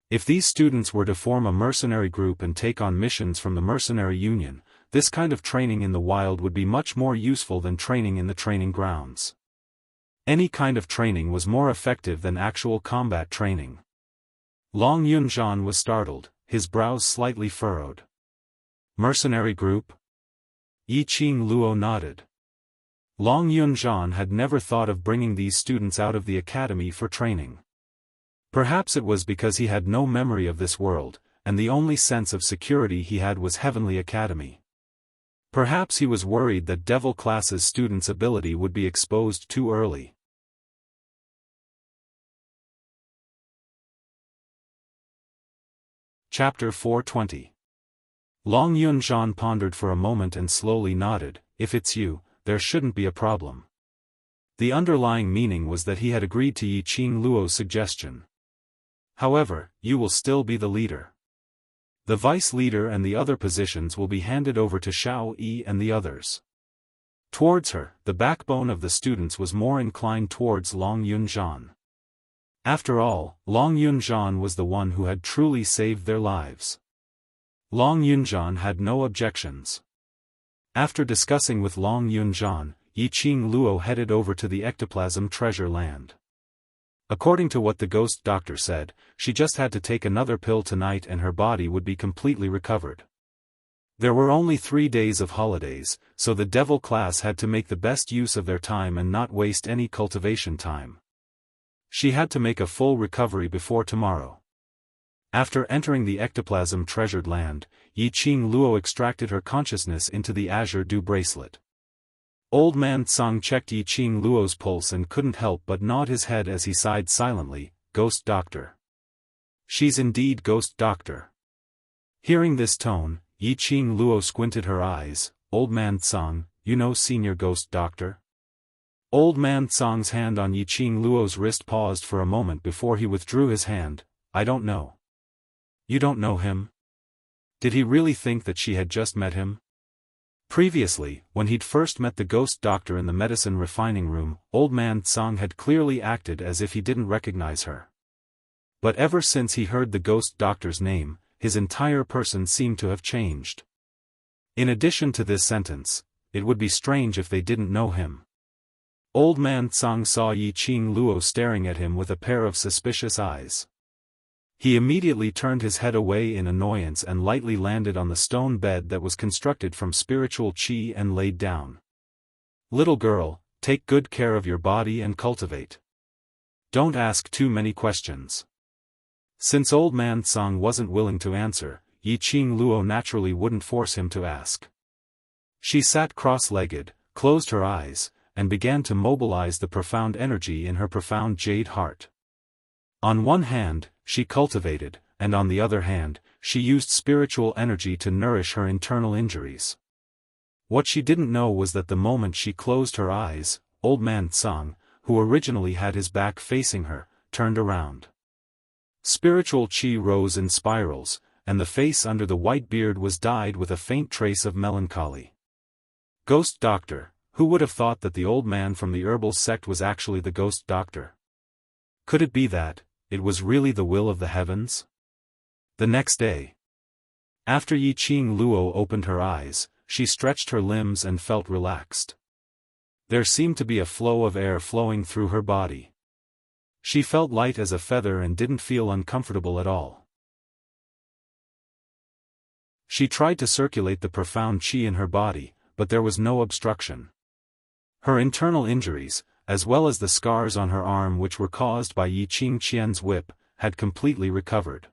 Speaker 1: If these students were to form a mercenary group and take on missions from the mercenary union, this kind of training in the wild would be much more useful than training in the training grounds. Any kind of training was more effective than actual combat training. Long Yunzhan was startled, his brows slightly furrowed. "Mercenary group?" Yiqing Luo nodded. Long Yunzhan had never thought of bringing these students out of the academy for training. Perhaps it was because he had no memory of this world, and the only sense of security he had was Heavenly Academy. Perhaps he was worried that Devil class's students' ability would be exposed too early. Chapter 420. Long Yunzhan pondered for a moment and slowly nodded. "If it's you, there shouldn't be a problem." The underlying meaning was that he had agreed to Yiqing Luo's suggestion. "However, you will still be the leader. The vice leader and the other positions will be handed over to Xiao Yi and the others." Towards her, the backbone of the students was more inclined towards Long Yunzhan. After all, Long Yunzhan was the one who had truly saved their lives. Long Yunzhan had no objections. After discussing with Long Yunzhan, Yiqing Luo headed over to the ectoplasm treasure land. According to what the ghost doctor said, she just had to take another pill tonight and her body would be completely recovered. There were only 3 days of holidays, so the devil class had to make the best use of their time and not waste any cultivation time. She had to make a full recovery before tomorrow. After entering the ectoplasm treasured land, Yiqing Luo extracted her consciousness into the azure dew bracelet. Old man Tsang checked Yiqing Luo's pulse and couldn't help but nod his head as he sighed silently, "Ghost doctor. She's indeed ghost doctor." Hearing this tone, Yiqing Luo squinted her eyes. "Old man Tsang, you know senior ghost doctor?" Old man Tsang's hand on Yiqing Luo's wrist paused for a moment before he withdrew his hand. "I don't know." "You don't know him?" Did he really think that she had just met him? Previously, when he'd first met the ghost doctor in the medicine refining room, old man Tsang had clearly acted as if he didn't recognize her. But ever since he heard the ghost doctor's name, his entire person seemed to have changed. In addition to this sentence, it would be strange if they didn't know him. Old man Tsang saw Yiqing Luo staring at him with a pair of suspicious eyes. He immediately turned his head away in annoyance and lightly landed on the stone bed that was constructed from spiritual qi and laid down. "Little girl, take good care of your body and cultivate. Don't ask too many questions." Since old man Tsang wasn't willing to answer, Yiqing Luo naturally wouldn't force him to ask. She sat cross-legged, closed her eyes, and began to mobilize the profound energy in her profound jade heart. On one hand, she cultivated, and on the other hand, she used spiritual energy to nourish her internal injuries. What she didn't know was that the moment she closed her eyes, old man Tsang, who originally had his back facing her, turned around. Spiritual qi rose in spirals, and the face under the white beard was dyed with a faint trace of melancholy. Ghost doctor, who would have thought that the old man from the herbal sect was actually the ghost doctor? Could it be that it was really the will of the heavens? The next day, after Yiqing Luo opened her eyes, she stretched her limbs and felt relaxed. There seemed to be a flow of air flowing through her body. She felt light as a feather and didn't feel uncomfortable at all. She tried to circulate the profound qi in her body, but there was no obstruction. Her internal injuries, as well as the scars on her arm which were caused by Yiqing Qian's whip, had completely recovered.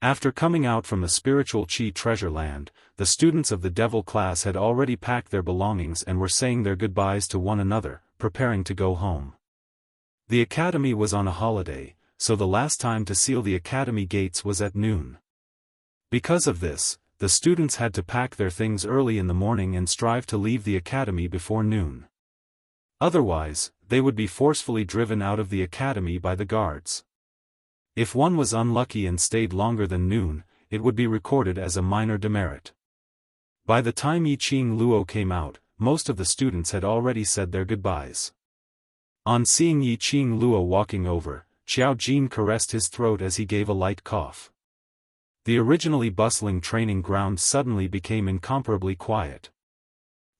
Speaker 1: After coming out from the spiritual qi treasure land, the students of the devil class had already packed their belongings and were saying their goodbyes to one another, preparing to go home. The academy was on a holiday, so the last time to seal the academy gates was at noon. Because of this, the students had to pack their things early in the morning and strive to leave the academy before noon. Otherwise, they would be forcefully driven out of the academy by the guards. If one was unlucky and stayed longer than noon, it would be recorded as a minor demerit. By the time Yiqing Luo came out, most of the students had already said their goodbyes. On seeing Yiqing Luo walking over, Xiao Jin caressed his throat as he gave a light cough. The originally bustling training ground suddenly became incomparably quiet.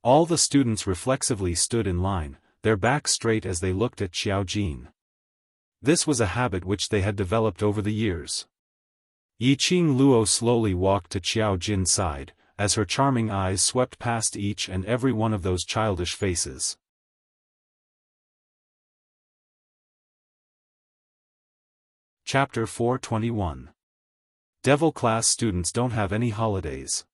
Speaker 1: All the students reflexively stood in line, their backs straight as they looked at Xiao Jin. This was a habit which they had developed over the years. Yiqing Luo slowly walked to Xiao Jin's side, as her charming eyes swept past each and every one of those childish faces. Chapter 421. Devil class students don't have any holidays.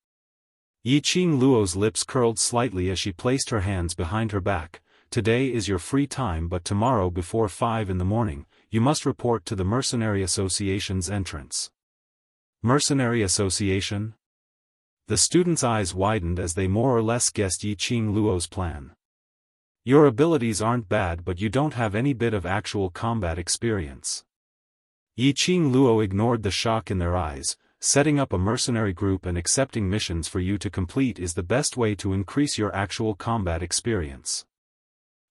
Speaker 1: Yiqing Luo's lips curled slightly as she placed her hands behind her back. Today is your free time, but tomorrow before 5 in the morning, you must report to the Mercenary Association's entrance. Mercenary Association? The students' eyes widened as they more or less guessed Yiqing Luo's plan. Your abilities aren't bad, but you don't have any bit of actual combat experience. Yiqing Luo ignored the shock in their eyes, setting up a mercenary group and accepting missions for you to complete is the best way to increase your actual combat experience.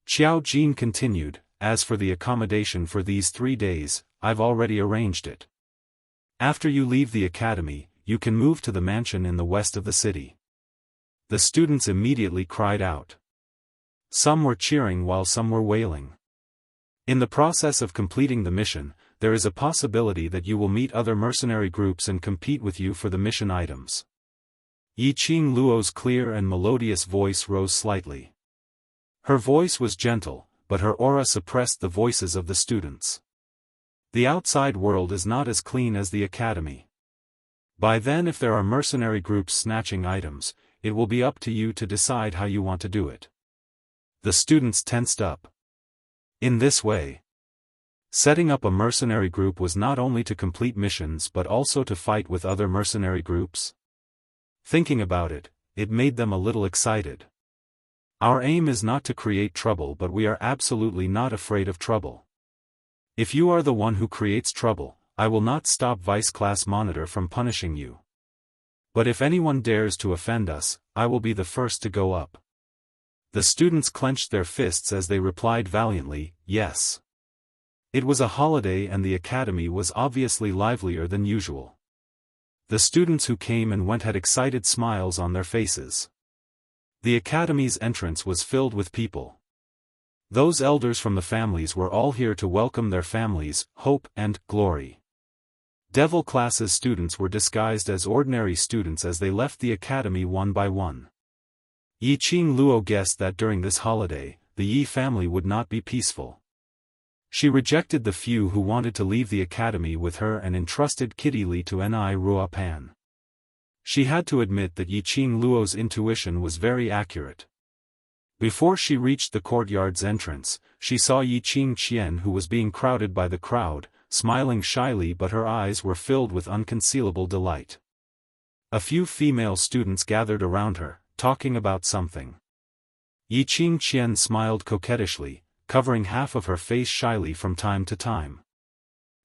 Speaker 1: Xiao Jin continued, as for the accommodation for these 3 days, I've already arranged it. After you leave the academy, you can move to the mansion in the west of the city. The students immediately cried out. Some were cheering while some were wailing. In the process of completing the mission, there is a possibility that you will meet other mercenary groups and compete with you for the mission items. Yiqing Luo's clear and melodious voice rose slightly. Her voice was gentle, but her aura suppressed the voices of the students. The outside world is not as clean as the academy. By then, if there are mercenary groups snatching items, it will be up to you to decide how you want to do it. The students tensed up. In this way, setting up a mercenary group was not only to complete missions but also to fight with other mercenary groups. Thinking about it, it made them a little excited. Our aim is not to create trouble, but we are absolutely not afraid of trouble. If you are the one who creates trouble, I will not stop Vice Class Monitor from punishing you. But if anyone dares to offend us, I will be the first to go up. The students clenched their fists as they replied valiantly, yes. It was a holiday and the academy was obviously livelier than usual. The students who came and went had excited smiles on their faces. The academy's entrance was filled with people. Those elders from the families were all here to welcome their families, hope and glory. Devil Class's students were disguised as ordinary students as they left the academy one by one. Yiqing Luo guessed that during this holiday, the Yi family would not be peaceful. She rejected the few who wanted to leave the academy with her and entrusted Kitty Li to Ni Ruopan. She had to admit that Yiqing Luo's intuition was very accurate. Before she reached the courtyard's entrance, she saw Yiqing Qian, who was being crowded by the crowd, smiling shyly, but her eyes were filled with unconcealable delight. A few female students gathered around her, talking about something. Yiqing Qian smiled coquettishly, covering half of her face shyly from time to time.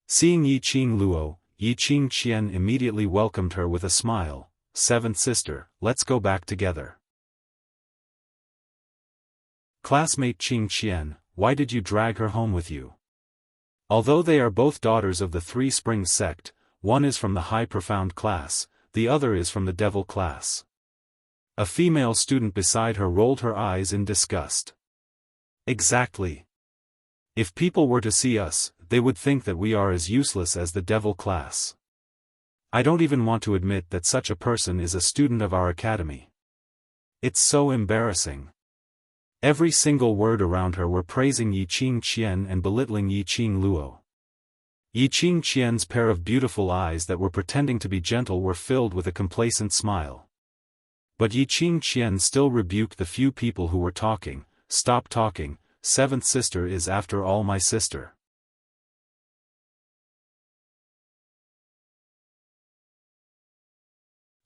Speaker 1: Seeing Yiqing Luo, Yiqing Qian immediately welcomed her with a smile. Seventh sister, let's go back together. Classmate Qing Qian, why did you drag her home with you? Although they are both daughters of the Three Springs sect, one is from the High Profound class, the other is from the Devil class. A female student beside her rolled her eyes in disgust. Exactly. If people were to see us, they would think that we are as useless as the Devil class. I don't even want to admit that such a person is a student of our academy. It's so embarrassing. Every single word around her were praising Yiqing Qian and belittling Yiqing Luo. Yiqing Qian's pair of beautiful eyes that were pretending to be gentle were filled with a complacent smile. But Yiqing Qian still rebuked the few people who were talking. Stop talking, seventh sister is after all my sister.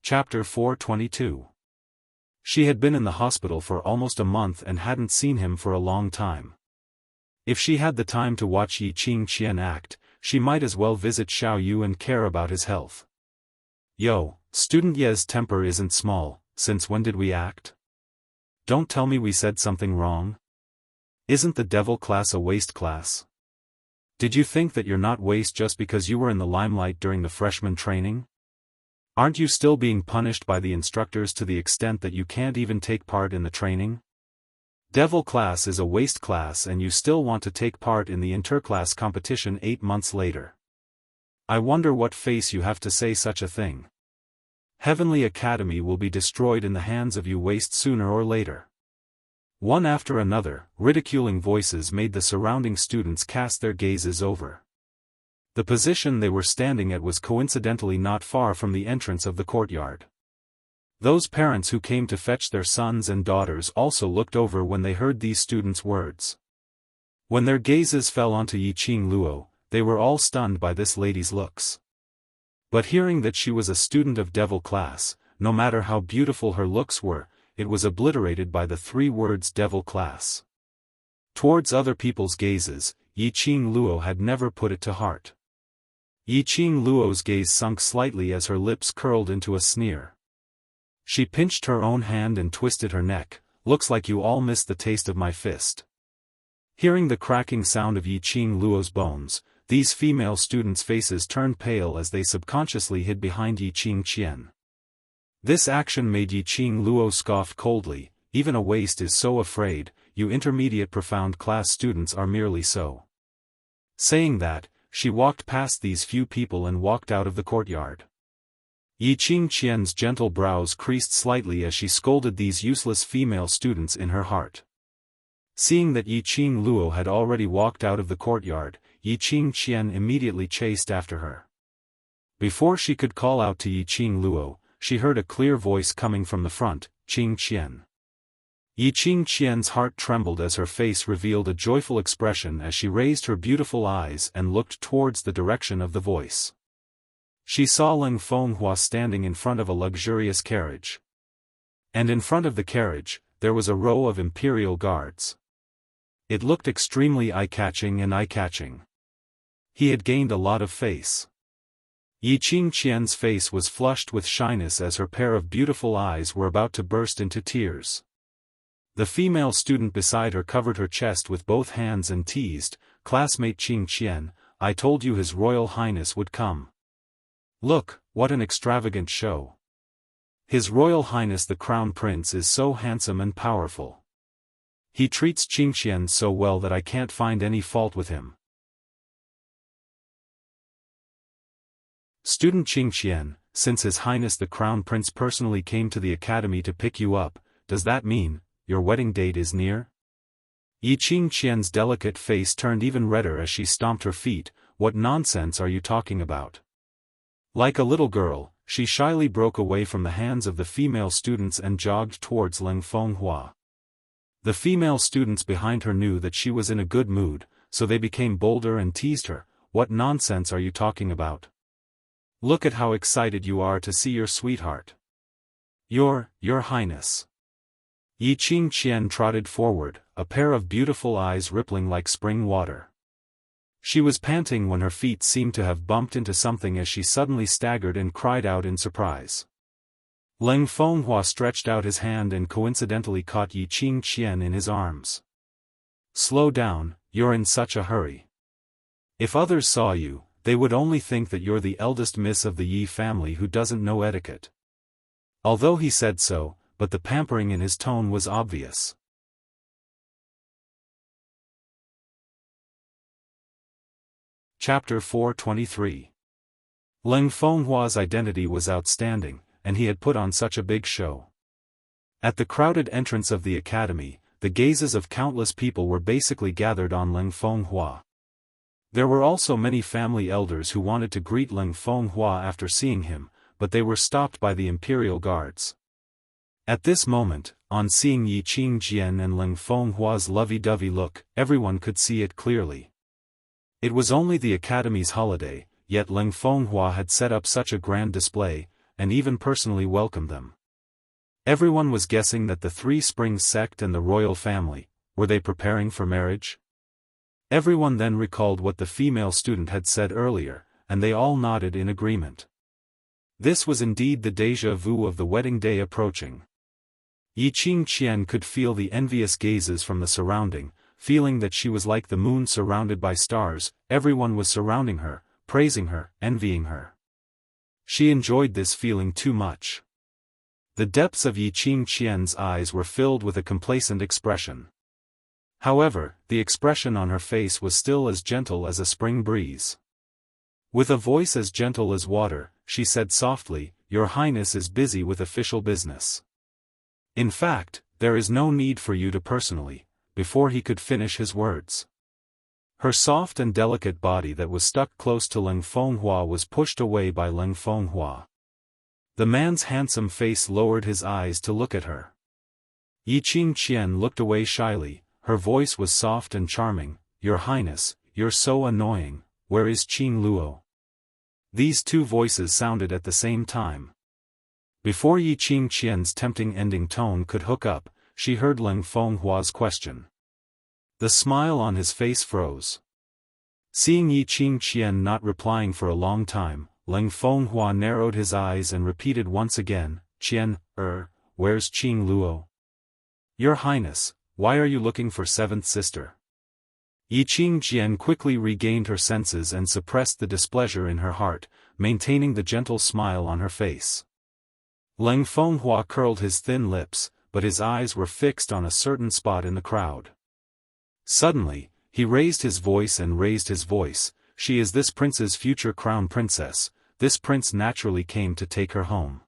Speaker 1: Chapter 422. She had been in the hospital for almost a month and hadn't seen him for a long time. If she had the time to watch Yiqing Qian act, she might as well visit Xiao Yu and care about his health. Yo, student Ye's temper isn't small, since when did we act? Don't tell me we said something wrong. Isn't the Devil class a waste class? Did you think that you're not waste just because you were in the limelight during the freshman training? Aren't you still being punished by the instructors to the extent that you can't even take part in the training? Devil class is a waste class and you still want to take part in the interclass competition 8 months later. I wonder what face you have to say such a thing. Heavenly Academy will be destroyed in the hands of you waste sooner or later. One after another, ridiculing voices made the surrounding students cast their gazes over. The position they were standing at was coincidentally not far from the entrance of the courtyard. Those parents who came to fetch their sons and daughters also looked over when they heard these students' words. When their gazes fell onto Yiqing Luo, they were all stunned by this lady's looks. But hearing that she was a student of Devil class, no matter how beautiful her looks were, it was obliterated by the 3 words Devil class. Towards other people's gazes, Yiqing Luo had never put it to heart. Yiqing Luo's gaze sunk slightly as her lips curled into a sneer. She pinched her own hand and twisted her neck. Looks like you all missed the taste of my fist. Hearing the cracking sound of Yiqing Luo's bones, these female students' faces turned pale as they subconsciously hid behind Yiqing Qian. This action made Yiqing Luo scoff coldly. Even a waste is so afraid, you intermediate profound class students are merely so. Saying that, she walked past these few people and walked out of the courtyard. Yiqing Qian's gentle brows creased slightly as she scolded these useless female students in her heart. Seeing that Yiqing Luo had already walked out of the courtyard, Yiqing Qian immediately chased after her. Before she could call out to Yiqing Luo, she heard a clear voice coming from the front, "Qing Qian." Yiqing Qian's heart trembled as her face revealed a joyful expression as she raised her beautiful eyes and looked towards the direction of the voice. She saw Ling Fenghua standing in front of a luxurious carriage. And in front of the carriage, there was a row of imperial guards. It looked extremely eye-catching. He had gained a lot of face. Yiqing Qian's face was flushed with shyness as her pair of beautiful eyes were about to burst into tears. The female student beside her covered her chest with both hands and teased, "Classmate Qing Qian, I told you His Royal Highness would come. Look, what an extravagant show. His Royal Highness the Crown Prince is so handsome and powerful. He treats Qing Qian so well that I can't find any fault with him." Student Qing Qian, since His Highness the Crown Prince personally came to the academy to pick you up, does that mean your wedding date is near? Yiqing Qian's delicate face turned even redder as she stomped her feet. What nonsense are you talking about? Like a little girl, she shyly broke away from the hands of the female students and jogged towards Ling Fenghua. The female students behind her knew that she was in a good mood, so they became bolder and teased her. What nonsense are you talking about? Look at how excited you are to see your sweetheart. Your Highness. Yiqing Qian trotted forward, a pair of beautiful eyes rippling like spring water. She was panting when her feet seemed to have bumped into something as she suddenly staggered and cried out in surprise. Ling Fenghua stretched out his hand and coincidentally caught Yiqing Qian in his arms. "Slow down, you're in such a hurry. If others saw you, they would only think that you're the eldest miss of the Yi family who doesn't know etiquette." Although he said so, but the pampering in his tone was obvious. Chapter 423. Ling Fenghua's identity was outstanding, and he had put on such a big show. At the crowded entrance of the academy, the gazes of countless people were basically gathered on Ling Fenghua. There were also many family elders who wanted to greet Ling Fenghua after seeing him, but they were stopped by the imperial guards. At this moment, on seeing Yiqing Qian and Ling Fenghua's lovey-dovey look, everyone could see it clearly. It was only the academy's holiday, yet Ling Fenghua had set up such a grand display, and even personally welcomed them. Everyone was guessing that the Three Springs sect and the royal family, were they preparing for marriage? Everyone then recalled what the female student had said earlier, and they all nodded in agreement. This was indeed the déjà vu of the wedding day approaching. Yiqing Qian could feel the envious gazes from the surrounding, feeling that she was like the moon surrounded by stars. Everyone was surrounding her, praising her, envying her. She enjoyed this feeling too much. The depths of Yiqing Qian's eyes were filled with a complacent expression. However, the expression on her face was still as gentle as a spring breeze. With a voice as gentle as water, she said softly, "Your Highness is busy with official business. In fact, there is no need for you to personally," before he could finish his words. Her soft and delicate body that was stuck close to Ling Fenghua was pushed away by Ling Fenghua. The man's handsome face lowered his eyes to look at her. Yiqing Qian looked away shyly, her voice was soft and charming, "Your Highness, you're so annoying, where is Qing Luo?" These two voices sounded at the same time. Before Yiqing Qian's tempting ending tone could hook up, she heard Ling Fenghua's question. The smile on his face froze. Seeing Yi Qingqian not replying for a long time, Leng Fenghua narrowed his eyes and repeated once again, "Qian, where's Qing Luo? Your Highness, why are you looking for seventh sister?" Yi Qingqian quickly regained her senses and suppressed the displeasure in her heart, maintaining the gentle smile on her face. Leng Fenghua curled his thin lips, but his eyes were fixed on a certain spot in the crowd. Suddenly, he raised his voice, "She is this prince's future crown princess. This prince naturally came to take her home."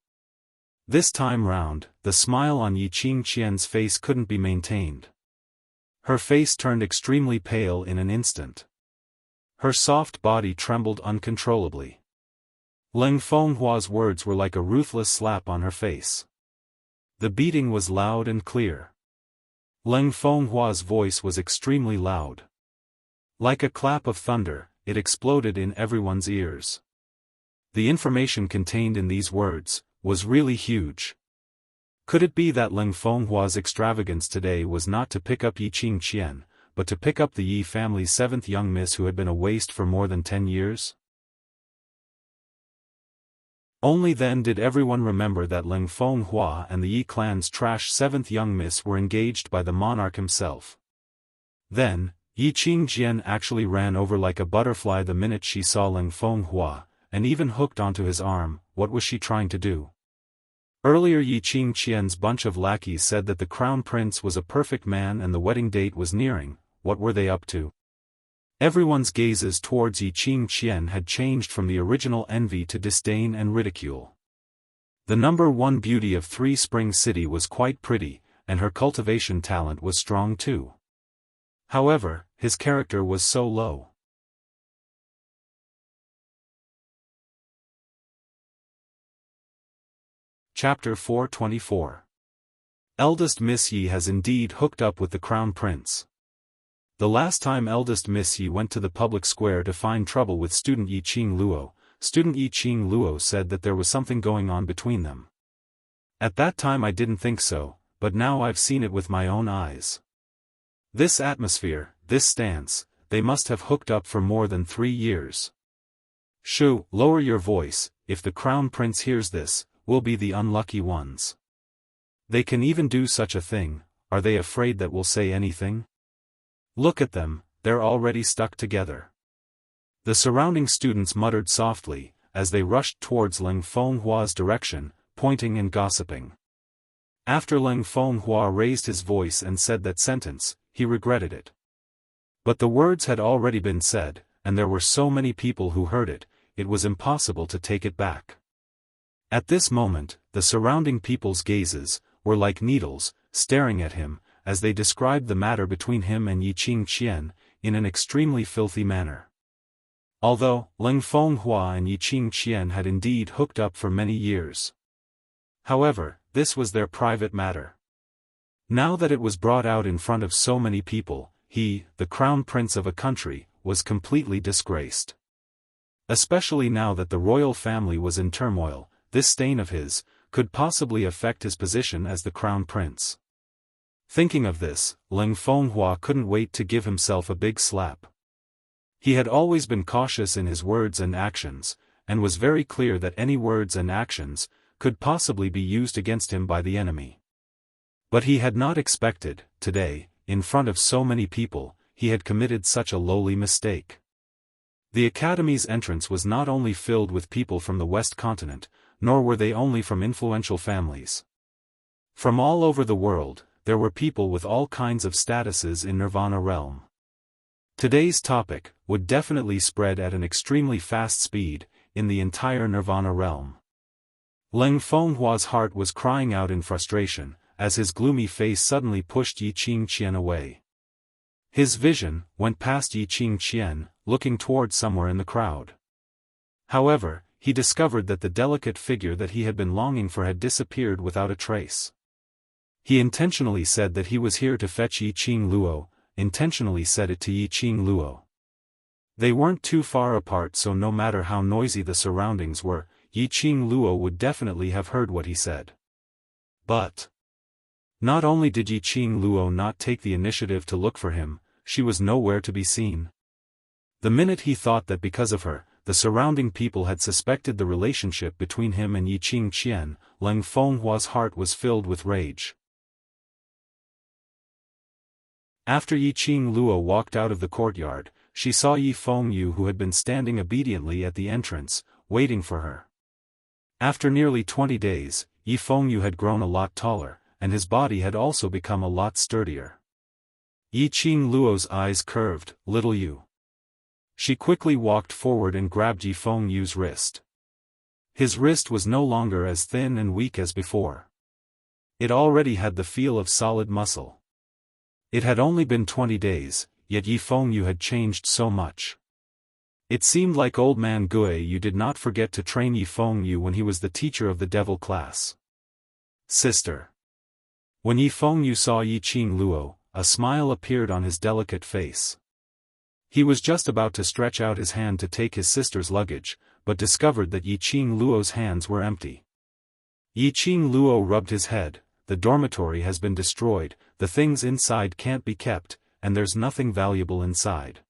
Speaker 1: This time round, the smile on Yi Qingqian's face couldn't be maintained. Her face turned extremely pale in an instant. Her soft body trembled uncontrollably. Leng Fenghua's words were like a ruthless slap on her face. The beating was loud and clear. Leng Fenghua's voice was extremely loud. Like a clap of thunder, it exploded in everyone's ears. The information contained in these words was really huge. Could it be that Leng Fenghua's extravagance today was not to pick up Yi Qingqian, but to pick up the Yi family's seventh young miss who had been a waste for more than 10 years? Only then did everyone remember that Leng Fenghua and the Yi clan's trash seventh young miss were engaged by the monarch himself. Then, Yi Qingqian actually ran over like a butterfly the minute she saw Leng Fenghua, and even hooked onto his arm. What was she trying to do? Earlier Yi Qingqian's bunch of lackeys said that the crown prince was a perfect man and the wedding date was nearing. What were they up to? Everyone's gazes towards Yi Qingqian had changed from the original envy to disdain and ridicule. The number one beauty of Three Springs City was quite pretty, and her cultivation talent was strong too. However, his character was so low. Chapter 424. Eldest Miss Yi has indeed hooked up with the Crown Prince. The last time Eldest Miss Yi went to the public square to find trouble with student Yi Qingluo, student Yi Qingluo said that there was something going on between them. At that time I didn't think so, but now I've seen it with my own eyes. This atmosphere, this stance, they must have hooked up for more than 3 years. Shoo, lower your voice, if the Crown Prince hears this, we'll be the unlucky ones. They can even do such a thing. Are they afraid that we'll say anything? Look at them, they're already stuck together. The surrounding students muttered softly, as they rushed towards Leng Fenghua's direction, pointing and gossiping. After Leng Fenghua raised his voice and said that sentence, he regretted it. But the words had already been said, and there were so many people who heard it, it was impossible to take it back. At this moment, the surrounding people's gazes were like needles, staring at him, as they described the matter between him and Yi Qingqian, in an extremely filthy manner. Although, Leng Fenghua and Yi Qingqian had indeed hooked up for many years. However, this was their private matter. Now that it was brought out in front of so many people, he, the crown prince of a country, was completely disgraced. Especially now that the royal family was in turmoil, this stain of his could possibly affect his position as the crown prince. Thinking of this, Leng Fenghua couldn't wait to give himself a big slap. He had always been cautious in his words and actions, and was very clear that any words and actions could possibly be used against him by the enemy. But he had not expected, today, in front of so many people, he had committed such a lowly mistake. The Academy's entrance was not only filled with people from the West Continent, nor were they only from influential families. From all over the world, there were people with all kinds of statuses in Nirvana realm. Today's topic would definitely spread at an extremely fast speed in the entire Nirvana realm. Leng Fenghua's heart was crying out in frustration, as his gloomy face suddenly pushed Yi Qingqian away. His vision went past Yi Qingqian, looking towards somewhere in the crowd. However, he discovered that the delicate figure that he had been longing for had disappeared without a trace. He intentionally said that he was here to fetch Yi Qingluo, intentionally said it to Yi Qingluo. They weren't too far apart, so no matter how noisy the surroundings were, Yi Qingluo would definitely have heard what he said. But not only did Yi Qingluo not take the initiative to look for him, she was nowhere to be seen. The minute he thought that because of her, the surrounding people had suspected the relationship between him and Yiqing Qian, Leng Fenghua's heart was filled with rage. After Yiqing Luo walked out of the courtyard, she saw Yi Fengyu, who had been standing obediently at the entrance, waiting for her. After nearly 20 days, Yi Fengyu had grown a lot taller, and his body had also become a lot sturdier. Yiqing Luo's eyes curved. "Little you." She quickly walked forward and grabbed Yi Fengyu's wrist. His wrist was no longer as thin and weak as before. It already had the feel of solid muscle. It had only been 20 days, yet Yi Fengyu had changed so much. It seemed like old man Guiyu did not forget to train Yi Fengyu when he was the teacher of the devil class. "Sister." When Yi Fengyu saw Yiqing Luo, a smile appeared on his delicate face. He was just about to stretch out his hand to take his sister's luggage, but discovered that Yiqing Luo's hands were empty. Yiqing Luo rubbed his head. "The dormitory has been destroyed, the things inside can't be kept, and there's nothing valuable inside."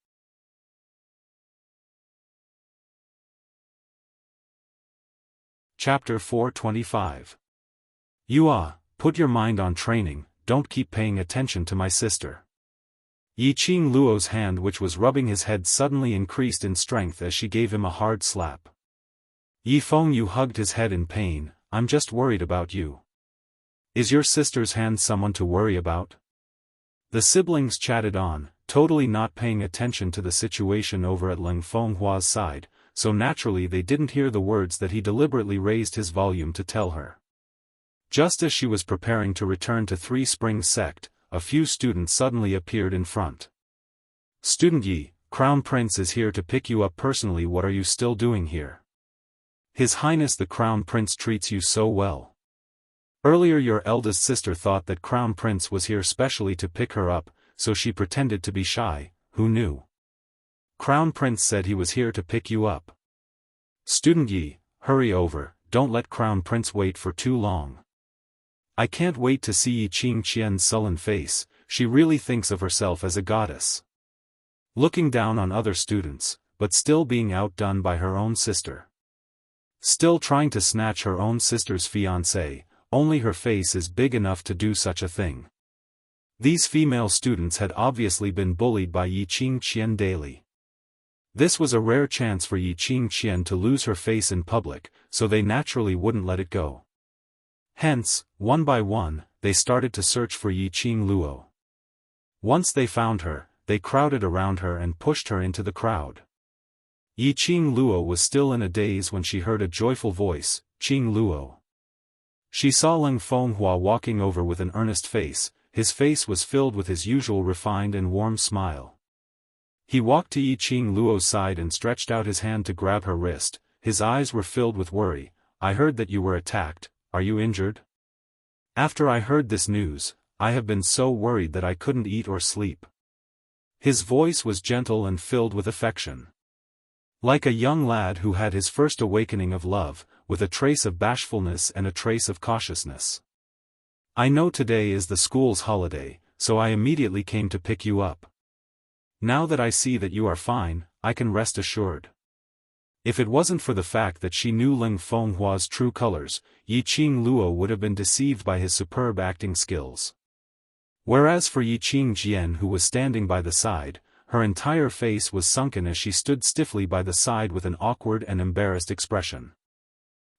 Speaker 1: Chapter 425. Put your mind on training, don't keep paying attention to my sister." Yiqing Luo's hand, which was rubbing his head, suddenly increased in strength as she gave him a hard slap. Yi Fengyu hugged his head in pain. "I'm just worried about you." "Is your sister's hand someone to worry about?" The siblings chatted on, totally not paying attention to the situation over at Leng Fenghua's side, so naturally they didn't hear the words that he deliberately raised his volume to tell her. Just as she was preparing to return to Three Springs Sect, a few students suddenly appeared in front. "Student Yi, Crown Prince is here to pick you up personally. What are you still doing here? His Highness the Crown Prince treats you so well. Earlier your eldest sister thought that Crown Prince was here specially to pick her up, so she pretended to be shy. Who knew? Crown Prince said he was here to pick you up. Student Yi, hurry over, don't let Crown Prince wait for too long. I can't wait to see Yiqing Qian's sullen face. She really thinks of herself as a goddess." Looking down on other students, but still being outdone by her own sister. Still trying to snatch her own sister's fiancé, only her face is big enough to do such a thing. These female students had obviously been bullied by Yiqing Qian daily. This was a rare chance for Yiqing Qian to lose her face in public, so they naturally wouldn't let it go. Hence, one by one, they started to search for Yiqing Luo. Once they found her, they crowded around her and pushed her into the crowd. Yiqing Luo was still in a daze when she heard a joyful voice, "Qing Luo." She saw Leng Fenghua walking over with an earnest face. His face was filled with his usual refined and warm smile. He walked to Yiqing Luo's side and stretched out his hand to grab her wrist. His eyes were filled with worry. "I heard that you were attacked. Are you injured?" "After I heard this news, I have been so worried that I couldn't eat or sleep." His voice was gentle and filled with affection. Like a young lad who had his first awakening of love, with a trace of bashfulness and a trace of cautiousness. "I know today is the school's holiday, so I immediately came to pick you up. Now that I see that you are fine, I can rest assured." If it wasn't for the fact that she knew Leng Fenghua's true colors, Yiqing Luo would have been deceived by his superb acting skills. Whereas for Yiqing Qian, who was standing by the side, her entire face was sunken as she stood stiffly by the side with an awkward and embarrassed expression.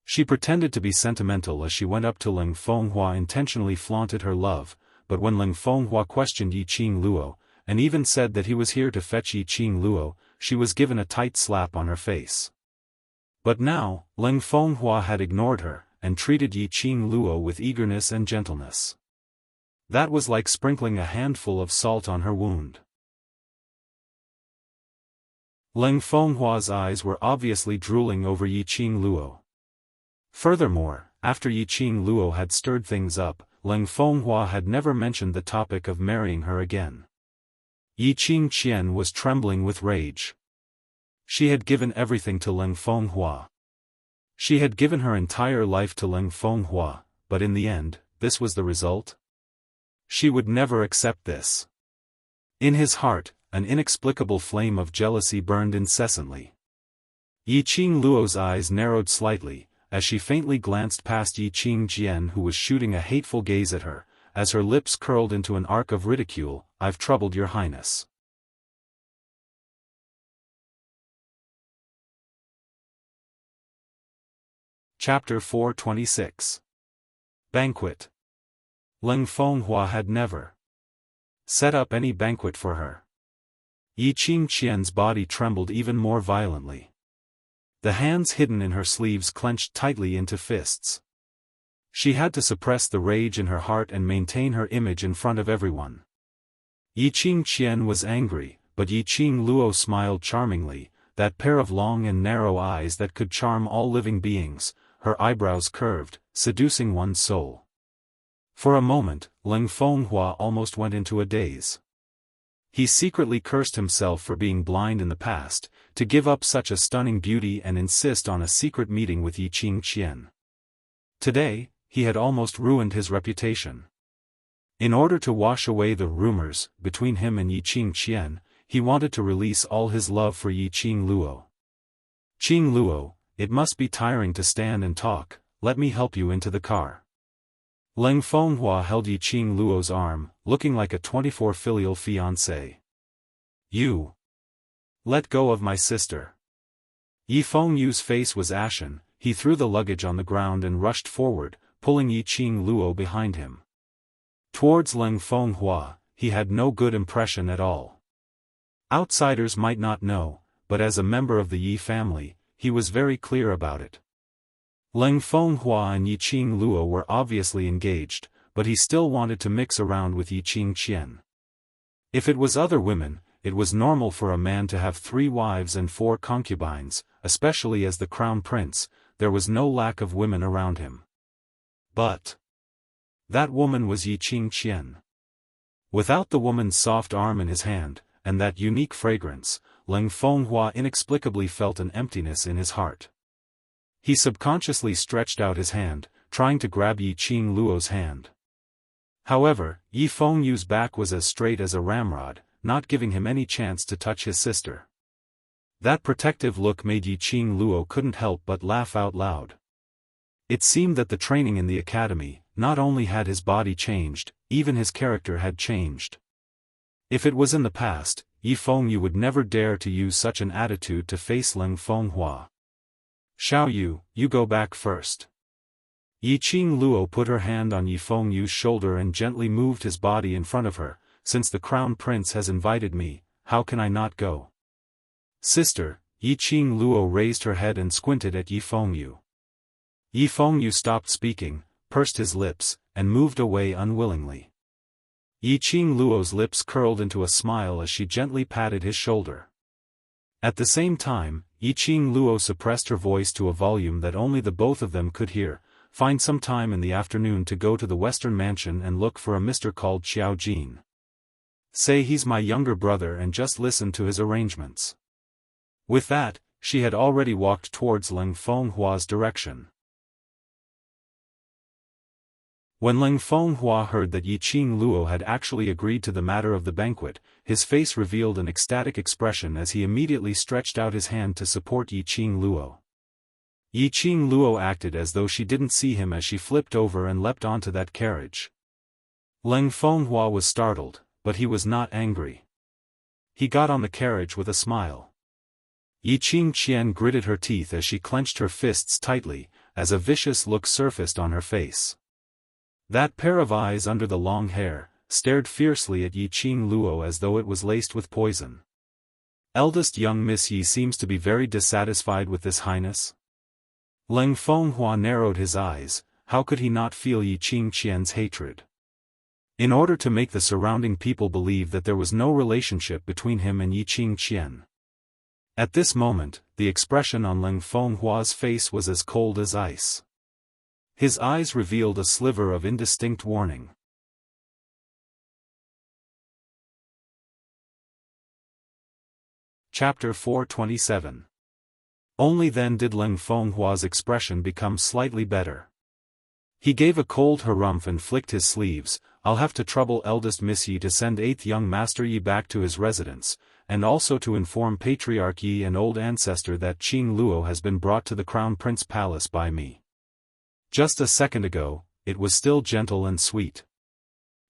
Speaker 1: She pretended to be sentimental as she went up to Leng Fenghua, intentionally flaunted her love, but when Leng Fenghua questioned Yiqing Luo, and even said that he was here to fetch Yiqing Luo, she was given a tight slap on her face. But now, Leng Fenghua had ignored her, and treated Yiqing Luo with eagerness and gentleness. That was like sprinkling a handful of salt on her wound. Leng Fenghua's eyes were obviously drooling over Yiqing Luo. Furthermore, after Yiqing Luo had stirred things up, Leng Fenghua had never mentioned the topic of marrying her again. Yiqing Qian was trembling with rage. She had given everything to Leng Fenghua. She had given her entire life to Leng Fenghua, but in the end, this was the result? She would never accept this. In his heart, an inexplicable flame of jealousy burned incessantly. Yiqing Luo's eyes narrowed slightly, as she faintly glanced past Yiqing Jian who was shooting a hateful gaze at her, as her lips curled into an arc of ridicule. "I've troubled your highness." Chapter 426. Banquet. Ling Fenghua had never set up any banquet for her. Yiqing Qian's body trembled even more violently. The hands hidden in her sleeves clenched tightly into fists. She had to suppress the rage in her heart and maintain her image in front of everyone. Yiqing Qian was angry, but Yiqing Luo smiled charmingly, that pair of long and narrow eyes that could charm all living beings, her eyebrows curved, seducing one's soul. For a moment, Ling Fenghua almost went into a daze. He secretly cursed himself for being blind in the past, to give up such a stunning beauty and insist on a secret meeting with Yiqing Qian. Today, he had almost ruined his reputation. In order to wash away the rumors between him and Yiqing Qian, he wanted to release all his love for Yiqing Luo. "Qing Luo, it must be tiring to stand and talk, let me help you into the car." Ling Fenghua held Yiqing Luo's arm, looking like a 24 filial fiancé. "You let go of my sister." Yi Fengyu's face was ashen, he threw the luggage on the ground and rushed forward, pulling Yiqing Luo behind him. Towards Ling Fenghua, he had no good impression at all. Outsiders might not know, but as a member of the Yi family, he was very clear about it. Ling Fenghua and Yiqing Luo were obviously engaged, but he still wanted to mix around with Yiqing Qian. If it was other women, it was normal for a man to have 3 wives and 4 concubines, especially as the crown prince, there was no lack of women around him. But that woman was Yiqing Qian. Without the woman's soft arm in his hand, and that unique fragrance, Ling Fenghua inexplicably felt an emptiness in his heart. He subconsciously stretched out his hand, trying to grab Yiqing Luo's hand. However, Yi Fengyu's back was as straight as a ramrod, not giving him any chance to touch his sister. That protective look made Yiqing Luo couldn't help but laugh out loud. It seemed that the training in the academy, not only had his body changed, even his character had changed. If it was in the past, Yi Fengyu would never dare to use such an attitude to face Ling Fenghua. "Xiao, you go back first." Yiqing Luo put her hand on Yi Fengyu's shoulder and gently moved his body in front of her. "Since the crown prince has invited me, how can I not go?" "Sister," Yiqing Luo raised her head and squinted at Yi Fengyu. Yi Fengyu stopped speaking, pursed his lips, and moved away unwillingly. Yiqing Luo's lips curled into a smile as she gently patted his shoulder. At the same time, Yiqing Luo suppressed her voice to a volume that only the both of them could hear. "Find some time in the afternoon to go to the Western Mansion and look for a Mr. called Xiao Jin. Say he's my younger brother and just listen to his arrangements." With that, she had already walked towards Ling Fenghua's direction. When Ling Fenghua heard that Yiqing Luo had actually agreed to the matter of the banquet, his face revealed an ecstatic expression as he immediately stretched out his hand to support Yiqing Luo. Yiqing Luo acted as though she didn't see him as she flipped over and leapt onto that carriage. Ling Fenghua was startled, but he was not angry. He got on the carriage with a smile. Yiqing Qian gritted her teeth as she clenched her fists tightly, as a vicious look surfaced on her face. That pair of eyes under the long hair stared fiercely at Yiqing Luo as though it was laced with poison. "Eldest young Miss Yi seems to be very dissatisfied with this highness." Ling Fenghua narrowed his eyes. How could he not feel Yiqing Qian's hatred? In order to make the surrounding people believe that there was no relationship between him and Yiqing Qian. At this moment, the expression on Ling Fenghua's face was as cold as ice. His eyes revealed a sliver of indistinct warning. Chapter 427. Only then did Ling Fenghua's expression become slightly better. He gave a cold harumph and flicked his sleeves, I'll have to trouble eldest Miss Yi to send 8th young Master Yi back to his residence, and also to inform Patriarch Yi and old ancestor that Qing Luo has been brought to the Crown Prince Palace by me. Just a second ago, it was still gentle and sweet.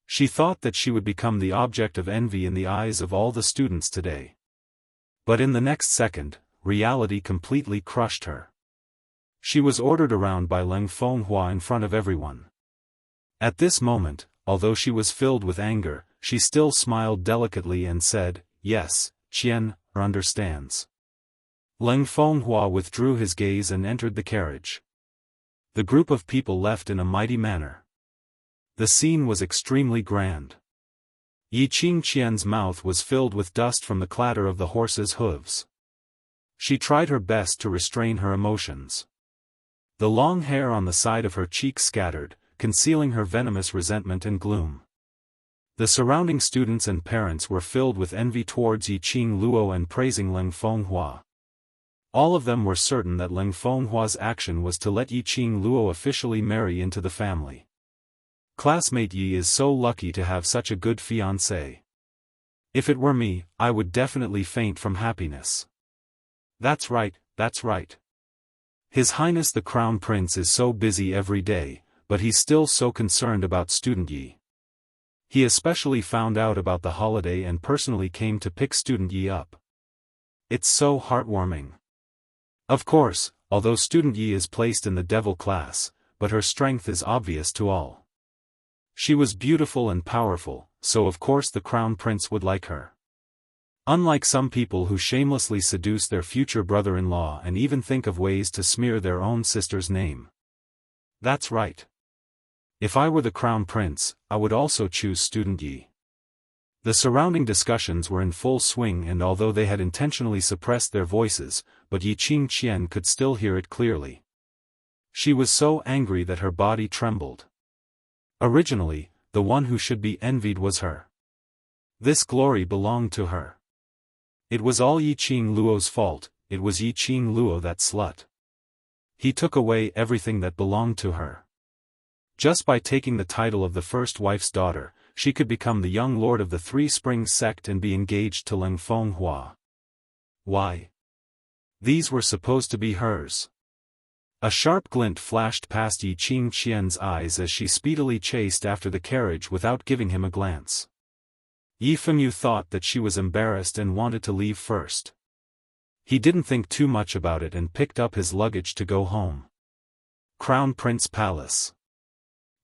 Speaker 1: She thought that she would become the object of envy in the eyes of all the students today. But in the next second, reality completely crushed her. She was ordered around by Leng Fenghua in front of everyone. At this moment, although she was filled with anger, she still smiled delicately and said, "Yes, Qian understands." Leng Fenghua withdrew his gaze and entered the carriage. The group of people left in a mighty manner. The scene was extremely grand. Yi Qingqian's mouth was filled with dust from the clatter of the horse's hooves. She tried her best to restrain her emotions. The long hair on the side of her cheeks scattered, concealing her venomous resentment and gloom. The surrounding students and parents were filled with envy towards Yi Qing Luo and praising Leng Fenghua. All of them were certain that Leng Fenghua's action was to let Yi Qing Luo officially marry into the family. Classmate Yi is so lucky to have such a good fiancé. If it were me, I would definitely faint from happiness. That's right, that's right. His Highness the Crown Prince is so busy every day, but he's still so concerned about student Yi. He especially found out about the holiday and personally came to pick student Yi up. It's so heartwarming. Of course, although student Yi is placed in the devil class, but her strength is obvious to all. She was beautiful and powerful, so of course the Crown Prince would like her. Unlike some people who shamelessly seduce their future brother-in-law and even think of ways to smear their own sister's name. That's right. If I were the Crown Prince, I would also choose student Yi. The surrounding discussions were in full swing, and although they had intentionally suppressed their voices, but Yi Qingqian could still hear it clearly. She was so angry that her body trembled. Originally, the one who should be envied was her. This glory belonged to her. It was all Yi Qing Luo's fault. It was Yi Qing Luo, that slut. He took away everything that belonged to her. Just by taking the title of the first wife's daughter, she could become the young lord of the Three Springs sect and be engaged to Leng Fenghua. Why? These were supposed to be hers. A sharp glint flashed past Yi Qingqian's eyes as she speedily chased after the carriage without giving him a glance. Yi Fengyu thought that she was embarrassed and wanted to leave first. He didn't think too much about it and picked up his luggage to go home. Crown Prince Palace.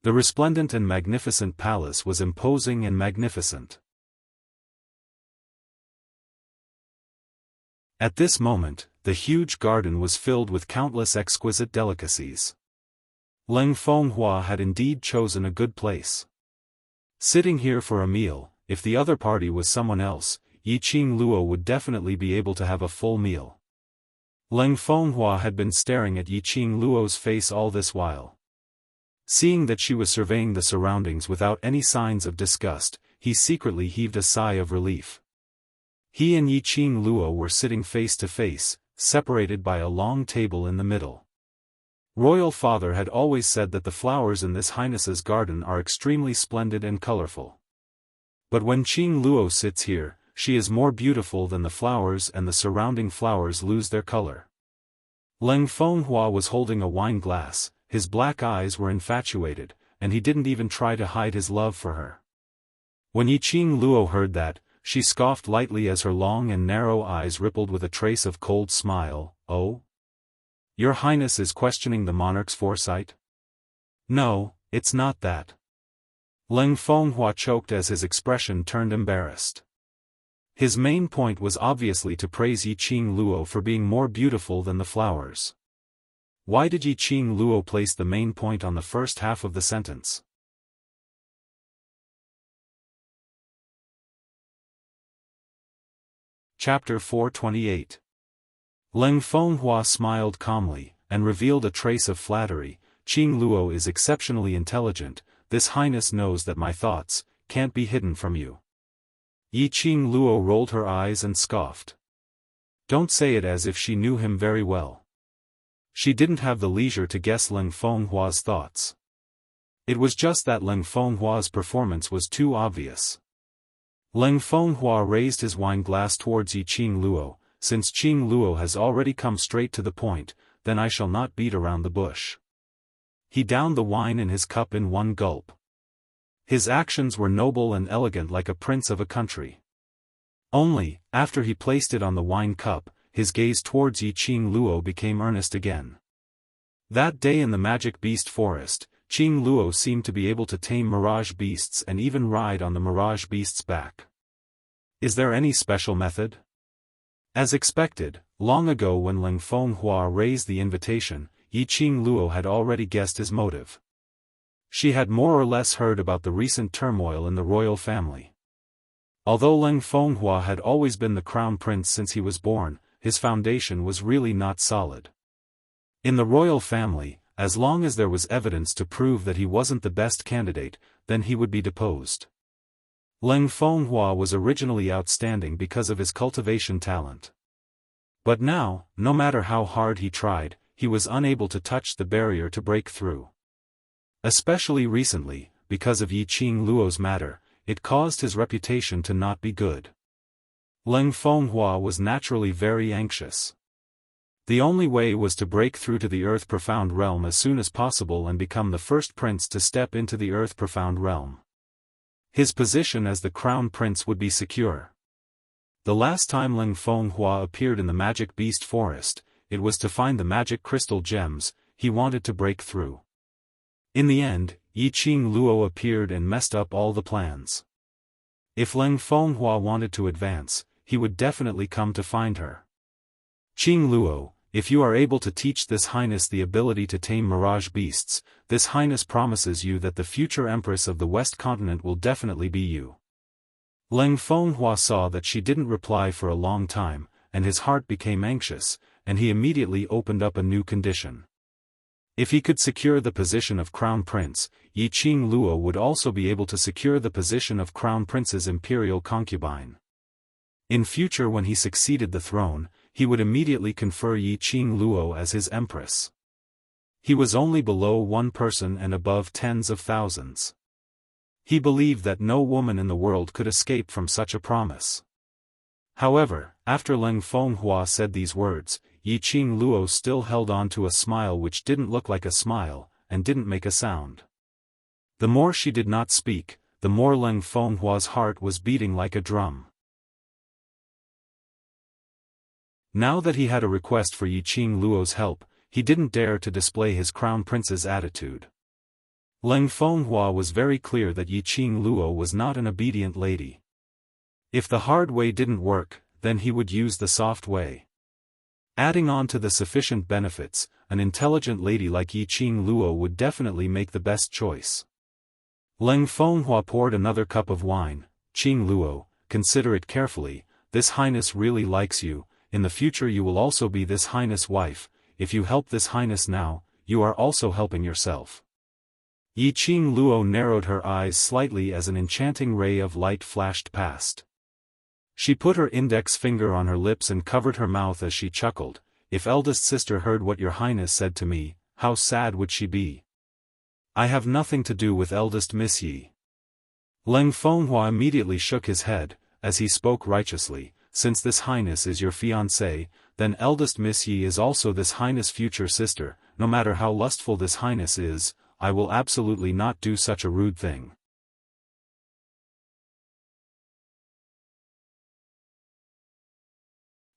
Speaker 1: The resplendent and magnificent palace was imposing and magnificent. At this moment, the huge garden was filled with countless exquisite delicacies. Leng Fenghua had indeed chosen a good place. Sitting here for a meal, if the other party was someone else, Yi Qing Luo would definitely be able to have a full meal. Leng Fenghua had been staring at Yi Qing Luo's face all this while. Seeing that she was surveying the surroundings without any signs of disgust, he secretly heaved a sigh of relief. He and Yi Qing Luo were sitting face to face, separated by a long table in the middle. Royal Father had always said that the flowers in this highness's garden are extremely splendid and colorful. But when Qing Luo sits here, she is more beautiful than the flowers, and the surrounding flowers lose their color. Leng Fenghua was holding a wine glass. His black eyes were infatuated, and he didn't even try to hide his love for her. When Yi Qing Luo heard that, she scoffed lightly as her long and narrow eyes rippled with a trace of cold smile. "Oh? Your Highness is questioning the monarch's foresight?" "No, it's not that." Leng Fenghua choked as his expression turned embarrassed. His main point was obviously to praise Yi Qing Luo for being more beautiful than the flowers. Why did Yi Qing Luo place the main point on the first half of the sentence? Chapter 428. Leng Fenghua smiled calmly, and revealed a trace of flattery. "Qing Luo is exceptionally intelligent. This highness knows that my thoughts can't be hidden from you." Yi Qing Luo rolled her eyes and scoffed. Don't say it as if she knew him very well. She didn't have the leisure to guess Leng Fenghua's thoughts. It was just that Leng Fenghua's performance was too obvious. Leng Fenghua raised his wine glass towards Yi Qing Luo. Since Qing Luo has already come straight to the point, then I shall not beat around the bush. He downed the wine in his cup in one gulp. His actions were noble and elegant like a prince of a country. Only, after he placed it on the wine cup, his gaze towards Yi Qing Luo became earnest again. That day in the magic beast forest, Qing Luo seemed to be able to tame mirage beasts and even ride on the mirage beast's back. Is there any special method? As expected, long ago when Leng Fenghua raised the invitation, Yi Qing Luo had already guessed his motive. She had more or less heard about the recent turmoil in the royal family. Although Leng Fenghua had always been the crown prince since he was born, his foundation was really not solid. In the royal family, as long as there was evidence to prove that he wasn't the best candidate, then he would be deposed. Leng Fenghua was originally outstanding because of his cultivation talent. But now, no matter how hard he tried, he was unable to touch the barrier to break through. Especially recently, because of Yi Qing Luo's matter, it caused his reputation to not be good. Leng Fenghua was naturally very anxious. The only way was to break through to the Earth Profound realm as soon as possible and become the first prince to step into the Earth Profound realm. His position as the crown prince would be secure. The last time Leng Fenghua appeared in the magic beast forest, it was to find the magic crystal gems. He wanted to break through. In the end, Yi Qing Luo appeared and messed up all the plans. If Leng Fenghua wanted to advance, he would definitely come to find her. Qing Luo, if you are able to teach this highness the ability to tame mirage beasts, this highness promises you that the future empress of the West Continent will definitely be you. Leng Fenghua saw that she didn't reply for a long time, and his heart became anxious, and he immediately opened up a new condition. If he could secure the position of crown prince, Yi Qing Luo would also be able to secure the position of crown prince's imperial concubine. In future when he succeeded the throne, he would immediately confer Yi Qing Luo as his empress. He was only below one person and above tens of thousands. He believed that no woman in the world could escape from such a promise. However, after Leng Fenghua said these words, Yi Qing Luo still held on to a smile which didn't look like a smile, and didn't make a sound. The more she did not speak, the more Leng Fenghua's heart was beating like a drum. Now that he had a request for Yi Qing Luo's help, he didn't dare to display his crown prince's attitude. Leng Fenghua was very clear that Yi Qing Luo was not an obedient lady. If the hard way didn't work, then he would use the soft way. Adding on to the sufficient benefits, an intelligent lady like Yi Qing Luo would definitely make the best choice. Leng Fenghua poured another cup of wine. Qing Luo, consider it carefully, this highness really likes you. In the future you will also be this highness' wife. If you help this highness now, you are also helping yourself. Yi Qing Luo narrowed her eyes slightly as an enchanting ray of light flashed past. She put her index finger on her lips and covered her mouth as she chuckled. If eldest sister heard what your highness said to me, how sad would she be? I have nothing to do with eldest Miss Yi. Leng Fenghua immediately shook his head, as he spoke righteously. Since this highness is your fiancée, then eldest Miss Yi is also this highness' future sister. No matter how lustful this highness is, I will absolutely not do such a rude thing.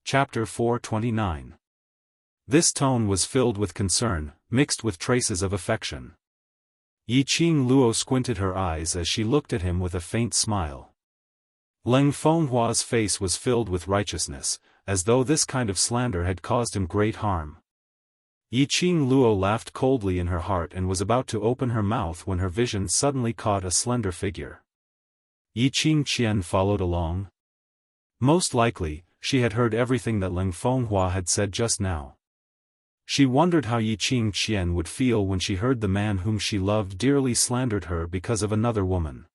Speaker 1: Chapter 429. This tone was filled with concern, mixed with traces of affection. Yi Qing Luo squinted her eyes as she looked at him with a faint smile. Leng Fenghua's face was filled with righteousness, as though this kind of slander had caused him great harm. Yi Qing Luo laughed coldly in her heart and was about to open her mouth when her vision suddenly caught a slender figure. Yi Qing Qian followed along. Most likely, she had heard everything that Leng Fenghua had said just now. She wondered how Yi Qing Qian would feel when she heard the man whom she loved dearly slandered her because of another woman.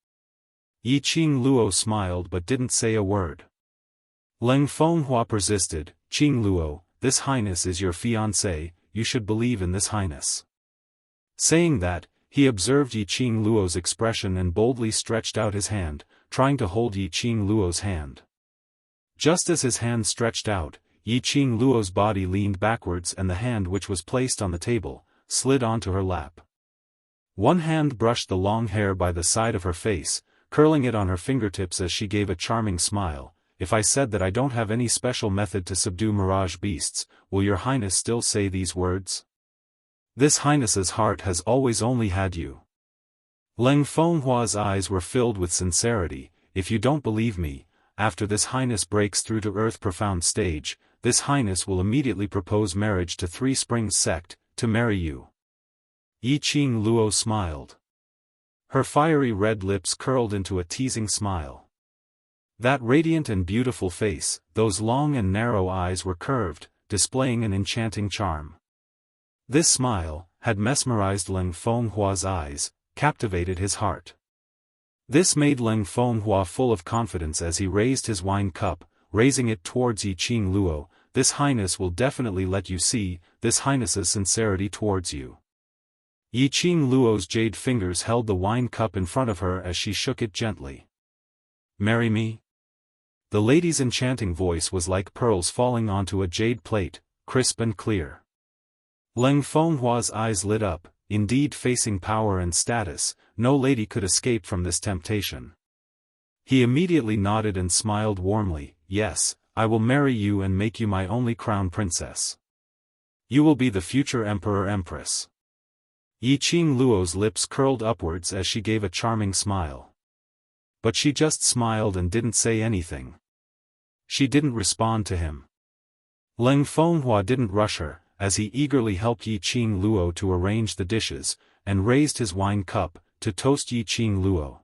Speaker 1: Yi Qing Luo smiled but didn't say a word. Leng Fenghua persisted. Qing Luo, this highness is your fiancée, you should believe in this highness. Saying that, He observed Yiqing Luo's expression and boldly stretched out his hand, trying to hold Yiqing Luo's hand. Just as his hand stretched out, Yiqing Luo's body leaned backwards and the hand which was placed on the table, slid onto her lap. One hand brushed the long hair by the side of her face, curling it on her fingertips as she gave a charming smile. If I said that I don't have any special method to subdue mirage beasts, will your highness still say these words? This highness's heart has always only had you. Leng Fenghua's eyes were filled with sincerity. If you don't believe me, after this highness breaks through to earth profound stage, this highness will immediately propose marriage to Three Springs sect, to marry you. Yiqing Luo smiled. Her fiery red lips curled into a teasing smile. That radiant and beautiful face, those long and narrow eyes were curved, displaying an enchanting charm. This smile had mesmerized Leng Fenghua's eyes, captivated his heart. This made Leng Fenghua full of confidence as he raised his wine cup, raising it towards Yiqing Luo. This highness will definitely let you see this highness's sincerity towards you. Yiqing Luo's jade fingers held the wine cup in front of her as she shook it gently. Marry me? The lady's enchanting voice was like pearls falling onto a jade plate, crisp and clear. Leng Fenghua's eyes lit up. Indeed, facing power and status, no lady could escape from this temptation. He immediately nodded and smiled warmly. Yes, I will marry you and make you my only crown princess. You will be the future emperor-empress. Yiqing Luo's lips curled upwards as she gave a charming smile. But she just smiled and didn't say anything. She didn't respond to him. Leng Fenghua didn't rush her, as he eagerly helped Yiqing Luo to arrange the dishes, and raised his wine cup, to toast Yiqing Luo.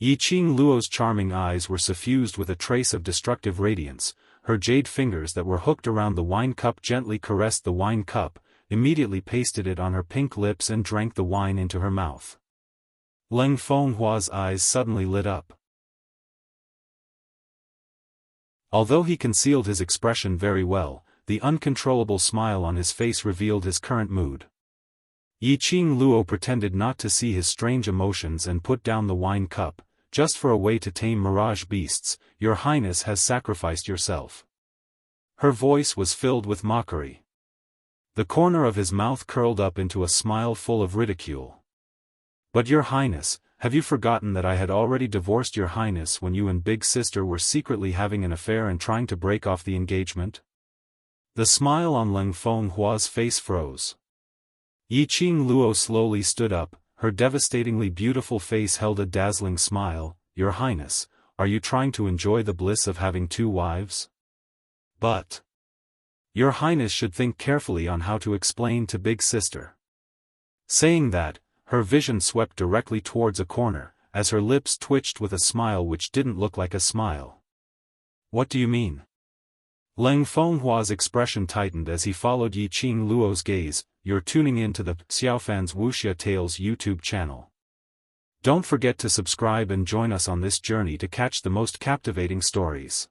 Speaker 1: Yiqing Luo's charming eyes were suffused with a trace of destructive radiance. Her jade fingers that were hooked around the wine cup gently caressed the wine cup, immediately pasted it on her pink lips and drank the wine into her mouth. Leng Fenghua's eyes suddenly lit up. Although he concealed his expression very well, the uncontrollable smile on his face revealed his current mood. Yiqing Luo pretended not to see his strange emotions and put down the wine cup. Just for a way to tame mirage beasts, your highness has sacrificed yourself. Her voice was filled with mockery. The corner of his mouth curled up into a smile full of ridicule. But your highness, have you forgotten that I had already divorced your highness when you and big sister were secretly having an affair and trying to break off the engagement? The smile on Leng Fenghua's face froze. Yiqing Luo slowly stood up, her devastatingly beautiful face held a dazzling smile. Your highness, are you trying to enjoy the bliss of having two wives? But your highness should think carefully on how to explain to big sister. Saying that, her vision swept directly towards a corner, as her lips twitched with a smile which didn't look like a smile. What do you mean? Leng Fenghua's expression tightened as he followed Yiqing Luo's gaze. You're tuning in to the Xiaofan's Wuxia Tales YouTube channel. Don't forget to subscribe and join us on this journey to catch the most captivating stories.